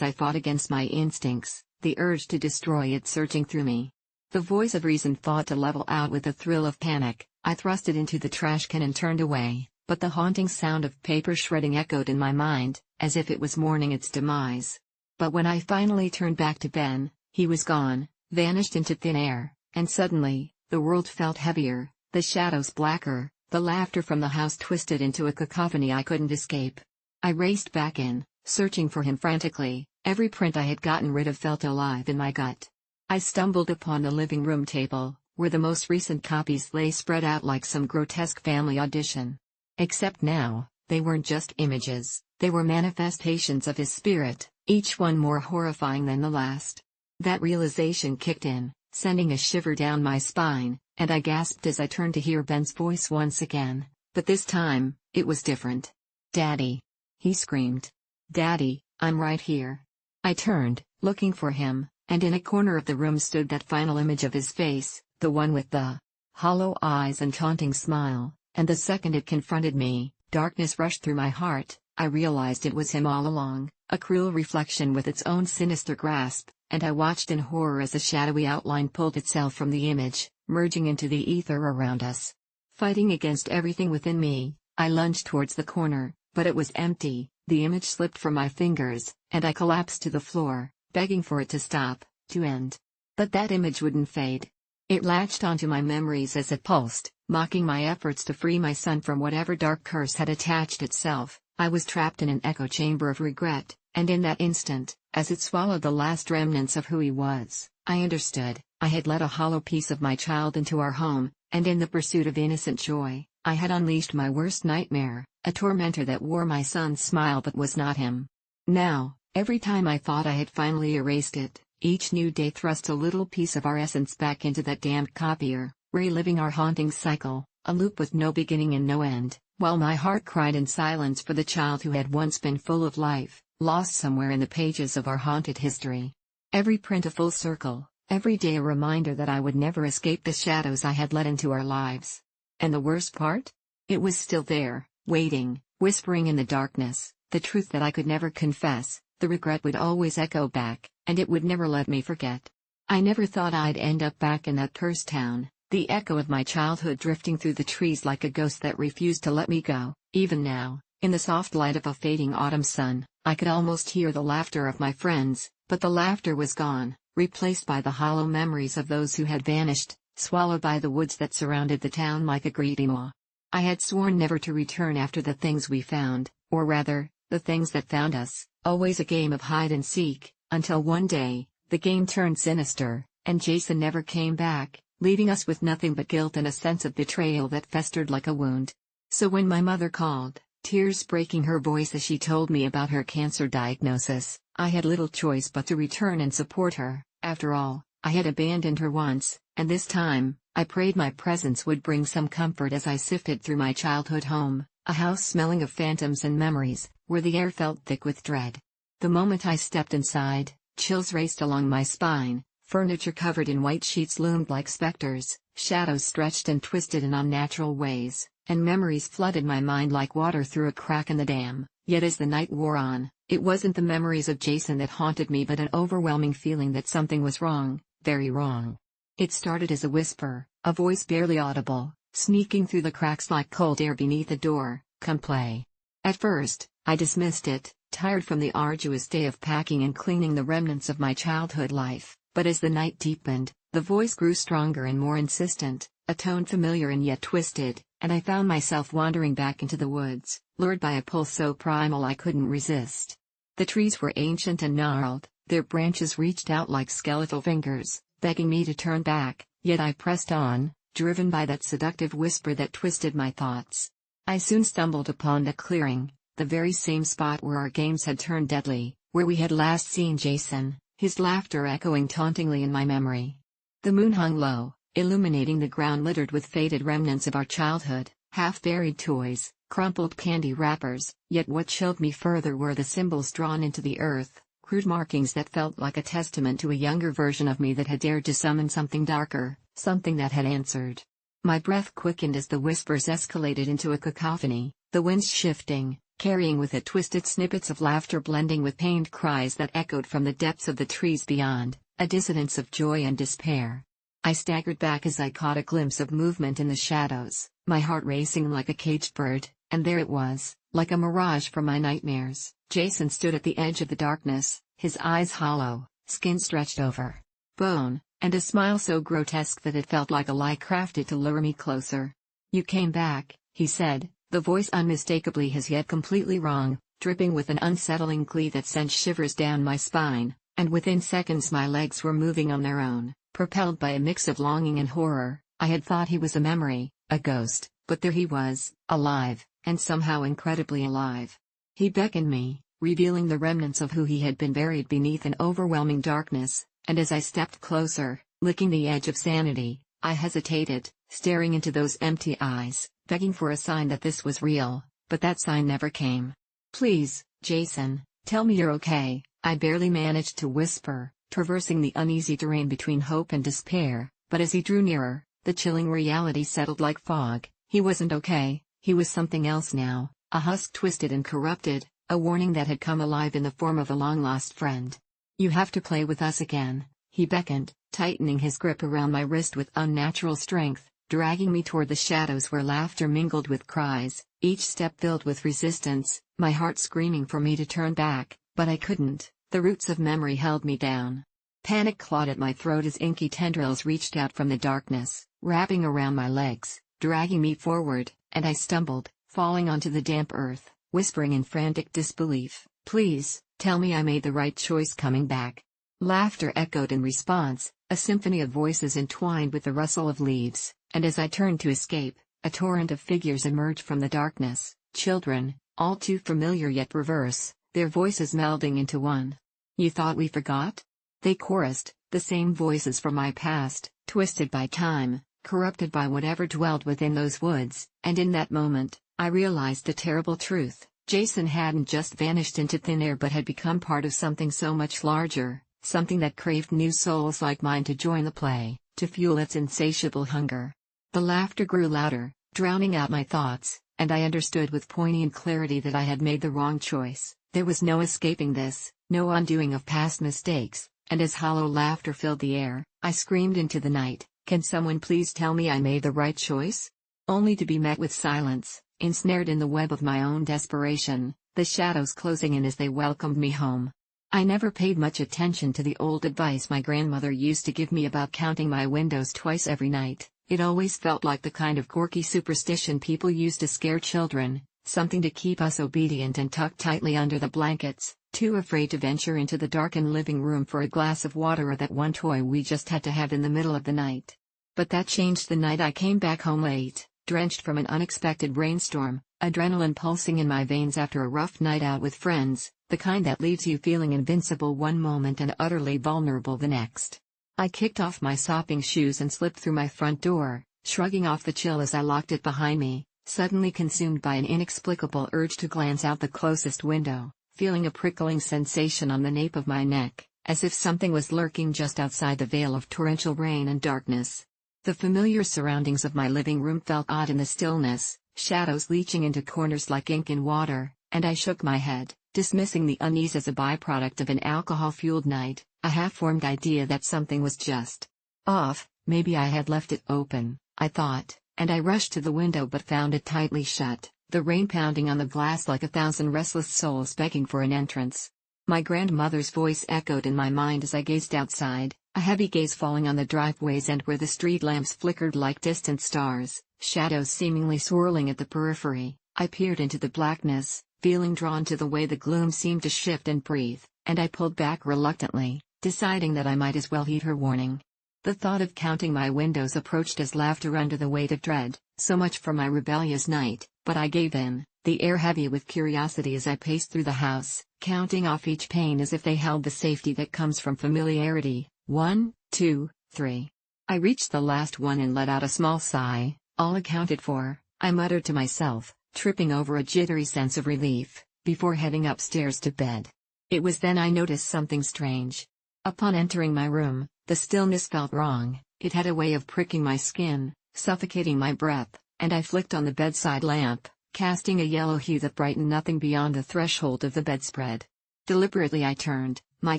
I fought against my instincts, the urge to destroy it surging through me. The voice of reason fought to level out with a thrill of panic. I thrust it into the trash can and turned away, but the haunting sound of paper shredding echoed in my mind, as if it was mourning its demise. But when I finally turned back to Ben, he was gone, vanished into thin air, and suddenly, the world felt heavier, the shadows blacker, the laughter from the house twisted into a cacophony I couldn't escape. I raced back in, searching for him frantically. Every print I had gotten rid of felt alive in my gut. I stumbled upon the living room table, where the most recent copies lay spread out like some grotesque family audition. Except now, they weren't just images, they were manifestations of his spirit, each one more horrifying than the last. That realization kicked in, sending a shiver down my spine, and I gasped as I turned to hear Ben's voice once again, but this time, it was different. "Daddy!" he screamed. "Daddy, I'm right here." I turned, looking for him, and in a corner of the room stood that final image of his face, the one with the hollow eyes and taunting smile, and the second it confronted me, darkness rushed through my heart. I realized it was him all along, a cruel reflection with its own sinister grasp, and I watched in horror as a shadowy outline pulled itself from the image, merging into the ether around us. Fighting against everything within me, I lunged towards the corner, but it was empty. The image slipped from my fingers, and I collapsed to the floor, begging for it to stop, to end. But that image wouldn't fade. It latched onto my memories as it pulsed, mocking my efforts to free my son from whatever dark curse had attached itself. I was trapped in an echo chamber of regret, and in that instant, as it swallowed the last remnants of who he was, I understood. I had let a hollow piece of my child into our home, and in the pursuit of innocent joy, I had unleashed my worst nightmare, a tormentor that wore my son's smile but was not him. Now, every time I thought I had finally erased it, each new day thrust a little piece of our essence back into that damned copier, reliving our haunting cycle, a loop with no beginning and no end, while my heart cried in silence for the child who had once been full of life, lost somewhere in the pages of our haunted history. Every print a full circle, every day a reminder that I would never escape the shadows I had let into our lives. And the worst part? It was still there, waiting, whispering in the darkness, the truth that I could never confess. The regret would always echo back, and it would never let me forget. I never thought I'd end up back in that cursed town, the echo of my childhood drifting through the trees like a ghost that refused to let me go. Even now, in the soft light of a fading autumn sun, I could almost hear the laughter of my friends, but the laughter was gone, replaced by the hollow memories of those who had vanished, swallowed by the woods that surrounded the town like a greedy maw. I had sworn never to return after the things we found, or rather, the things that found us. Always a game of hide and seek, until one day, the game turned sinister, and Jason never came back, leaving us with nothing but guilt and a sense of betrayal that festered like a wound. So when my mother called, tears breaking her voice as she told me about her cancer diagnosis, I had little choice but to return and support her. After all, I had abandoned her once, and this time, I prayed my presence would bring some comfort as I sifted through my childhood home, a house smelling of phantoms and memories, where the air felt thick with dread. The moment I stepped inside, chills raced along my spine, furniture covered in white sheets loomed like specters, shadows stretched and twisted in unnatural ways, and memories flooded my mind like water through a crack in the dam. Yet as the night wore on, it wasn't the memories of Jason that haunted me but an overwhelming feeling that something was wrong, very wrong. It started as a whisper, a voice barely audible, sneaking through the cracks like cold air beneath a door. "Come play." At first, I dismissed it, tired from the arduous day of packing and cleaning the remnants of my childhood life, but as the night deepened, the voice grew stronger and more insistent, a tone familiar and yet twisted, and I found myself wandering back into the woods, lured by a pull so primal I couldn't resist. The trees were ancient and gnarled, their branches reached out like skeletal fingers, begging me to turn back, yet I pressed on, driven by that seductive whisper that twisted my thoughts. I soon stumbled upon a clearing, the very same spot where our games had turned deadly, where we had last seen Jason, his laughter echoing tauntingly in my memory. The moon hung low, illuminating the ground littered with faded remnants of our childhood, half-buried toys, crumpled candy wrappers, yet what chilled me further were the symbols drawn into the earth, crude markings that felt like a testament to a younger version of me that had dared to summon something darker, something that had answered. My breath quickened as the whispers escalated into a cacophony, the winds shifting, carrying with it twisted snippets of laughter blending with pained cries that echoed from the depths of the trees beyond, a dissonance of joy and despair. I staggered back as I caught a glimpse of movement in the shadows, my heart racing like a caged bird, and there it was, like a mirage from my nightmares. Jason stood at the edge of the darkness, his eyes hollow, skin stretched over bone, and a smile so grotesque that it felt like a lie crafted to lure me closer. "You came back," he said, the voice unmistakably his yet completely wrong, dripping with an unsettling glee that sent shivers down my spine, and within seconds my legs were moving on their own, propelled by a mix of longing and horror. I had thought he was a memory, a ghost, but there he was, alive, and somehow incredibly alive. He beckoned me, revealing the remnants of who he had been buried beneath an overwhelming darkness, and as I stepped closer, licking the edge of sanity, I hesitated, staring into those empty eyes, begging for a sign that this was real, but that sign never came. "Please, Jason, tell me you're okay," I barely managed to whisper, traversing the uneasy terrain between hope and despair, but as he drew nearer, the chilling reality settled like fog. He wasn't okay, he was something else now, a husk twisted and corrupted, a warning that had come alive in the form of a long-lost friend. "You have to play with us again," he beckoned, tightening his grip around my wrist with unnatural strength, dragging me toward the shadows where laughter mingled with cries, each step filled with resistance, my heart screaming for me to turn back, but I couldn't, the roots of memory held me down. Panic clawed at my throat as inky tendrils reached out from the darkness, wrapping around my legs, dragging me forward, and I stumbled, falling onto the damp earth, whispering in frantic disbelief, "Please, tell me I made the right choice coming back." Laughter echoed in response, a symphony of voices entwined with the rustle of leaves, and as I turned to escape, a torrent of figures emerged from the darkness, children, all too familiar yet perverse, their voices melding into one. "You thought we forgot?" they chorused, the same voices from my past, twisted by time, corrupted by whatever dwelled within those woods, and in that moment, I realized the terrible truth. Jason hadn't just vanished into thin air but had become part of something so much larger, something that craved new souls like mine to join the play, to fuel its insatiable hunger. The laughter grew louder, drowning out my thoughts, and I understood with poignant clarity that I had made the wrong choice. There was no escaping this, no undoing of past mistakes, and as hollow laughter filled the air, I screamed into the night, "Can someone please tell me I made the right choice?" Only to be met with silence, ensnared in the web of my own desperation, the shadows closing in as they welcomed me home. I never paid much attention to the old advice my grandmother used to give me about counting my windows twice every night. It always felt like the kind of quirky superstition people used to scare children, something to keep us obedient and tucked tightly under the blankets, too afraid to venture into the darkened living room for a glass of water or that one toy we just had to have in the middle of the night. But that changed the night I came back home late, drenched from an unexpected rainstorm, adrenaline pulsing in my veins after a rough night out with friends, the kind that leaves you feeling invincible one moment and utterly vulnerable the next. I kicked off my sopping shoes and slipped through my front door, shrugging off the chill as I locked it behind me, suddenly consumed by an inexplicable urge to glance out the closest window, feeling a prickling sensation on the nape of my neck, as if something was lurking just outside the veil of torrential rain and darkness. The familiar surroundings of my living room felt odd in the stillness, shadows leaching into corners like ink in water, and I shook my head, dismissing the unease as a byproduct of an alcohol-fueled night, a half-formed idea that something was just off. Maybe I had left it open, I thought, and I rushed to the window but found it tightly shut, the rain pounding on the glass like 1,000 restless souls begging for an entrance. My grandmother's voice echoed in my mind as I gazed outside, a heavy gaze falling on the driveways and where the street lamps flickered like distant stars, shadows seemingly swirling at the periphery. I peered into the blackness, feeling drawn to the way the gloom seemed to shift and breathe, and I pulled back reluctantly, deciding that I might as well heed her warning. The thought of counting my windows approached as laughter under the weight of dread, so much for my rebellious night, but I gave in, the air heavy with curiosity as I paced through the house, counting off each pane as if they held the safety that comes from familiarity. 1, 2, 3. I reached the last one and let out a small sigh. All accounted for, I muttered to myself, tripping over a jittery sense of relief, before heading upstairs to bed. It was then I noticed something strange. Upon entering my room, the stillness felt wrong. It had a way of pricking my skin, suffocating my breath, and I flicked on the bedside lamp, casting a yellow hue that brightened nothing beyond the threshold of the bedspread. Deliberately I turned, my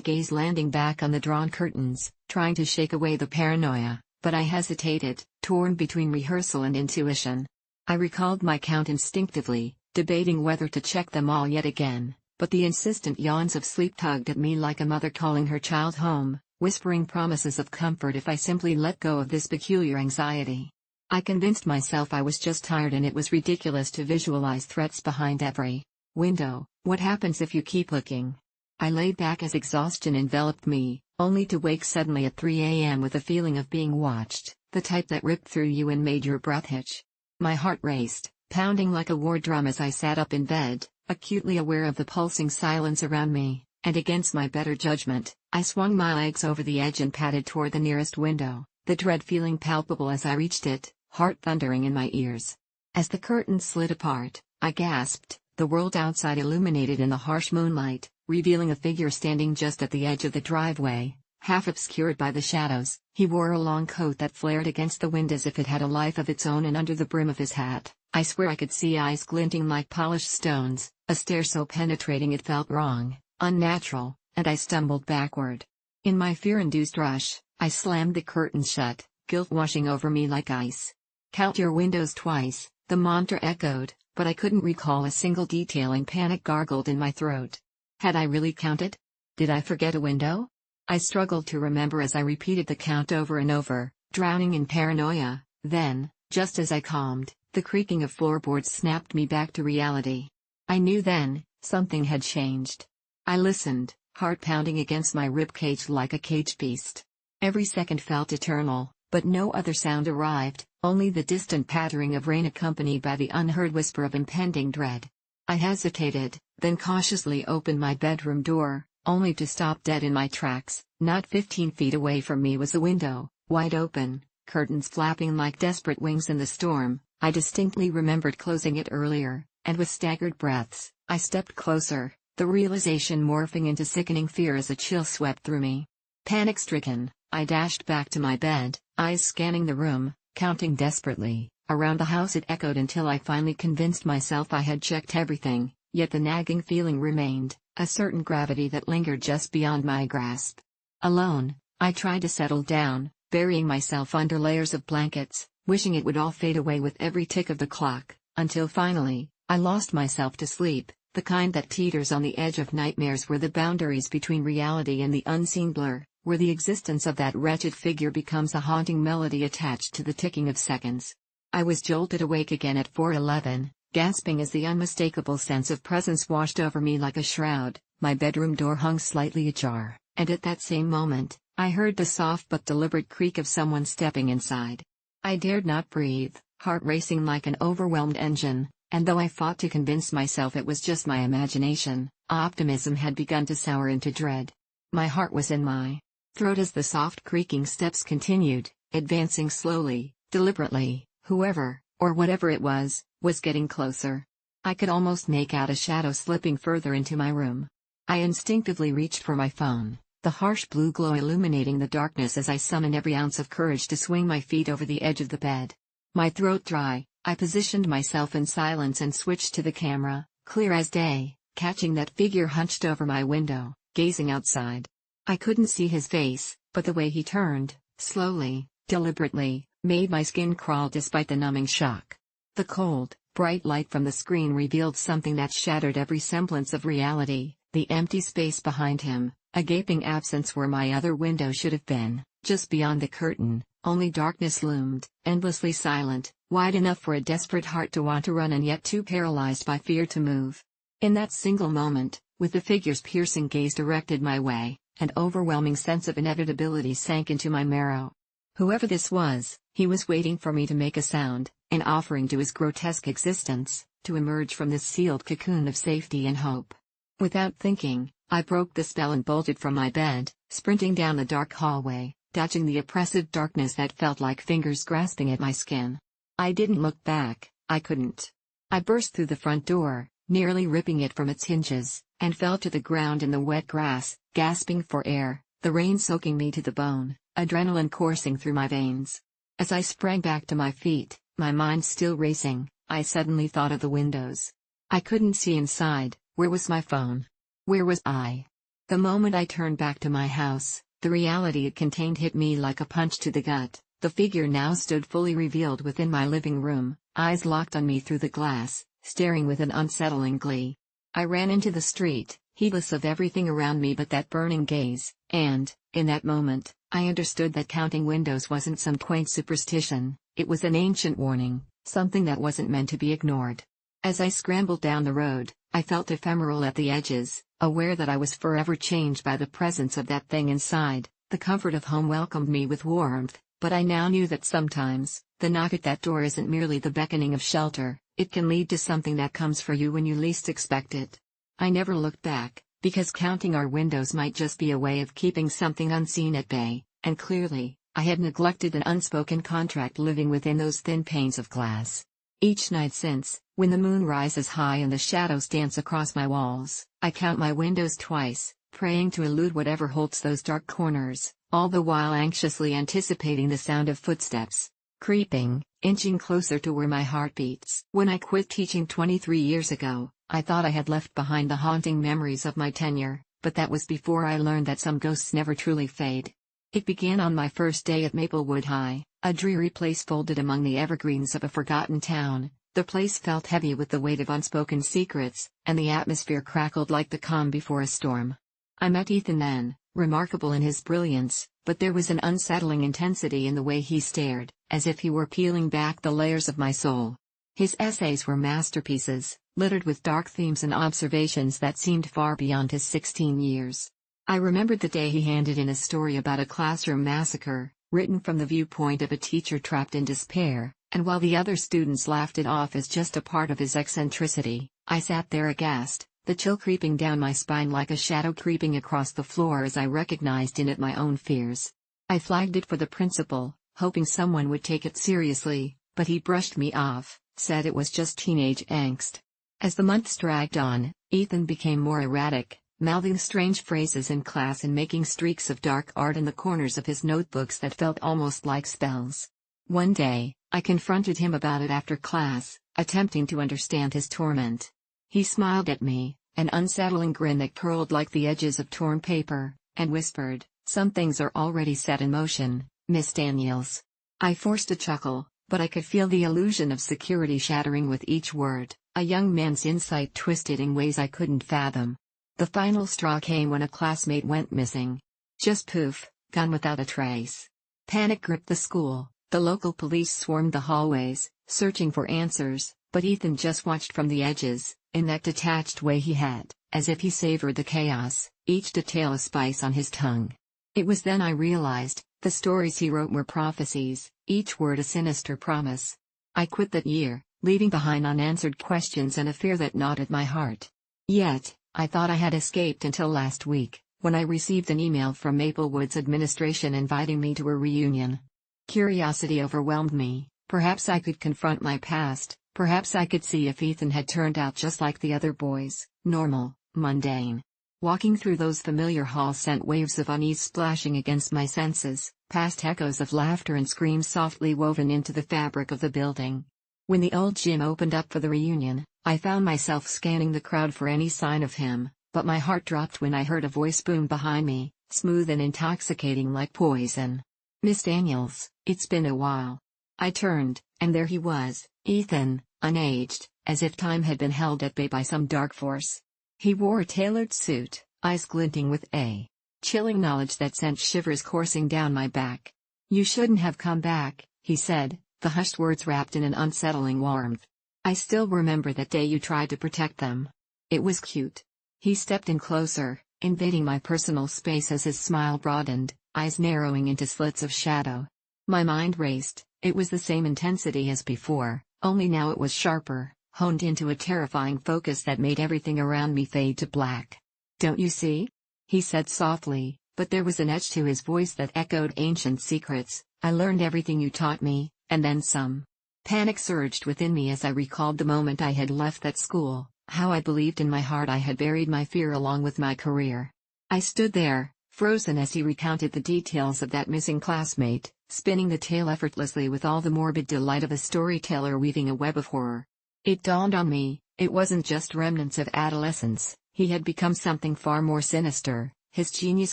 gaze landing back on the drawn curtains, trying to shake away the paranoia, but I hesitated, torn between rehearsal and intuition. I recalled my count instinctively, debating whether to check them all yet again, but the insistent yawns of sleep tugged at me like a mother calling her child home, whispering promises of comfort if I simply let go of this peculiar anxiety. I convinced myself I was just tired and it was ridiculous to visualize threats behind every window. What happens if you keep looking? I lay back as exhaustion enveloped me, only to wake suddenly at 3 a.m. with a feeling of being watched, the type that ripped through you and made your breath hitch. My heart raced, pounding like a war drum as I sat up in bed, acutely aware of the pulsing silence around me, and against my better judgment, I swung my legs over the edge and padded toward the nearest window, the dread feeling palpable as I reached it, heart thundering in my ears. As the curtains slid apart, I gasped, the world outside illuminated in the harsh moonlight, revealing a figure standing just at the edge of the driveway, half obscured by the shadows. He wore a long coat that flared against the wind as if it had a life of its own, and under the brim of his hat, I swear I could see eyes glinting like polished stones, a stare so penetrating it felt wrong, unnatural, and I stumbled backward. In my fear-induced rush, I slammed the curtains shut, guilt washing over me like ice. "Count your windows twice," the mantra echoed, but I couldn't recall a single detail and panic gargled in my throat. Had I really counted? Did I forget a window? I struggled to remember as I repeated the count over and over, drowning in paranoia. Then, just as I calmed, the creaking of floorboards snapped me back to reality. I knew then, something had changed. I listened, heart pounding against my ribcage like a caged beast. Every second felt eternal, but no other sound arrived, only the distant pattering of rain accompanied by the unheard whisper of impending dread. I hesitated, then cautiously opened my bedroom door, only to stop dead in my tracks. Not 15 feet away from me was a window, wide open, curtains flapping like desperate wings in the storm. I distinctly remembered closing it earlier, and with staggered breaths, I stepped closer, the realization morphing into sickening fear as a chill swept through me. Panic-stricken, I dashed back to my bed, eyes scanning the room, counting desperately. Around the house it echoed until I finally convinced myself I had checked everything, yet the nagging feeling remained, a certain gravity that lingered just beyond my grasp. Alone, I tried to settle down, burying myself under layers of blankets, wishing it would all fade away with every tick of the clock, until finally, I lost myself to sleep, the kind that teeters on the edge of nightmares where the boundaries between reality and the unseen blur, where the existence of that wretched figure becomes a haunting melody attached to the ticking of seconds. I was jolted awake again at 4:11, gasping as the unmistakable sense of presence washed over me like a shroud. My bedroom door hung slightly ajar, and at that same moment, I heard the soft but deliberate creak of someone stepping inside. I dared not breathe, heart racing like an overwhelmed engine, and though I fought to convince myself it was just my imagination, optimism had begun to sour into dread. My heart was in my throat as the soft creaking steps continued, advancing slowly, deliberately. Whoever, or whatever it was getting closer. I could almost make out a shadow slipping further into my room. I instinctively reached for my phone, the harsh blue glow illuminating the darkness as I summoned every ounce of courage to swing my feet over the edge of the bed. My throat dry, I positioned myself in silence and switched to the camera, clear as day, catching that figure hunched over my window, gazing outside. I couldn't see his face, but the way he turned, slowly, deliberately, made my skin crawl despite the numbing shock. The cold, Bright light from the screen revealed something that shattered every semblance of reality, the empty space behind him, a gaping absence where my other window should have been. Just beyond the curtain, only darkness loomed, endlessly silent, wide enough for a desperate heart to want to run and yet too paralyzed by fear to move. In that single moment, with the figure's piercing gaze directed my way, an overwhelming sense of inevitability sank into my marrow. Whoever this was, he was waiting for me to make a sound, an offering to his grotesque existence, to emerge from this sealed cocoon of safety and hope. Without thinking, I broke the spell and bolted from my bed, sprinting down the dark hallway, dodging the oppressive darkness that felt like fingers grasping at my skin. I didn't look back, I couldn't. I burst through the front door, nearly ripping it from its hinges, and fell to the ground in the wet grass, gasping for air, the rain soaking me to the bone, adrenaline coursing through my veins. As I sprang back to my feet, my mind still racing, I suddenly thought of the windows. I couldn't see inside. Where was my phone? Where was I? The moment I turned back to my house, the reality it contained hit me like a punch to the gut. The figure now stood fully revealed within my living room, eyes locked on me through the glass, staring with an unsettling glee. I ran into the street, heedless of everything around me but that burning gaze, and, in that moment, I understood that counting windows wasn't some quaint superstition, it was an ancient warning, something that wasn't meant to be ignored. As I scrambled down the road, I felt ephemeral at the edges, aware that I was forever changed by the presence of that thing inside. The comfort of home welcomed me with warmth, but I now knew that sometimes, the knock at that door isn't merely the beckoning of shelter, it can lead to something that comes for you when you least expect it. I never looked back, because counting our windows might just be a way of keeping something unseen at bay, and clearly, I had neglected an unspoken contract living within those thin panes of glass. Each night since, when the moon rises high and the shadows dance across my walls, I count my windows twice, praying to elude whatever holds those dark corners, all the while anxiously anticipating the sound of footsteps, creeping, inching closer to where my heart beats. When I quit teaching 23 years ago, I thought I had left behind the haunting memories of my tenure, but that was before I learned that some ghosts never truly fade. It began on my first day at Maplewood High, a dreary place folded among the evergreens of a forgotten town. The place felt heavy with the weight of unspoken secrets, and the atmosphere crackled like the calm before a storm. I met Ethan then, remarkable in his brilliance, but there was an unsettling intensity in the way he stared, as if he were peeling back the layers of my soul. His essays were masterpieces, littered with dark themes and observations that seemed far beyond his 16 years. I remembered the day he handed in a story about a classroom massacre, written from the viewpoint of a teacher trapped in despair, and while the other students laughed it off as just a part of his eccentricity, I sat there aghast, the chill creeping down my spine like a shadow creeping across the floor as I recognized in it my own fears. I flagged it for the principal, hoping someone would take it seriously, but he brushed me off, said it was just teenage angst. As the months dragged on, Ethan became more erratic, mouthing strange phrases in class and making streaks of dark art in the corners of his notebooks that felt almost like spells. One day, I confronted him about it after class, attempting to understand his torment. He smiled at me, an unsettling grin that curled like the edges of torn paper, and whispered, "Some things are already set in motion, Miss Daniels." I forced a chuckle, but I could feel the illusion of security shattering with each word, a young man's insight twisted in ways I couldn't fathom. The final straw came when a classmate went missing. Just poof, gone without a trace. Panic gripped the school, the local police swarmed the hallways, searching for answers, but Ethan just watched from the edges, in that detached way he had, as if he savored the chaos, each detail a spice on his tongue. It was then I realized, the stories he wrote were prophecies, each word a sinister promise. I quit that year, leaving behind unanswered questions and a fear that gnawed at my heart. Yet, I thought I had escaped until last week, when I received an email from Maplewood's administration inviting me to a reunion. Curiosity overwhelmed me. Perhaps I could confront my past, perhaps I could see if Ethan had turned out just like the other boys, normal, mundane. Walking through those familiar halls sent waves of unease splashing against my senses, past echoes of laughter and screams softly woven into the fabric of the building. When the old gym opened up for the reunion, I found myself scanning the crowd for any sign of him, but my heart dropped when I heard a voice boom behind me, smooth and intoxicating like poison. "Miss Daniels, it's been a while." I turned, and there he was, Ethan, unaged, as if time had been held at bay by some dark force. He wore a tailored suit, eyes glinting with a chilling knowledge that sent shivers coursing down my back. "You shouldn't have come back," he said, the hushed words wrapped in an unsettling warmth. "I still remember that day you tried to protect them. It was cute." He stepped in closer, invading my personal space as his smile broadened, eyes narrowing into slits of shadow. My mind raced. It was the same intensity as before, only now it was sharper, honed into a terrifying focus that made everything around me fade to black. "Don't you see?" he said softly, but there was an edge to his voice that echoed ancient secrets. "I learned everything you taught me, and then some." Panic surged within me as I recalled the moment I had left that school, how I believed in my heart I had buried my fear along with my career. I stood there, frozen as he recounted the details of that missing classmate, spinning the tale effortlessly with all the morbid delight of a storyteller weaving a web of horror. It dawned on me, it wasn't just remnants of adolescence, he had become something far more sinister, his genius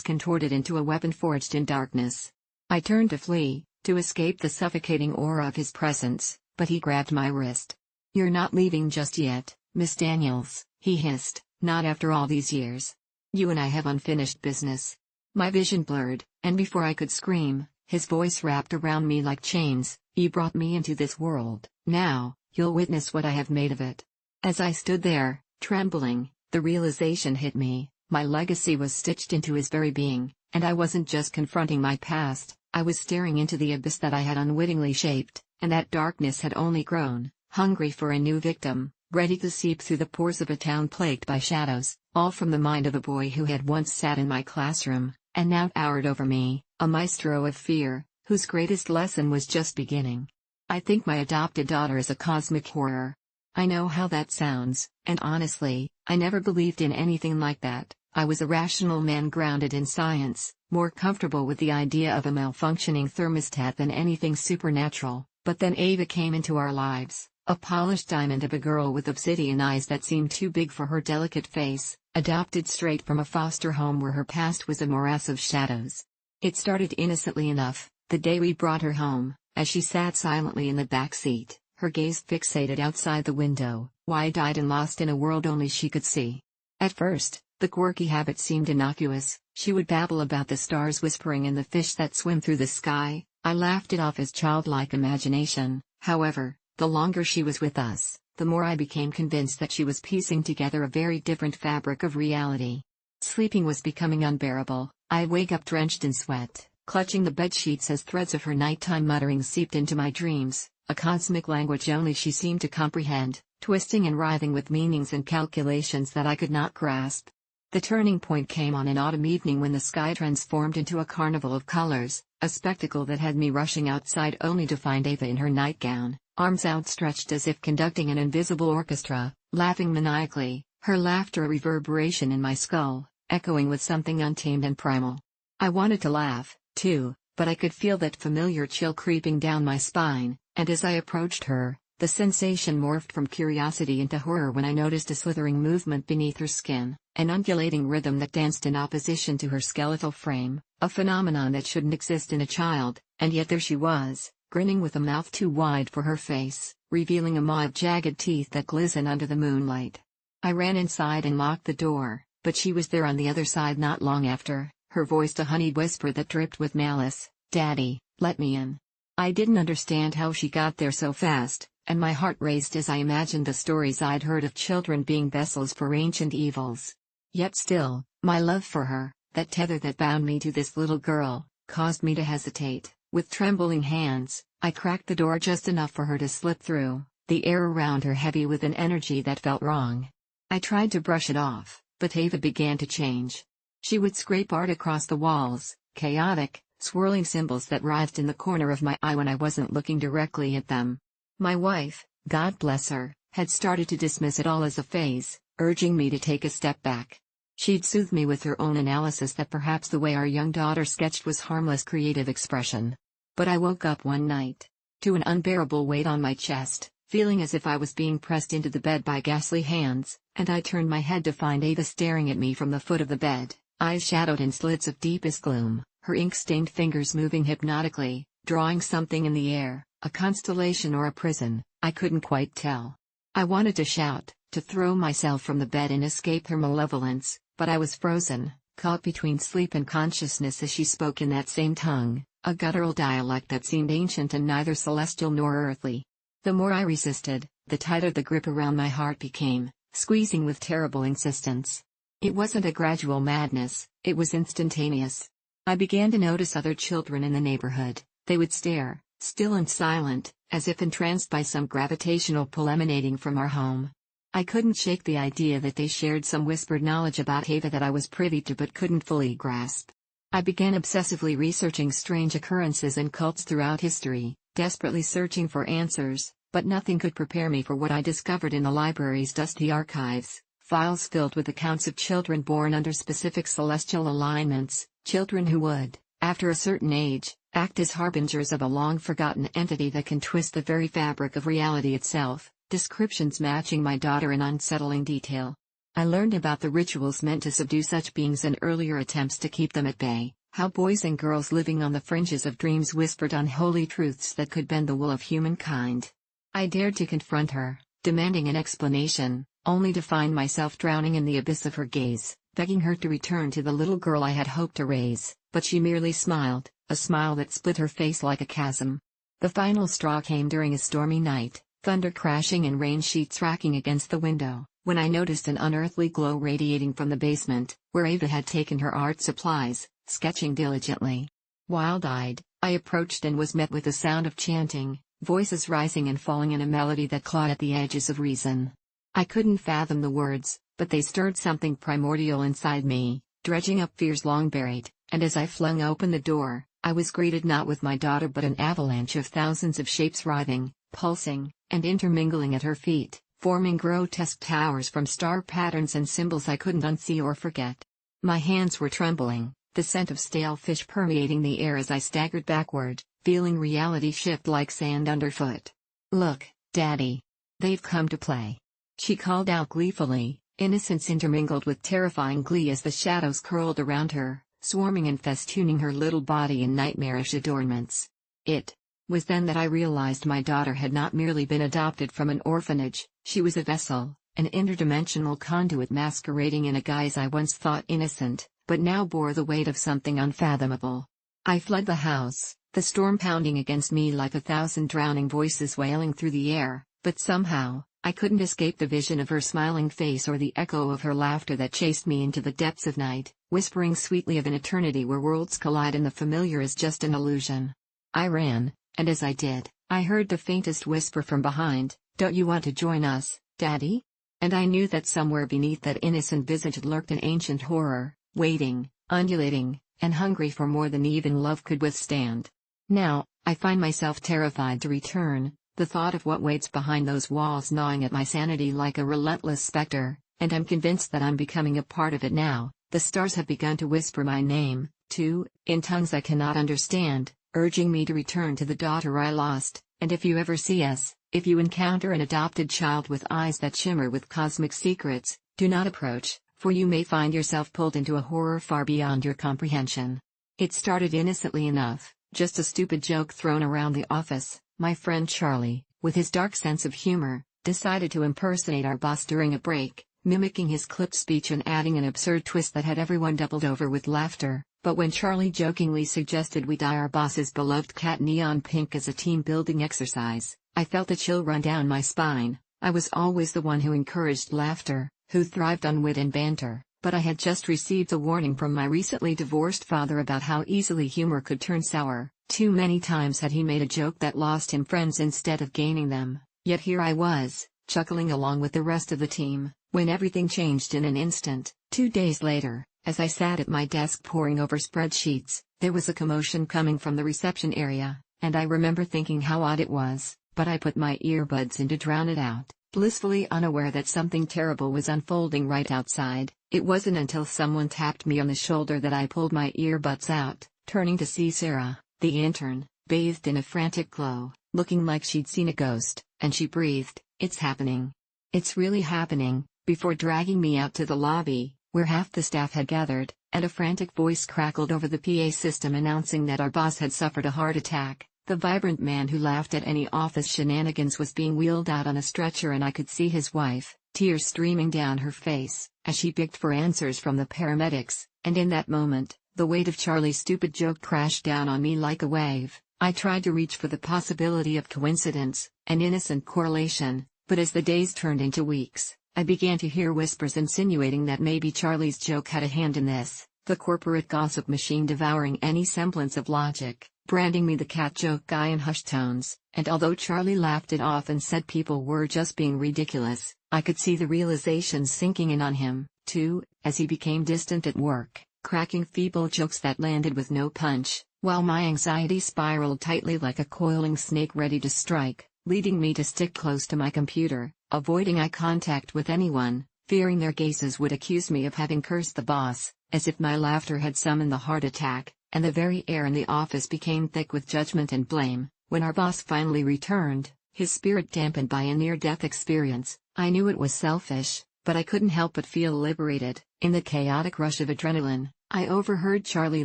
contorted into a weapon forged in darkness. I turned to flee, to escape the suffocating aura of his presence, but he grabbed my wrist. "You're not leaving just yet, Miss Daniels," he hissed, "not after all these years. You and I have unfinished business." My vision blurred, and before I could scream, his voice wrapped around me like chains. "You brought me into this world, now, you'll witness what I have made of it." As I stood there, trembling, the realization hit me, my legacy was stitched into his very being, and I wasn't just confronting my past, I was staring into the abyss that I had unwittingly shaped, and that darkness had only grown, hungry for a new victim, ready to seep through the pores of a town plagued by shadows, all from the mind of a boy who had once sat in my classroom, and now towered over me, a maestro of fear, whose greatest lesson was just beginning. "I think my adopted daughter is a cosmic horror." I know how that sounds, and honestly, I never believed in anything like that. I was a rational man grounded in science, more comfortable with the idea of a malfunctioning thermostat than anything supernatural. But then Ava came into our lives, a polished diamond of a girl with obsidian eyes that seemed too big for her delicate face, adopted straight from a foster home where her past was a morass of shadows. It started innocently enough, the day we brought her home, as she sat silently in the back seat, her gaze fixated outside the window, wide-eyed and lost in a world only she could see. At first, the quirky habit seemed innocuous. She would babble about the stars whispering and the fish that swim through the sky. I laughed it off as childlike imagination. However, the longer she was with us, the more I became convinced that she was piecing together a very different fabric of reality. Sleeping was becoming unbearable. I'd wake up drenched in sweat, clutching the bedsheets as threads of her nighttime mutterings seeped into my dreams, a cosmic language only she seemed to comprehend, twisting and writhing with meanings and calculations that I could not grasp. The turning point came on an autumn evening when the sky transformed into a carnival of colors, a spectacle that had me rushing outside only to find Ava in her nightgown, arms outstretched as if conducting an invisible orchestra, laughing maniacally, her laughter a reverberation in my skull, echoing with something untamed and primal. I wanted to laugh, too, but I could feel that familiar chill creeping down my spine, and as I approached her, the sensation morphed from curiosity into horror when I noticed a slithering movement beneath her skin, an undulating rhythm that danced in opposition to her skeletal frame, a phenomenon that shouldn't exist in a child, and yet there she was, grinning with a mouth too wide for her face, revealing a maw of jagged teeth that glistened under the moonlight. I ran inside and locked the door, but she was there on the other side not long after, her voice a honeyed whisper that dripped with malice. "Daddy, let me in." I didn't understand how she got there so fast, and my heart raced as I imagined the stories I'd heard of children being vessels for ancient evils. Yet still, my love for her, that tether that bound me to this little girl, caused me to hesitate. With trembling hands, I cracked the door just enough for her to slip through, the air around her heavy with an energy that felt wrong. I tried to brush it off, but Ava began to change. She would scrape art across the walls, chaotic, swirling symbols that writhed in the corner of my eye when I wasn't looking directly at them. My wife, God bless her, had started to dismiss it all as a phase, urging me to take a step back. She'd soothe me with her own analysis that perhaps the way our young daughter sketched was harmless creative expression. But I woke up one night to an unbearable weight on my chest, feeling as if I was being pressed into the bed by ghastly hands, and I turned my head to find Ava staring at me from the foot of the bed, eyes shadowed in slits of deepest gloom, her ink-stained fingers moving hypnotically, drawing something in the air, A constellation or a prison, I couldn't quite tell. I wanted to shout, to throw myself from the bed and escape her malevolence, but I was frozen, caught between sleep and consciousness as she spoke in that same tongue, a guttural dialect that seemed ancient and neither celestial nor earthly. The more I resisted, the tighter the grip around my heart became, squeezing with terrible insistence. It wasn't a gradual madness, it was instantaneous. I began to notice other children in the neighborhood. They would stare, still and silent, as if entranced by some gravitational pull emanating from our home. I couldn't shake the idea that they shared some whispered knowledge about AITA that I was privy to but couldn't fully grasp. I began obsessively researching strange occurrences and cults throughout history, desperately searching for answers, but nothing could prepare me for what I discovered in the library's dusty archives, files filled with accounts of children born under specific celestial alignments, children who would, after a certain age, act as harbingers of a long-forgotten entity that can twist the very fabric of reality itself, descriptions matching my daughter in unsettling detail. I learned about the rituals meant to subdue such beings and earlier attempts to keep them at bay, how boys and girls living on the fringes of dreams whispered unholy truths that could bend the wool of humankind. I dared to confront her, demanding an explanation, only to find myself drowning in the abyss of her gaze, begging her to return to the little girl I had hoped to raise, but she merely smiled, a smile that split her face like a chasm. The final straw came during a stormy night, thunder crashing and rain sheets racking against the window, when I noticed an unearthly glow radiating from the basement, where Ava had taken her art supplies, sketching diligently. Wild-eyed, I approached and was met with the sound of chanting, voices rising and falling in a melody that clawed at the edges of reason. I couldn't fathom the words, but they stirred something primordial inside me, dredging up fears long buried, and as I flung open the door, I was greeted not with my daughter but an avalanche of thousands of shapes writhing, pulsing, and intermingling at her feet, forming grotesque towers from star patterns and symbols I couldn't unsee or forget. My hands were trembling, the scent of stale fish permeating the air as I staggered backward, feeling reality shift like sand underfoot. "Look, Daddy. They've come to play," she called out gleefully, innocence intermingled with terrifying glee as the shadows curled around her, swarming and festooning her little body in nightmarish adornments. It was then that I realized my daughter had not merely been adopted from an orphanage, she was a vessel, an interdimensional conduit masquerading in a guise I once thought innocent, but now bore the weight of something unfathomable. I fled the house, the storm pounding against me like 1,000 drowning voices wailing through the air, but somehow, I couldn't escape the vision of her smiling face or the echo of her laughter that chased me into the depths of night, whispering sweetly of an eternity where worlds collide and the familiar is just an illusion. I ran, and as I did, I heard the faintest whisper from behind, "Don't you want to join us, Daddy?" And I knew that somewhere beneath that innocent visage lurked an ancient horror, waiting, undulating, and hungry for more than even love could withstand. Now, I find myself terrified to return, the thought of what waits behind those walls gnawing at my sanity like a relentless specter, and I'm convinced that I'm becoming a part of it now. The stars have begun to whisper my name, too, in tongues I cannot understand, urging me to return to the daughter I lost, and if you ever see us, if you encounter an adopted child with eyes that shimmer with cosmic secrets, do not approach, for you may find yourself pulled into a horror far beyond your comprehension. It started innocently enough, just a stupid joke thrown around the office. My friend Charlie, with his dark sense of humor, decided to impersonate our boss during a break, mimicking his clipped speech and adding an absurd twist that had everyone doubled over with laughter. But when Charlie jokingly suggested we dye our boss's beloved cat neon pink as a team-building exercise, I felt a chill run down my spine. I was always the one who encouraged laughter, who thrived on wit and banter, but I had just received a warning from my recently divorced father about how easily humor could turn sour. Too many times had he made a joke that lost him friends instead of gaining them, yet here I was, chuckling along with the rest of the team, when everything changed in an instant. 2 days later, as I sat at my desk poring over spreadsheets, there was a commotion coming from the reception area, and I remember thinking how odd it was, but I put my earbuds in to drown it out, blissfully unaware that something terrible was unfolding right outside. It wasn't until someone tapped me on the shoulder that I pulled my earbuds out, turning to see Sarah, the intern, bathed in a frantic glow, looking like she'd seen a ghost, and she breathed, "It's happening. It's really happening," before dragging me out to the lobby, where half the staff had gathered, and a frantic voice crackled over the PA system announcing that our boss had suffered a heart attack. The vibrant man who laughed at any office shenanigans was being wheeled out on a stretcher, and I could see his wife, tears streaming down her face, as she begged for answers from the paramedics, and in that moment, the weight of Charlie's stupid joke crashed down on me like a wave. I tried to reach for the possibility of coincidence, an innocent correlation, but as the days turned into weeks, I began to hear whispers insinuating that maybe Charlie's joke had a hand in this, the corporate gossip machine devouring any semblance of logic, branding me the cat joke guy in hushed tones, and although Charlie laughed it off and said people were just being ridiculous, I could see the realization sinking in on him, too, as he became distant at work, cracking feeble jokes that landed with no punch, while my anxiety spiraled tightly like a coiling snake ready to strike, leading me to stick close to my computer, avoiding eye contact with anyone, fearing their gazes would accuse me of having cursed the boss, as if my laughter had summoned the heart attack. And the very air in the office became thick with judgment and blame. When our boss finally returned, his spirit dampened by a near-death experience, I knew it was selfish, but I couldn't help but feel liberated. In the chaotic rush of adrenaline, I overheard Charlie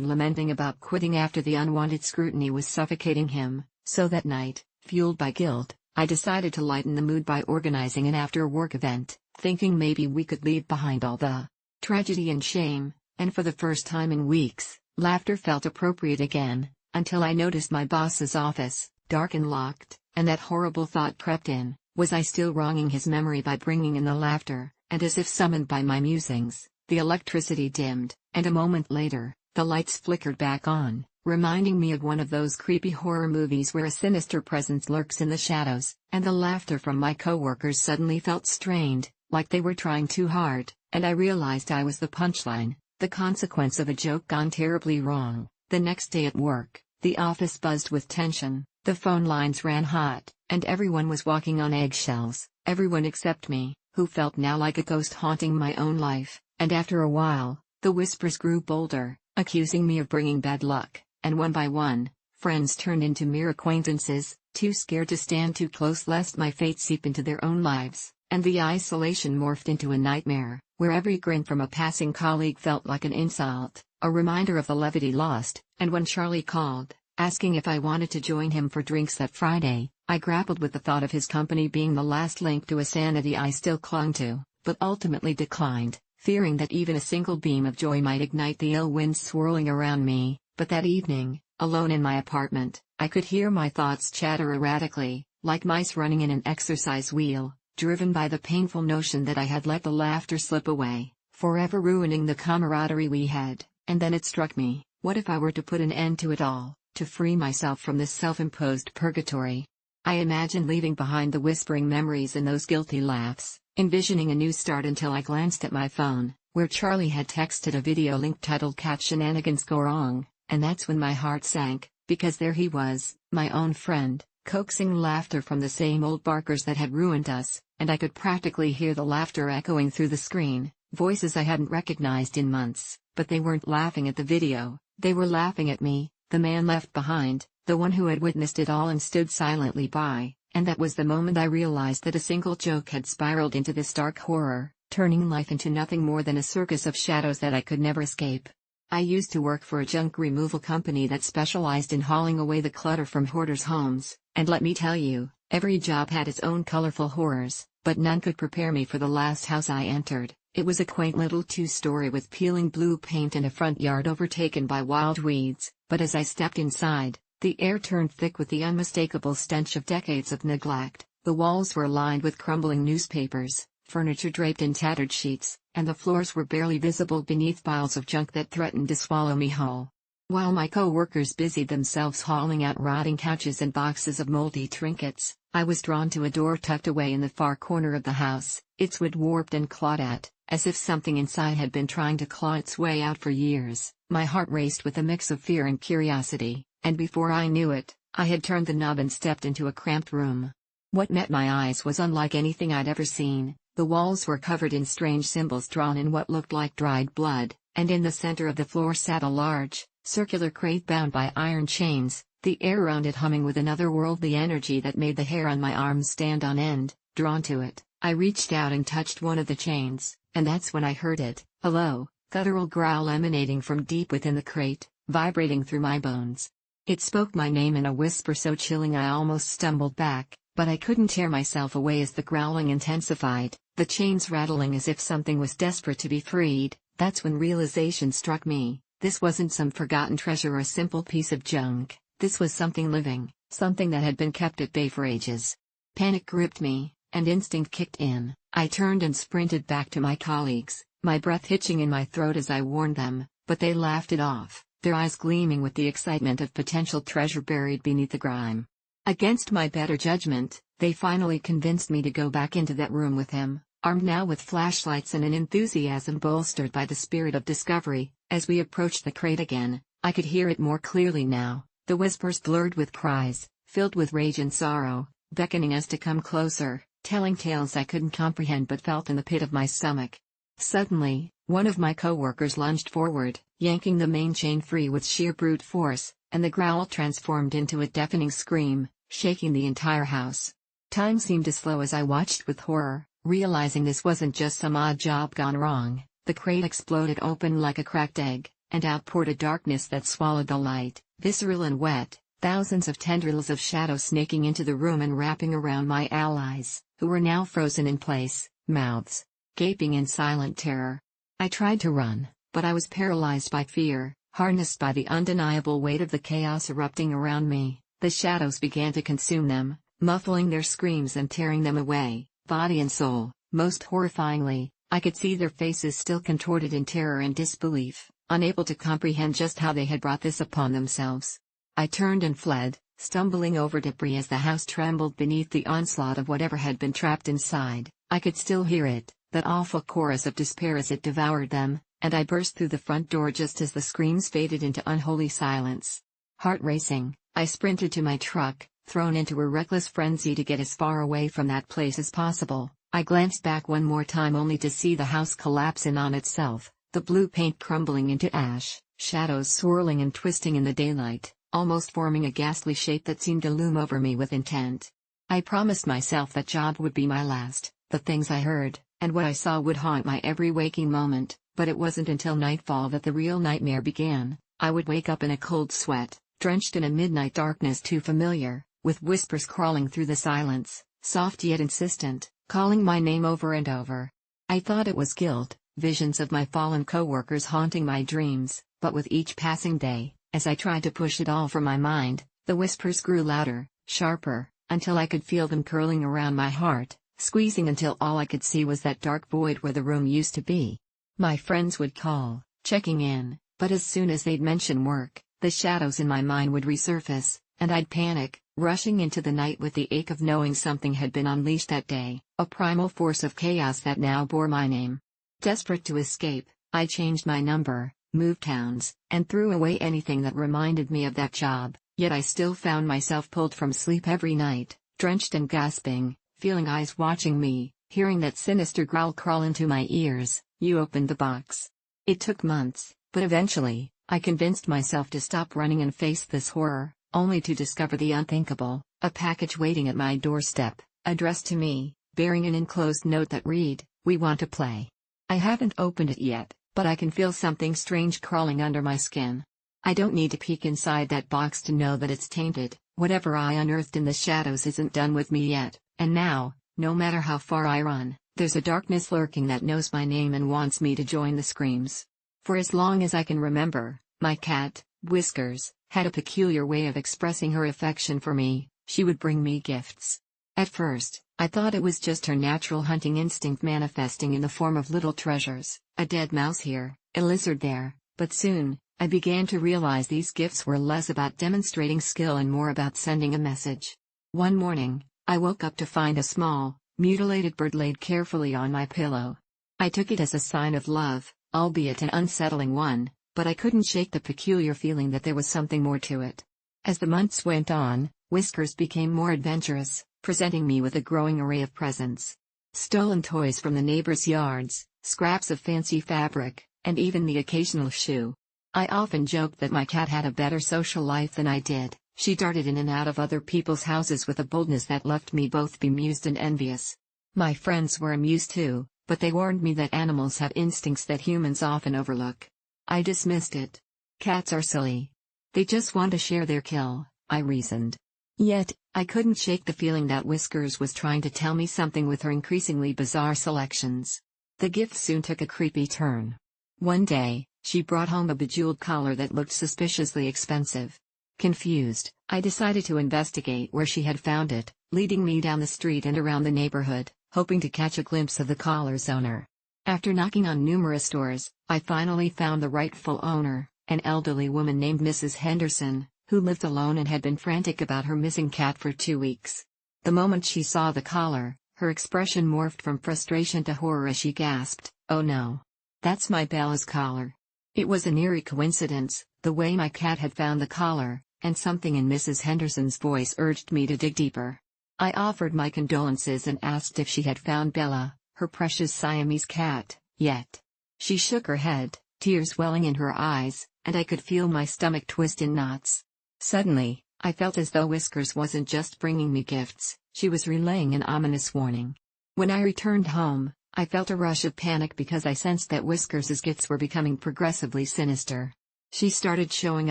lamenting about quitting after the unwanted scrutiny was suffocating him, so that night, fueled by guilt, I decided to lighten the mood by organizing an after-work event, thinking maybe we could leave behind all the tragedy and shame, and for the first time in weeks, laughter felt appropriate again, until I noticed my boss's office, dark and locked, and that horrible thought crept in, was I still wronging his memory by bringing in the laughter? And as if summoned by my musings, the electricity dimmed, and a moment later, the lights flickered back on, reminding me of one of those creepy horror movies where a sinister presence lurks in the shadows, and the laughter from my coworkers suddenly felt strained, like they were trying too hard, and I realized I was the punchline. The consequence of a joke gone terribly wrong. The next day at work, the office buzzed with tension, the phone lines ran hot, and everyone was walking on eggshells, everyone except me, who felt now like a ghost haunting my own life, and after a while, the whispers grew bolder, accusing me of bringing bad luck, and one by one, friends turned into mere acquaintances, too scared to stand too close lest my fate seep into their own lives, and the isolation morphed into a nightmare, where every grin from a passing colleague felt like an insult, a reminder of the levity lost, and when Charlie called, asking if I wanted to join him for drinks that Friday, I grappled with the thought of his company being the last link to a sanity I still clung to, but ultimately declined, fearing that even a single beam of joy might ignite the ill winds swirling around me. But that evening, alone in my apartment, I could hear my thoughts chatter erratically, like mice running in an exercise wheel, driven by the painful notion that I had let the laughter slip away, forever ruining the camaraderie we had. And then it struck me, what if I were to put an end to it all, to free myself from this self-imposed purgatory? I imagined leaving behind the whispering memories and those guilty laughs, envisioning a new start until I glanced at my phone, where Charlie had texted a video link titled "Cat Shenanigans Go Wrong," and that's when my heart sank, because there he was, my own friend, coaxing laughter from the same old barkers that had ruined us, and I could practically hear the laughter echoing through the screen, voices I hadn't recognized in months, but they weren't laughing at the video, they were laughing at me, the man left behind, the one who had witnessed it all and stood silently by, and that was the moment I realized that a single joke had spiraled into this dark horror, turning life into nothing more than a circus of shadows that I could never escape. I used to work for a junk removal company that specialized in hauling away the clutter from hoarders' homes, and let me tell you, every job had its own colorful horrors, but none could prepare me for the last house I entered. It was a quaint little two-story with peeling blue paint and a front yard overtaken by wild weeds, but as I stepped inside, the air turned thick with the unmistakable stench of decades of neglect. The walls were lined with crumbling newspapers, furniture draped in tattered sheets, and the floors were barely visible beneath piles of junk that threatened to swallow me whole. While my co-workers busied themselves hauling out rotting couches and boxes of moldy trinkets, I was drawn to a door tucked away in the far corner of the house, its wood warped and clawed at, as if something inside had been trying to claw its way out for years. My heart raced with a mix of fear and curiosity, and before I knew it, I had turned the knob and stepped into a cramped room. What met my eyes was unlike anything I'd ever seen. The walls were covered in strange symbols drawn in what looked like dried blood, and in the center of the floor sat a large, circular crate bound by iron chains, the air around it humming with an otherworldly energy that made the hair on my arms stand on end. Drawn to it, I reached out and touched one of the chains, and that's when I heard it, a low, guttural growl emanating from deep within the crate, vibrating through my bones. It spoke my name in a whisper so chilling I almost stumbled back, but I couldn't tear myself away as the growling intensified, the chains rattling as if something was desperate to be freed. That's when realization struck me. This wasn't some forgotten treasure or a simple piece of junk. This was something living, something that had been kept at bay for ages. Panic gripped me, and instinct kicked in. I turned and sprinted back to my colleagues, my breath hitching in my throat as I warned them, but they laughed it off, their eyes gleaming with the excitement of potential treasure buried beneath the grime. Against my better judgment, they finally convinced me to go back into that room with him, armed now with flashlights and an enthusiasm bolstered by the spirit of discovery. As we approached the crate again, I could hear it more clearly now, the whispers blurred with cries, filled with rage and sorrow, beckoning us to come closer, telling tales I couldn't comprehend but felt in the pit of my stomach. Suddenly, one of my coworkers lunged forward, yanking the main chain free with sheer brute force, and the growl transformed into a deafening scream, shaking the entire house. Time seemed to slow as I watched with horror, realizing this wasn't just some odd job gone wrong. The crate exploded open like a cracked egg, and out poured a darkness that swallowed the light, visceral and wet, thousands of tendrils of shadow snaking into the room and wrapping around my allies, who were now frozen in place, mouths gaping in silent terror. I tried to run, but I was paralyzed by fear, harnessed by the undeniable weight of the chaos erupting around me. The shadows began to consume them, muffling their screams and tearing them away, body and soul. Most horrifyingly, I could see their faces still contorted in terror and disbelief, unable to comprehend just how they had brought this upon themselves. I turned and fled, stumbling over debris as the house trembled beneath the onslaught of whatever had been trapped inside. I could still hear it, that awful chorus of despair as it devoured them, and I burst through the front door just as the screams faded into unholy silence. Heart racing, I sprinted to my truck, thrown into a reckless frenzy to get as far away from that place as possible. I glanced back one more time only to see the house collapse in on itself, the blue paint crumbling into ash, shadows swirling and twisting in the daylight, almost forming a ghastly shape that seemed to loom over me with intent. I promised myself that job would be my last. The things I heard, and what I saw would haunt my every waking moment, but it wasn't until nightfall that the real nightmare began. I would wake up in a cold sweat, drenched in a midnight darkness too familiar, with whispers crawling through the silence, soft yet insistent, calling my name over and over. I thought it was guilt, visions of my fallen coworkers haunting my dreams, but with each passing day, as I tried to push it all from my mind, the whispers grew louder, sharper, until I could feel them curling around my heart, squeezing until all I could see was that dark void where the room used to be. My friends would call, checking in, but as soon as they'd mention work, the shadows in my mind would resurface, and I'd panic, rushing into the night with the ache of knowing something had been unleashed that day, a primal force of chaos that now bore my name. Desperate to escape, I changed my number, moved towns, and threw away anything that reminded me of that job, yet I still found myself pulled from sleep every night, drenched and gasping, feeling eyes watching me, hearing that sinister growl crawl into my ears. You opened the box. It took months, but eventually, I convinced myself to stop running and face this horror, only to discover the unthinkable, a package waiting at my doorstep, addressed to me, bearing an enclosed note that read, "We want to play." I haven't opened it yet, but I can feel something strange crawling under my skin. I don't need to peek inside that box to know that it's tainted. Whatever I unearthed in the shadows isn't done with me yet, and now, no matter how far I run, there's a darkness lurking that knows my name and wants me to join the screams. For as long as I can remember, my cat, Whiskers, had a peculiar way of expressing her affection for me. She would bring me gifts. At first, I thought it was just her natural hunting instinct manifesting in the form of little treasures, a dead mouse here, a lizard there, but soon, I began to realize these gifts were less about demonstrating skill and more about sending a message. One morning, I woke up to find a small, mutilated bird laid carefully on my pillow. I took it as a sign of love, albeit an unsettling one, but I couldn't shake the peculiar feeling that there was something more to it. As the months went on, Whiskers became more adventurous, presenting me with a growing array of presents. Stolen toys from the neighbors' yards, scraps of fancy fabric, and even the occasional shoe. I often joked that my cat had a better social life than I did. She darted in and out of other people's houses with a boldness that left me both bemused and envious. My friends were amused too, but they warned me that animals have instincts that humans often overlook. I dismissed it. Cats are silly. They just want to share their kill, I reasoned. Yet, I couldn't shake the feeling that Whiskers was trying to tell me something with her increasingly bizarre selections. The gift soon took a creepy turn. One day, she brought home a bejeweled collar that looked suspiciously expensive. Confused, I decided to investigate where she had found it, leading me down the street and around the neighborhood, hoping to catch a glimpse of the collar's owner. After knocking on numerous doors, I finally found the rightful owner, an elderly woman named Mrs. Henderson, who lived alone and had been frantic about her missing cat for 2 weeks. The moment she saw the collar, her expression morphed from frustration to horror as she gasped, "Oh no. That's my Bella's collar." It was an eerie coincidence, the way my cat had found the collar, and something in Mrs. Henderson's voice urged me to dig deeper. I offered my condolences and asked if she had found Bella, her precious Siamese cat, yet. She shook her head, tears welling in her eyes, and I could feel my stomach twist in knots. Suddenly, I felt as though Whiskers wasn't just bringing me gifts, she was relaying an ominous warning. When I returned home, I felt a rush of panic because I sensed that Whiskers' gifts were becoming progressively sinister. She started showing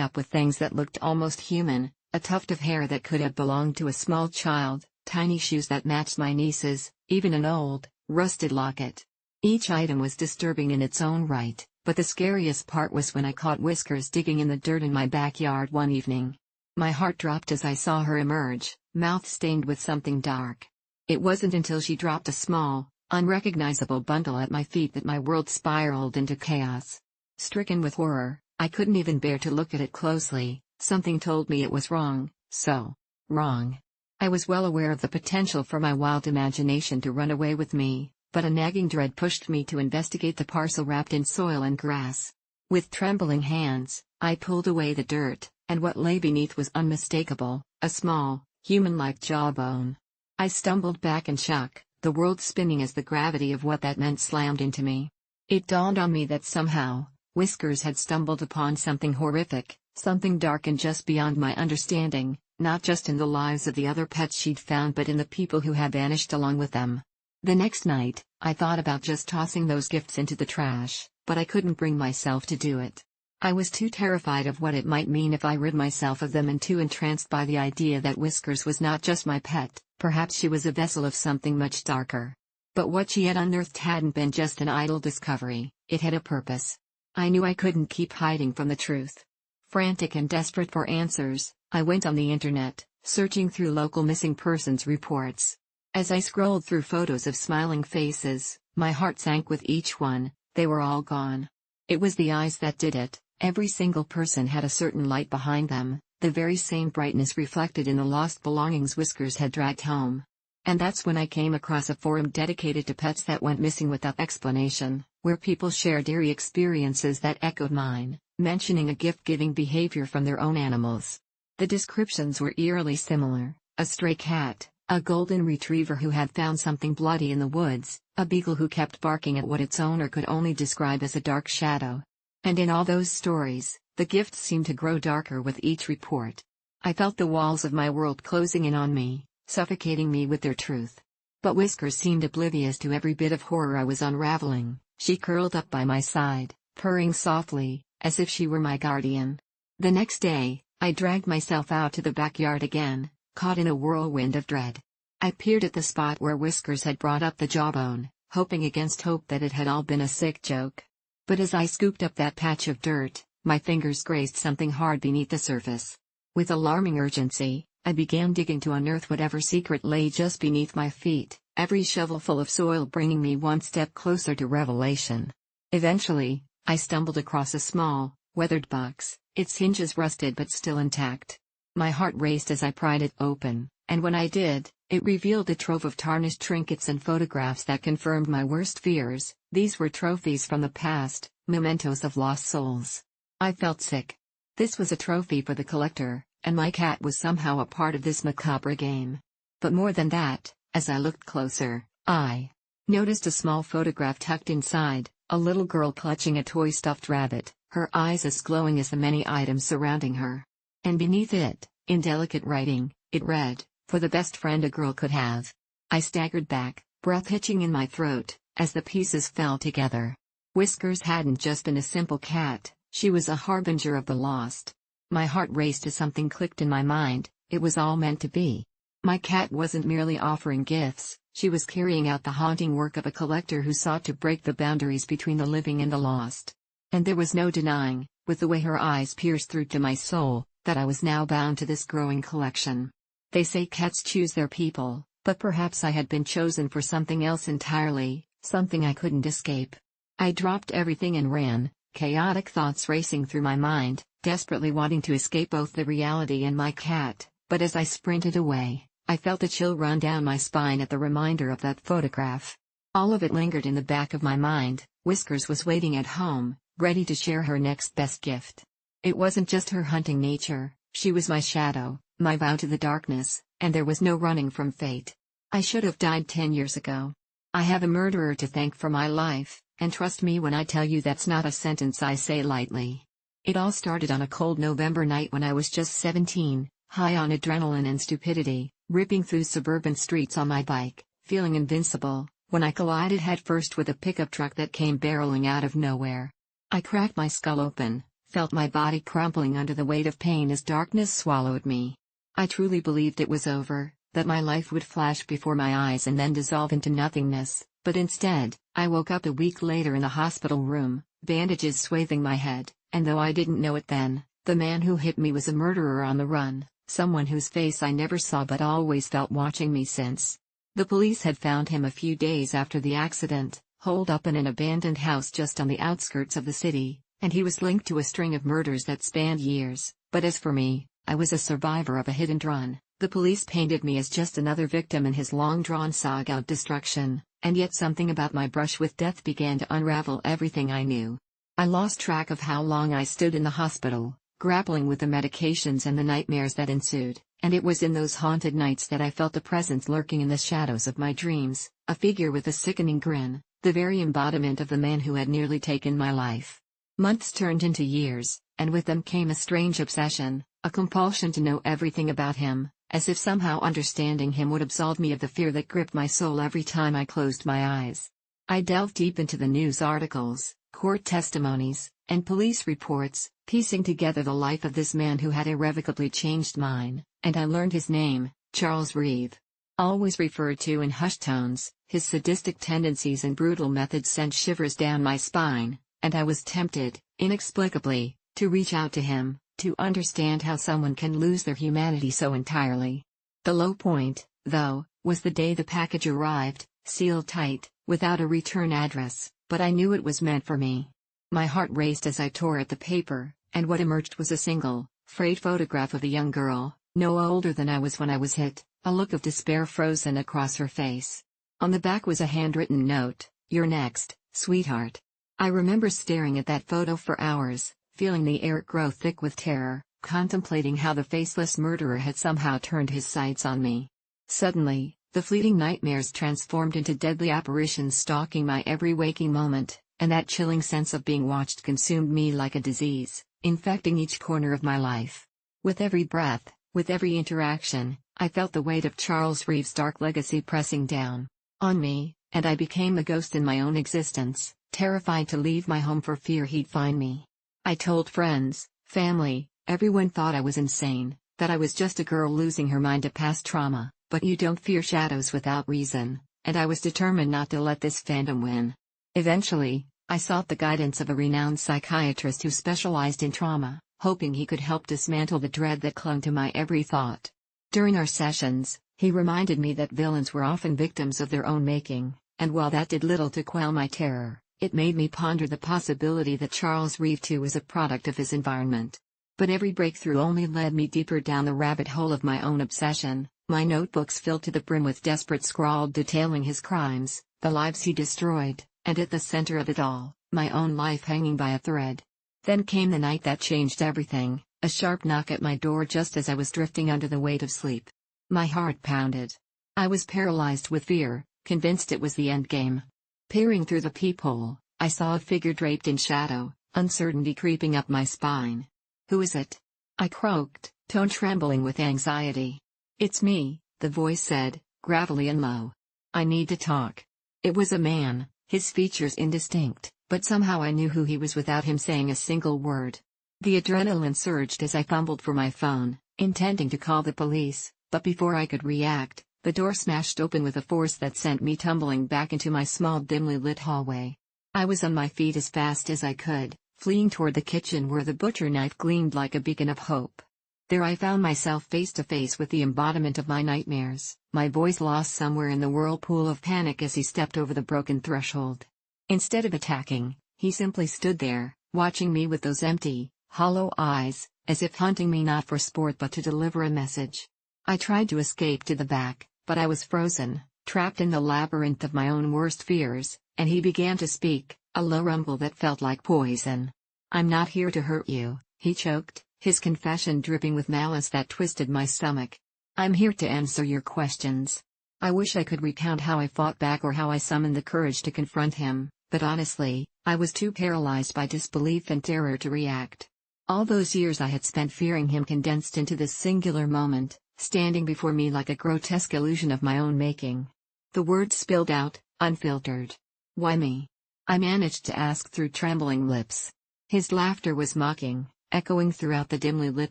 up with things that looked almost human, a tuft of hair that could have belonged to a small child, tiny shoes that matched my niece's, even an old, rusted locket. Each item was disturbing in its own right, but the scariest part was when I caught Whiskers digging in the dirt in my backyard one evening. My heart dropped as I saw her emerge, mouth stained with something dark. It wasn't until she dropped a small, unrecognizable bundle at my feet that my world spiraled into chaos. Stricken with horror, I couldn't even bear to look at it closely. Something told me it was wrong, so wrong. I was well aware of the potential for my wild imagination to run away with me, but a nagging dread pushed me to investigate the parcel wrapped in soil and grass. With trembling hands, I pulled away the dirt, and what lay beneath was unmistakable, a small, human-like jawbone. I stumbled back in shock, the world spinning as the gravity of what that meant slammed into me. It dawned on me that somehow, Whiskers had stumbled upon something horrific, something dark and just beyond my understanding, not just in the lives of the other pets she'd found but in the people who had vanished along with them. The next night, I thought about just tossing those gifts into the trash, but I couldn't bring myself to do it. I was too terrified of what it might mean if I rid myself of them and too entranced by the idea that Whiskers was not just my pet, perhaps she was a vessel of something much darker. But what she had unearthed hadn't been just an idle discovery, it had a purpose. I knew I couldn't keep hiding from the truth. Frantic and desperate for answers, I went on the internet, searching through local missing persons reports. As I scrolled through photos of smiling faces, my heart sank with each one. They were all gone. It was the eyes that did it. Every single person had a certain light behind them, the very same brightness reflected in the lost belongings Whiskers had dragged home. And that's when I came across a forum dedicated to pets that went missing without explanation, where people shared eerie experiences that echoed mine, mentioning a gift-giving behavior from their own animals. The descriptions were eerily similar: a stray cat, a golden retriever who had found something bloody in the woods, a beagle who kept barking at what its owner could only describe as a dark shadow. And in all those stories, the gifts seemed to grow darker with each report. I felt the walls of my world closing in on me, suffocating me with their truth. But Whiskers seemed oblivious to every bit of horror I was unraveling. She curled up by my side, purring softly, as if she were my guardian. The next day, I dragged myself out to the backyard again, caught in a whirlwind of dread. I peered at the spot where Whiskers had brought up the jawbone, hoping against hope that it had all been a sick joke. But as I scooped up that patch of dirt, my fingers grazed something hard beneath the surface. With alarming urgency, I began digging to unearth whatever secret lay just beneath my feet, every shovelful of soil bringing me one step closer to revelation. Eventually, I stumbled across a small, weathered box, its hinges rusted but still intact. My heart raced as I pried it open, and when I did, it revealed a trove of tarnished trinkets and photographs that confirmed my worst fears. These were trophies from the past, mementos of lost souls. I felt sick. This was a trophy for the collector, and my cat was somehow a part of this macabre game. But more than that, as I looked closer, I noticed a small photograph tucked inside, a little girl clutching a toy stuffed rabbit, her eyes as glowing as the many items surrounding her. And beneath it, in delicate writing, it read, "For the best friend a girl could have." I staggered back, breath hitching in my throat, as the pieces fell together. Whiskers hadn't just been a simple cat, she was a harbinger of the lost. My heart raced as something clicked in my mind. It was all meant to be. My cat wasn't merely offering gifts, she was carrying out the haunting work of a collector who sought to break the boundaries between the living and the lost. And there was no denying, with the way her eyes pierced through to my soul, that I was now bound to this growing collection. They say cats choose their people, but perhaps I had been chosen for something else entirely, something I couldn't escape. I dropped everything and ran, chaotic thoughts racing through my mind, desperately wanting to escape both the reality and my cat, but as I sprinted away, I felt a chill run down my spine at the reminder of that photograph. All of it lingered in the back of my mind. Whiskers was waiting at home, ready to share her next best gift. It wasn't just her hunting nature, she was my shadow, my vow to the darkness, and there was no running from fate. I should have died 10 years ago. I have a murderer to thank for my life, and trust me when I tell you that's not a sentence I say lightly. It all started on a cold November night when I was just 17, high on adrenaline and stupidity, ripping through suburban streets on my bike, feeling invincible, when I collided headfirst with a pickup truck that came barreling out of nowhere. I cracked my skull open, felt my body crumpling under the weight of pain as darkness swallowed me. I truly believed it was over, that my life would flash before my eyes and then dissolve into nothingness, but instead, I woke up a week later in the hospital room, bandages swathing my head, and though I didn't know it then, the man who hit me was a murderer on the run, someone whose face I never saw but always felt watching me since. The police had found him a few days after the accident, holed up in an abandoned house just on the outskirts of the city, and he was linked to a string of murders that spanned years. But as for me, I was a survivor of a hit and run. The police painted me as just another victim in his long-drawn saga of destruction, and yet something about my brush with death began to unravel everything I knew. I lost track of how long I stood in the hospital, grappling with the medications and the nightmares that ensued, and it was in those haunted nights that I felt a presence lurking in the shadows of my dreams, a figure with a sickening grin, the very embodiment of the man who had nearly taken my life. Months turned into years, and with them came a strange obsession, a compulsion to know everything about him, as if somehow understanding him would absolve me of the fear that gripped my soul every time I closed my eyes. I delved deep into the news articles, court testimonies, and police reports, piecing together the life of this man who had irrevocably changed mine, and I learned his name, Charles Reeve. Always referred to in hushed tones, his sadistic tendencies and brutal methods sent shivers down my spine, and I was tempted, inexplicably, to reach out to him, to understand how someone can lose their humanity so entirely. The low point, though, was the day the package arrived, sealed tight, without a return address, but I knew it was meant for me. My heart raced as I tore at the paper, and what emerged was a single, frayed photograph of a young girl, no older than I was when I was hit, a look of despair frozen across her face. On the back was a handwritten note, "You're next, sweetheart." I remember staring at that photo for hours, feeling the air grow thick with terror, contemplating how the faceless murderer had somehow turned his sights on me. Suddenly, the fleeting nightmares transformed into deadly apparitions stalking my every waking moment, and that chilling sense of being watched consumed me like a disease, infecting each corner of my life. With every breath, with every interaction, I felt the weight of Charles Reeve's dark legacy pressing down on me, and I became a ghost in my own existence, terrified to leave my home for fear he'd find me. I told friends, family, everyone thought I was insane, that I was just a girl losing her mind to past trauma, but you don't fear shadows without reason, and I was determined not to let this phantom win. Eventually, I sought the guidance of a renowned psychiatrist who specialized in trauma, hoping he could help dismantle the dread that clung to my every thought. During our sessions, he reminded me that villains were often victims of their own making, and while that did little to quell my terror, it made me ponder the possibility that Charles Reeve too was a product of his environment. But every breakthrough only led me deeper down the rabbit hole of my own obsession, my notebooks filled to the brim with desperate scrawl detailing his crimes, the lives he destroyed, and at the center of it all, my own life hanging by a thread. Then came the night that changed everything, a sharp knock at my door just as I was drifting under the weight of sleep. My heart pounded. I was paralyzed with fear, convinced it was the end game. Peering through the peephole, I saw a figure draped in shadow, uncertainty creeping up my spine. "Who is it?" I croaked, tone trembling with anxiety. "It's me," the voice said, gravelly and low. "I need to talk." It was a man, his features indistinct, but somehow I knew who he was without him saying a single word. The adrenaline surged as I fumbled for my phone, intending to call the police, but before I could react, the door smashed open with a force that sent me tumbling back into my small dimly lit hallway. I was on my feet as fast as I could, fleeing toward the kitchen where the butcher knife gleamed like a beacon of hope. There I found myself face to face with the embodiment of my nightmares, my voice lost somewhere in the whirlpool of panic as he stepped over the broken threshold. Instead of attacking, he simply stood there, watching me with those empty, hollow eyes, as if hunting me not for sport but to deliver a message. I tried to escape to the back, but I was frozen, trapped in the labyrinth of my own worst fears, and he began to speak, a low rumble that felt like poison. "I'm not here to hurt you," he choked, his confession dripping with malice that twisted my stomach. "I'm here to answer your questions." I wish I could recount how I fought back or how I summoned the courage to confront him, but honestly, I was too paralyzed by disbelief and terror to react. All those years I had spent fearing him condensed into this singular moment, standing before me like a grotesque illusion of my own making. The words spilled out, unfiltered. "Why me?" I managed to ask through trembling lips. His laughter was mocking, echoing throughout the dimly lit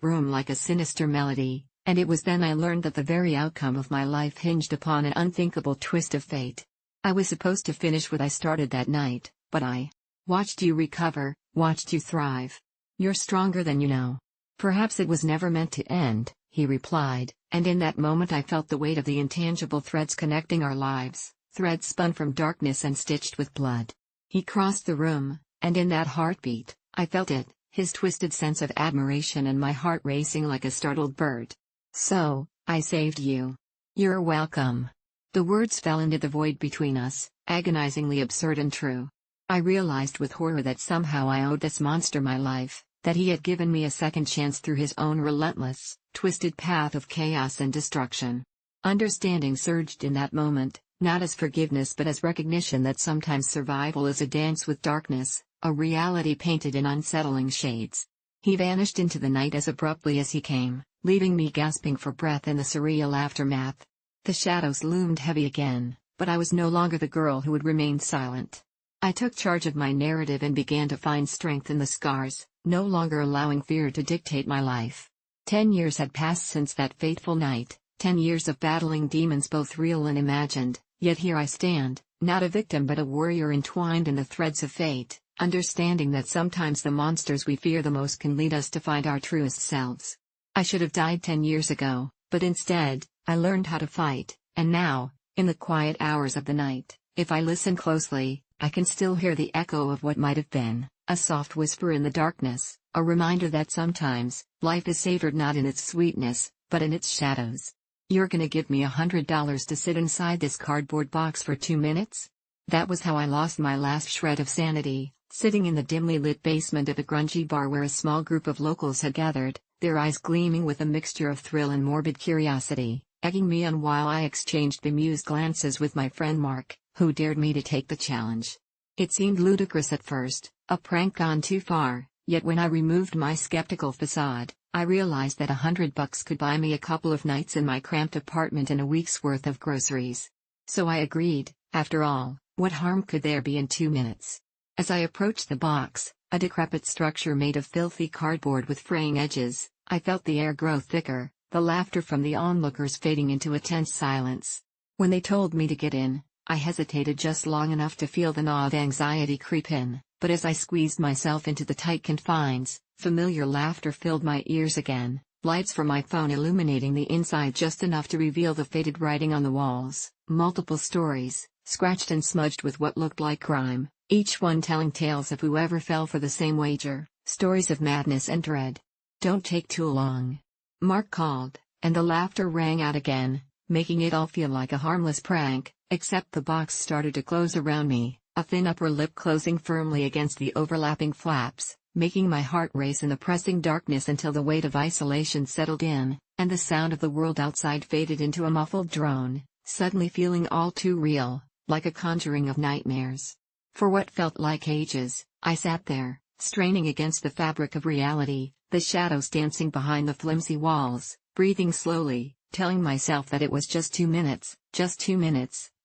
room like a sinister melody, and it was then I learned that the very outcome of my life hinged upon an unthinkable twist of fate. I was supposed to finish what I started that night, but I watched you recover, watched you thrive. "You're stronger than you know." "Perhaps it was never meant to end," he replied, and in that moment I felt the weight of the intangible threads connecting our lives, threads spun from darkness and stitched with blood. He crossed the room, and in that heartbeat, I felt it, his twisted sense of admiration and my heart racing like a startled bird. "So, I saved you." "You're welcome." The words fell into the void between us, agonizingly absurd and true. I realized with horror that somehow I owed this monster my life, that he had given me a second chance through his own relentless, twisted path of chaos and destruction. Understanding surged in that moment, not as forgiveness but as recognition that sometimes survival is a dance with darkness, a reality painted in unsettling shades. He vanished into the night as abruptly as he came, leaving me gasping for breath in the surreal aftermath. The shadows loomed heavy again, but I was no longer the girl who would remain silent. I took charge of my narrative and began to find strength in the scars, no longer allowing fear to dictate my life. 10 years had passed since that fateful night, 10 years of battling demons both real and imagined, yet here I stand, not a victim but a warrior entwined in the threads of fate, understanding that sometimes the monsters we fear the most can lead us to find our truest selves. I should have died 10 years ago, but instead, I learned how to fight, and now, in the quiet hours of the night, if I listen closely, I can still hear the echo of what might have been, a soft whisper in the darkness, a reminder that sometimes, life is savored not in its sweetness, but in its shadows. "You're gonna give me $100 to sit inside this cardboard box for 2 minutes?" That was how I lost my last shred of sanity, sitting in the dimly lit basement of a grungy bar where a small group of locals had gathered, their eyes gleaming with a mixture of thrill and morbid curiosity, egging me on while I exchanged bemused glances with my friend Mark, who dared me to take the challenge. It seemed ludicrous at first, a prank gone too far, yet when I removed my skeptical facade, I realized that $100 could buy me a couple of nights in my cramped apartment and a week's worth of groceries. So I agreed. After all, what harm could there be in 2 minutes? As I approached the box, a decrepit structure made of filthy cardboard with fraying edges, I felt the air grow thicker, the laughter from the onlookers fading into a tense silence. When they told me to get in, I hesitated just long enough to feel the gnaw of anxiety creep in, but as I squeezed myself into the tight confines, familiar laughter filled my ears again, lights from my phone illuminating the inside just enough to reveal the faded writing on the walls, multiple stories, scratched and smudged with what looked like crime, each one telling tales of whoever fell for the same wager, stories of madness and dread. "Don't take too long," Mark called, and the laughter rang out again, making it all feel like a harmless prank, except the box started to close around me, a thin upper lip closing firmly against the overlapping flaps, making my heart race in the pressing darkness until the weight of isolation settled in, and the sound of the world outside faded into a muffled drone, suddenly feeling all too real, like a conjuring of nightmares. For what felt like ages, I sat there, straining against the fabric of reality, the shadows dancing behind the flimsy walls, breathing slowly, telling myself that it was just 2 minutes,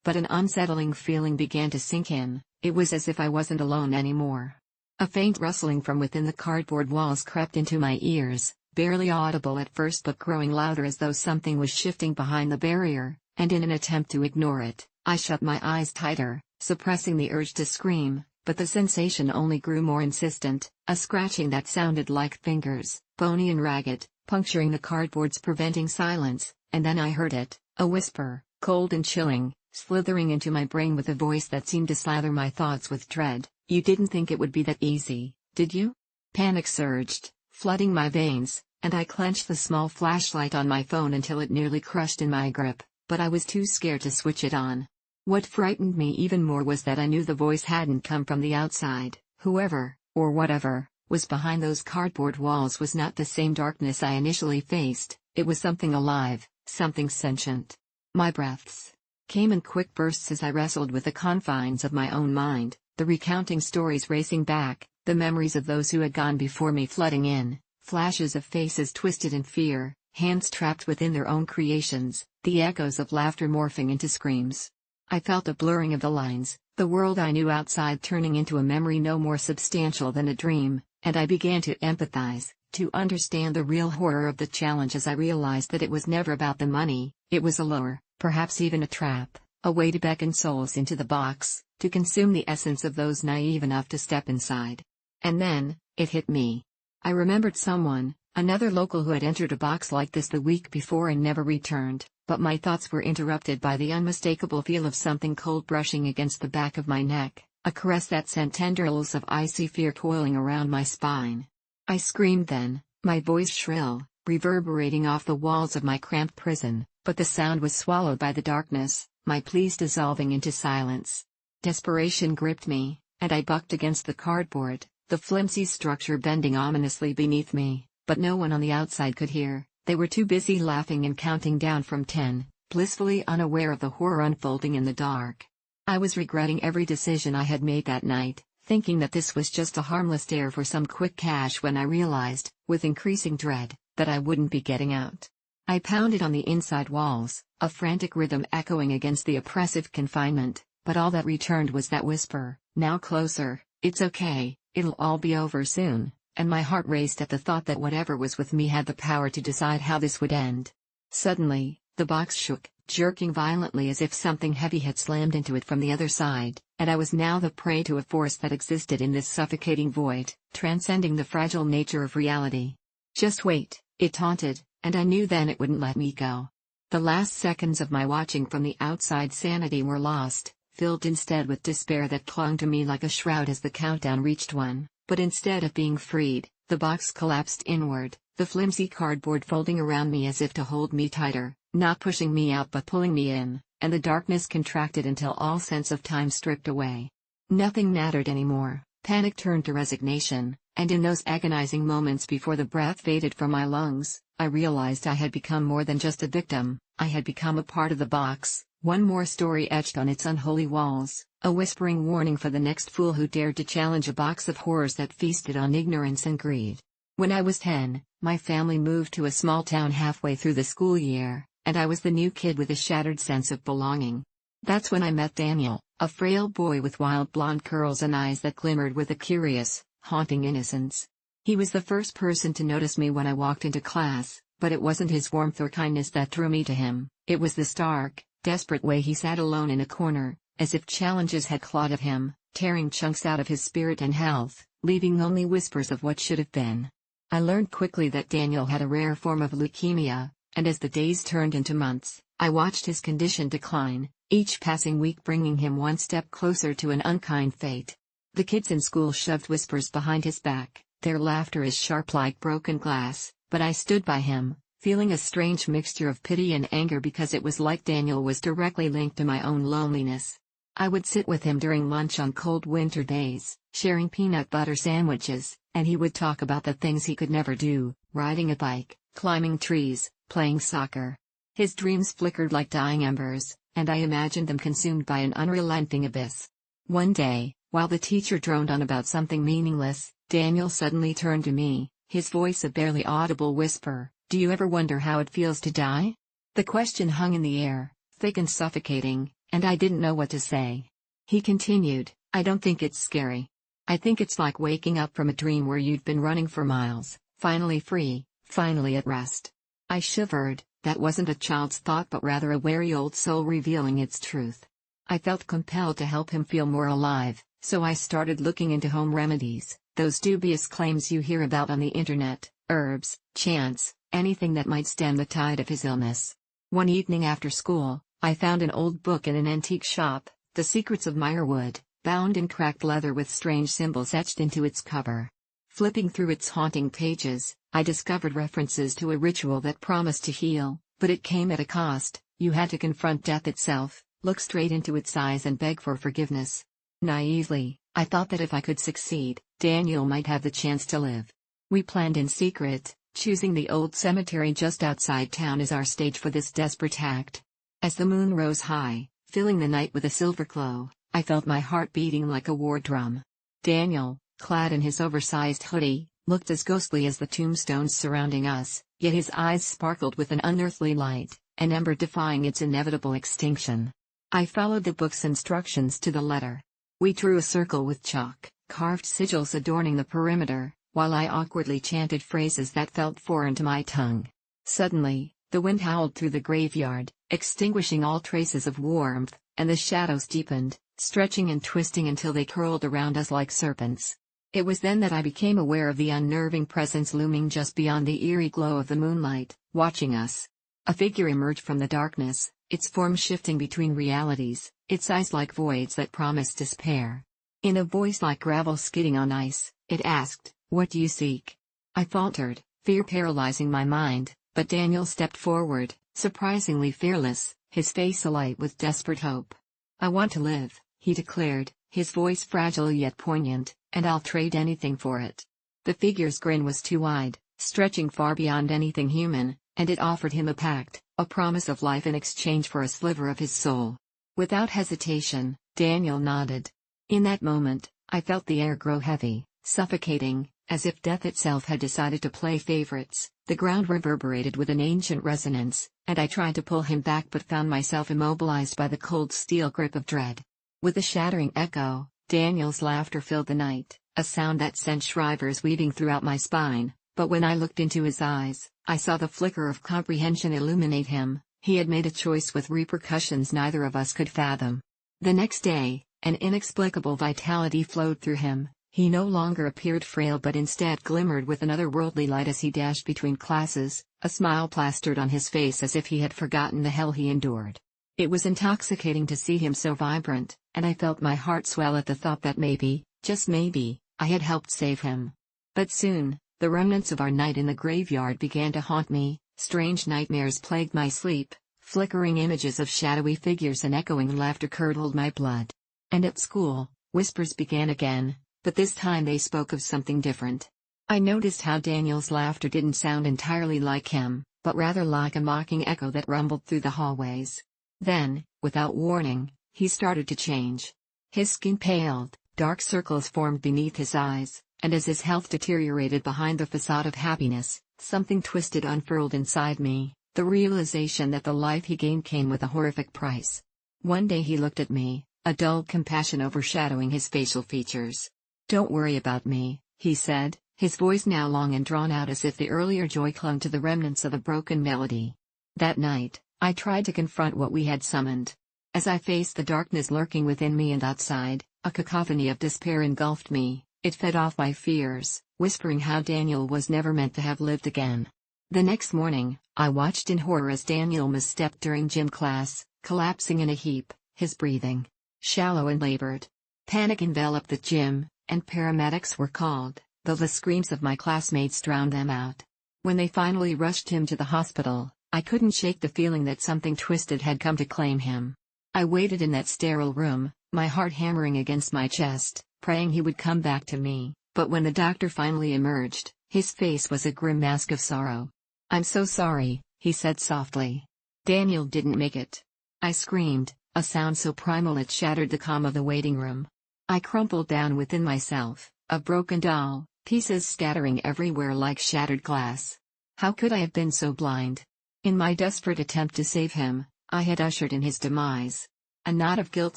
but an unsettling feeling began to sink in. It was as if I wasn't alone anymore. A faint rustling from within the cardboard walls crept into my ears, barely audible at first but growing louder as though something was shifting behind the barrier, and in an attempt to ignore it, I shut my eyes tighter, suppressing the urge to scream, but the sensation only grew more insistent, a scratching that sounded like fingers, bony and ragged, puncturing the cardboards preventing silence, and then I heard it, a whisper, cold and chilling, slithering into my brain with a voice that seemed to slather my thoughts with dread. "You didn't think it would be that easy, did you?" Panic surged, flooding my veins, and I clenched the small flashlight on my phone until it nearly crushed in my grip, but I was too scared to switch it on. What frightened me even more was that I knew the voice hadn't come from the outside. Whoever, or whatever, was behind those cardboard walls was not the same darkness I initially faced. It was something alive, something sentient. My breaths came in quick bursts as I wrestled with the confines of my own mind, the recounting stories racing back, the memories of those who had gone before me flooding in, flashes of faces twisted in fear, hands trapped within their own creations, the echoes of laughter morphing into screams. I felt a blurring of the lines, the world I knew outside turning into a memory no more substantial than a dream, and I began to empathize, to understand the real horror of the challenge as I realized that it was never about the money, it was a lure, perhaps even a trap, a way to beckon souls into the box, to consume the essence of those naive enough to step inside. And then, it hit me. I remembered someone, another local who had entered a box like this the week before and never returned, but my thoughts were interrupted by the unmistakable feel of something cold brushing against the back of my neck, a caress that sent tendrils of icy fear coiling around my spine. I screamed then, my voice shrill, reverberating off the walls of my cramped prison, but the sound was swallowed by the darkness, my pleas dissolving into silence. Desperation gripped me, and I bucked against the cardboard, the flimsy structure bending ominously beneath me, but no one on the outside could hear. They were too busy laughing and counting down from 10, blissfully unaware of the horror unfolding in the dark. I was regretting every decision I had made that night, thinking that this was just a harmless dare for some quick cash when I realized, with increasing dread, that I wouldn't be getting out. I pounded on the inside walls, a frantic rhythm echoing against the oppressive confinement, but all that returned was that whisper, now closer, "It's okay, it'll all be over soon." And my heart raced at the thought that whatever was with me had the power to decide how this would end. Suddenly, the box shook, jerking violently as if something heavy had slammed into it from the other side, and I was now the prey to a force that existed in this suffocating void, transcending the fragile nature of reality. "Just wait," it taunted, and I knew then it wouldn't let me go. The last seconds of my watching from the outside sanity were lost, filled instead with despair that clung to me like a shroud as the countdown reached 1. But instead of being freed, the box collapsed inward, the flimsy cardboard folding around me as if to hold me tighter, not pushing me out but pulling me in, and the darkness contracted until all sense of time stripped away. Nothing mattered anymore, panic turned to resignation, and in those agonizing moments before the breath faded from my lungs, I realized I had become more than just a victim, I had become a part of the box. One more story etched on its unholy walls, a whispering warning for the next fool who dared to challenge a box of horrors that feasted on ignorance and greed. When I was 10, my family moved to a small town halfway through the school year, and I was the new kid with a shattered sense of belonging. That's when I met Daniel, a frail boy with wild blonde curls and eyes that glimmered with a curious, haunting innocence. He was the first person to notice me when I walked into class, but it wasn't his warmth or kindness that drew me to him, it was the stark, desperate way he sat alone in a corner, as if challenges had clawed at him, tearing chunks out of his spirit and health, leaving only whispers of what should have been. I learned quickly that Daniel had a rare form of leukemia, and as the days turned into months, I watched his condition decline, each passing week bringing him one step closer to an unkind fate. The kids in school shoved whispers behind his back, their laughter as sharp like broken glass, but I stood by him, feeling a strange mixture of pity and anger because it was like Daniel was directly linked to my own loneliness. I would sit with him during lunch on cold winter days, sharing peanut butter sandwiches, and he would talk about the things he could never do, riding a bike, climbing trees, playing soccer. His dreams flickered like dying embers, and I imagined them consumed by an unrelenting abyss. One day, while the teacher droned on about something meaningless, Daniel suddenly turned to me, his voice a barely audible whisper. "Do you ever wonder how it feels to die?" The question hung in the air, thick and suffocating, and I didn't know what to say. He continued, "I don't think it's scary. I think it's like waking up from a dream where you'd been running for miles, finally free, finally at rest. I shivered. That wasn't a child's thought but rather a wary old soul revealing its truth. I felt compelled to help him feel more alive, so I started looking into home remedies, those dubious claims you hear about on the internet, herbs, chants, anything that might stem the tide of his illness. One evening after school, I found an old book in an antique shop, The Secrets of Meyerwood, bound in cracked leather with strange symbols etched into its cover. Flipping through its haunting pages, I discovered references to a ritual that promised to heal, but it came at a cost. You had to confront death itself, look straight into its eyes and beg for forgiveness. Naively, I thought that if I could succeed, Daniel might have the chance to live. We planned in secret, choosing the old cemetery just outside town as our stage for this desperate act. As the moon rose high, filling the night with a silver glow, I felt my heart beating like a war drum. Daniel, clad in his oversized hoodie, looked as ghostly as the tombstones surrounding us, yet his eyes sparkled with an unearthly light, an ember defying its inevitable extinction. I followed the book's instructions to the letter. We drew a circle with chalk, carved sigils adorning the perimeter, while I awkwardly chanted phrases that felt foreign to my tongue. Suddenly, the wind howled through the graveyard, extinguishing all traces of warmth, and the shadows deepened, stretching and twisting until they curled around us like serpents. It was then that I became aware of the unnerving presence looming just beyond the eerie glow of the moonlight, watching us. A figure emerged from the darkness, its form shifting between realities, its eyes like voids that promised despair. In a voice like gravel skidding on ice, it asked, "What do you seek?" I faltered, fear paralyzing my mind, but Daniel stepped forward, surprisingly fearless, his face alight with desperate hope. "I want to live," he declared, his voice fragile yet poignant, "and I'll trade anything for it." The figure's grin was too wide, stretching far beyond anything human, and it offered him a pact, a promise of life in exchange for a sliver of his soul. Without hesitation, Daniel nodded. In that moment, I felt the air grow heavy, suffocating, as if death itself had decided to play favorites. The ground reverberated with an ancient resonance, and I tried to pull him back but found myself immobilized by the cold steel grip of dread. With a shattering echo, Daniel's laughter filled the night, a sound that sent shivers weaving throughout my spine, but when I looked into his eyes, I saw the flicker of comprehension illuminate him. He had made a choice with repercussions neither of us could fathom. The next day, an inexplicable vitality flowed through him. He no longer appeared frail but instead glimmered with an otherworldly light as he dashed between classes, a smile plastered on his face as if he had forgotten the hell he endured. It was intoxicating to see him so vibrant, and I felt my heart swell at the thought that maybe, just maybe, I had helped save him. But soon, the remnants of our night in the graveyard began to haunt me. Strange nightmares plagued my sleep, flickering images of shadowy figures and echoing laughter curdled my blood. And at school, whispers began again, but this time they spoke of something different. I noticed how Daniel's laughter didn't sound entirely like him, but rather like a mocking echo that rumbled through the hallways. Then, without warning, he started to change. His skin paled, dark circles formed beneath his eyes, and as his health deteriorated behind the facade of happiness, something twisted unfurled inside me, the realization that the life he gained came with a horrific price. One day he looked at me, a dull compassion overshadowing his facial features. "Don't worry about me," he said, his voice now long and drawn out as if the earlier joy clung to the remnants of a broken melody. That night, I tried to confront what we had summoned. As I faced the darkness lurking within me and outside, a cacophony of despair engulfed me. It fed off my fears, whispering how Daniel was never meant to have lived again. The next morning, I watched in horror as Daniel misstepped during gym class, collapsing in a heap, his breathing shallow and labored. Panic enveloped the gym, and paramedics were called, though the screams of my classmates drowned them out. When they finally rushed him to the hospital, I couldn't shake the feeling that something twisted had come to claim him. I waited in that sterile room, my heart hammering against my chest, praying he would come back to me, but when the doctor finally emerged, his face was a grim mask of sorrow. "I'm so sorry," he said softly. "Daniel didn't make it." I screamed, a sound so primal it shattered the calm of the waiting room. I crumpled down within myself, a broken doll, pieces scattering everywhere like shattered glass. How could I have been so blind? In my desperate attempt to save him, I had ushered in his demise. A knot of guilt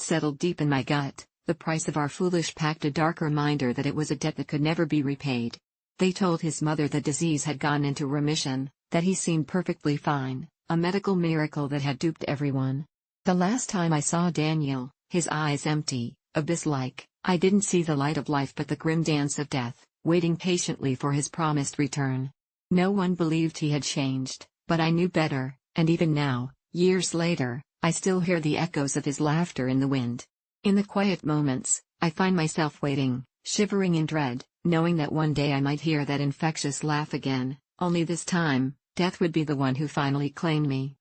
settled deep in my gut, The price of our foolish pact, a dark reminder that it was a debt that could never be repaid. They told his mother the disease had gone into remission, that he seemed perfectly fine, a medical miracle that had duped everyone. The last time I saw Daniel, his eyes empty, abyss-like, I didn't see the light of life but the grim dance of death, waiting patiently for his promised return. No one believed he had changed, but I knew better, and even now, years later, I still hear the echoes of his laughter in the wind. In the quiet moments, I find myself waiting, shivering in dread, knowing that one day I might hear that infectious laugh again, only this time, death would be the one who finally claimed me.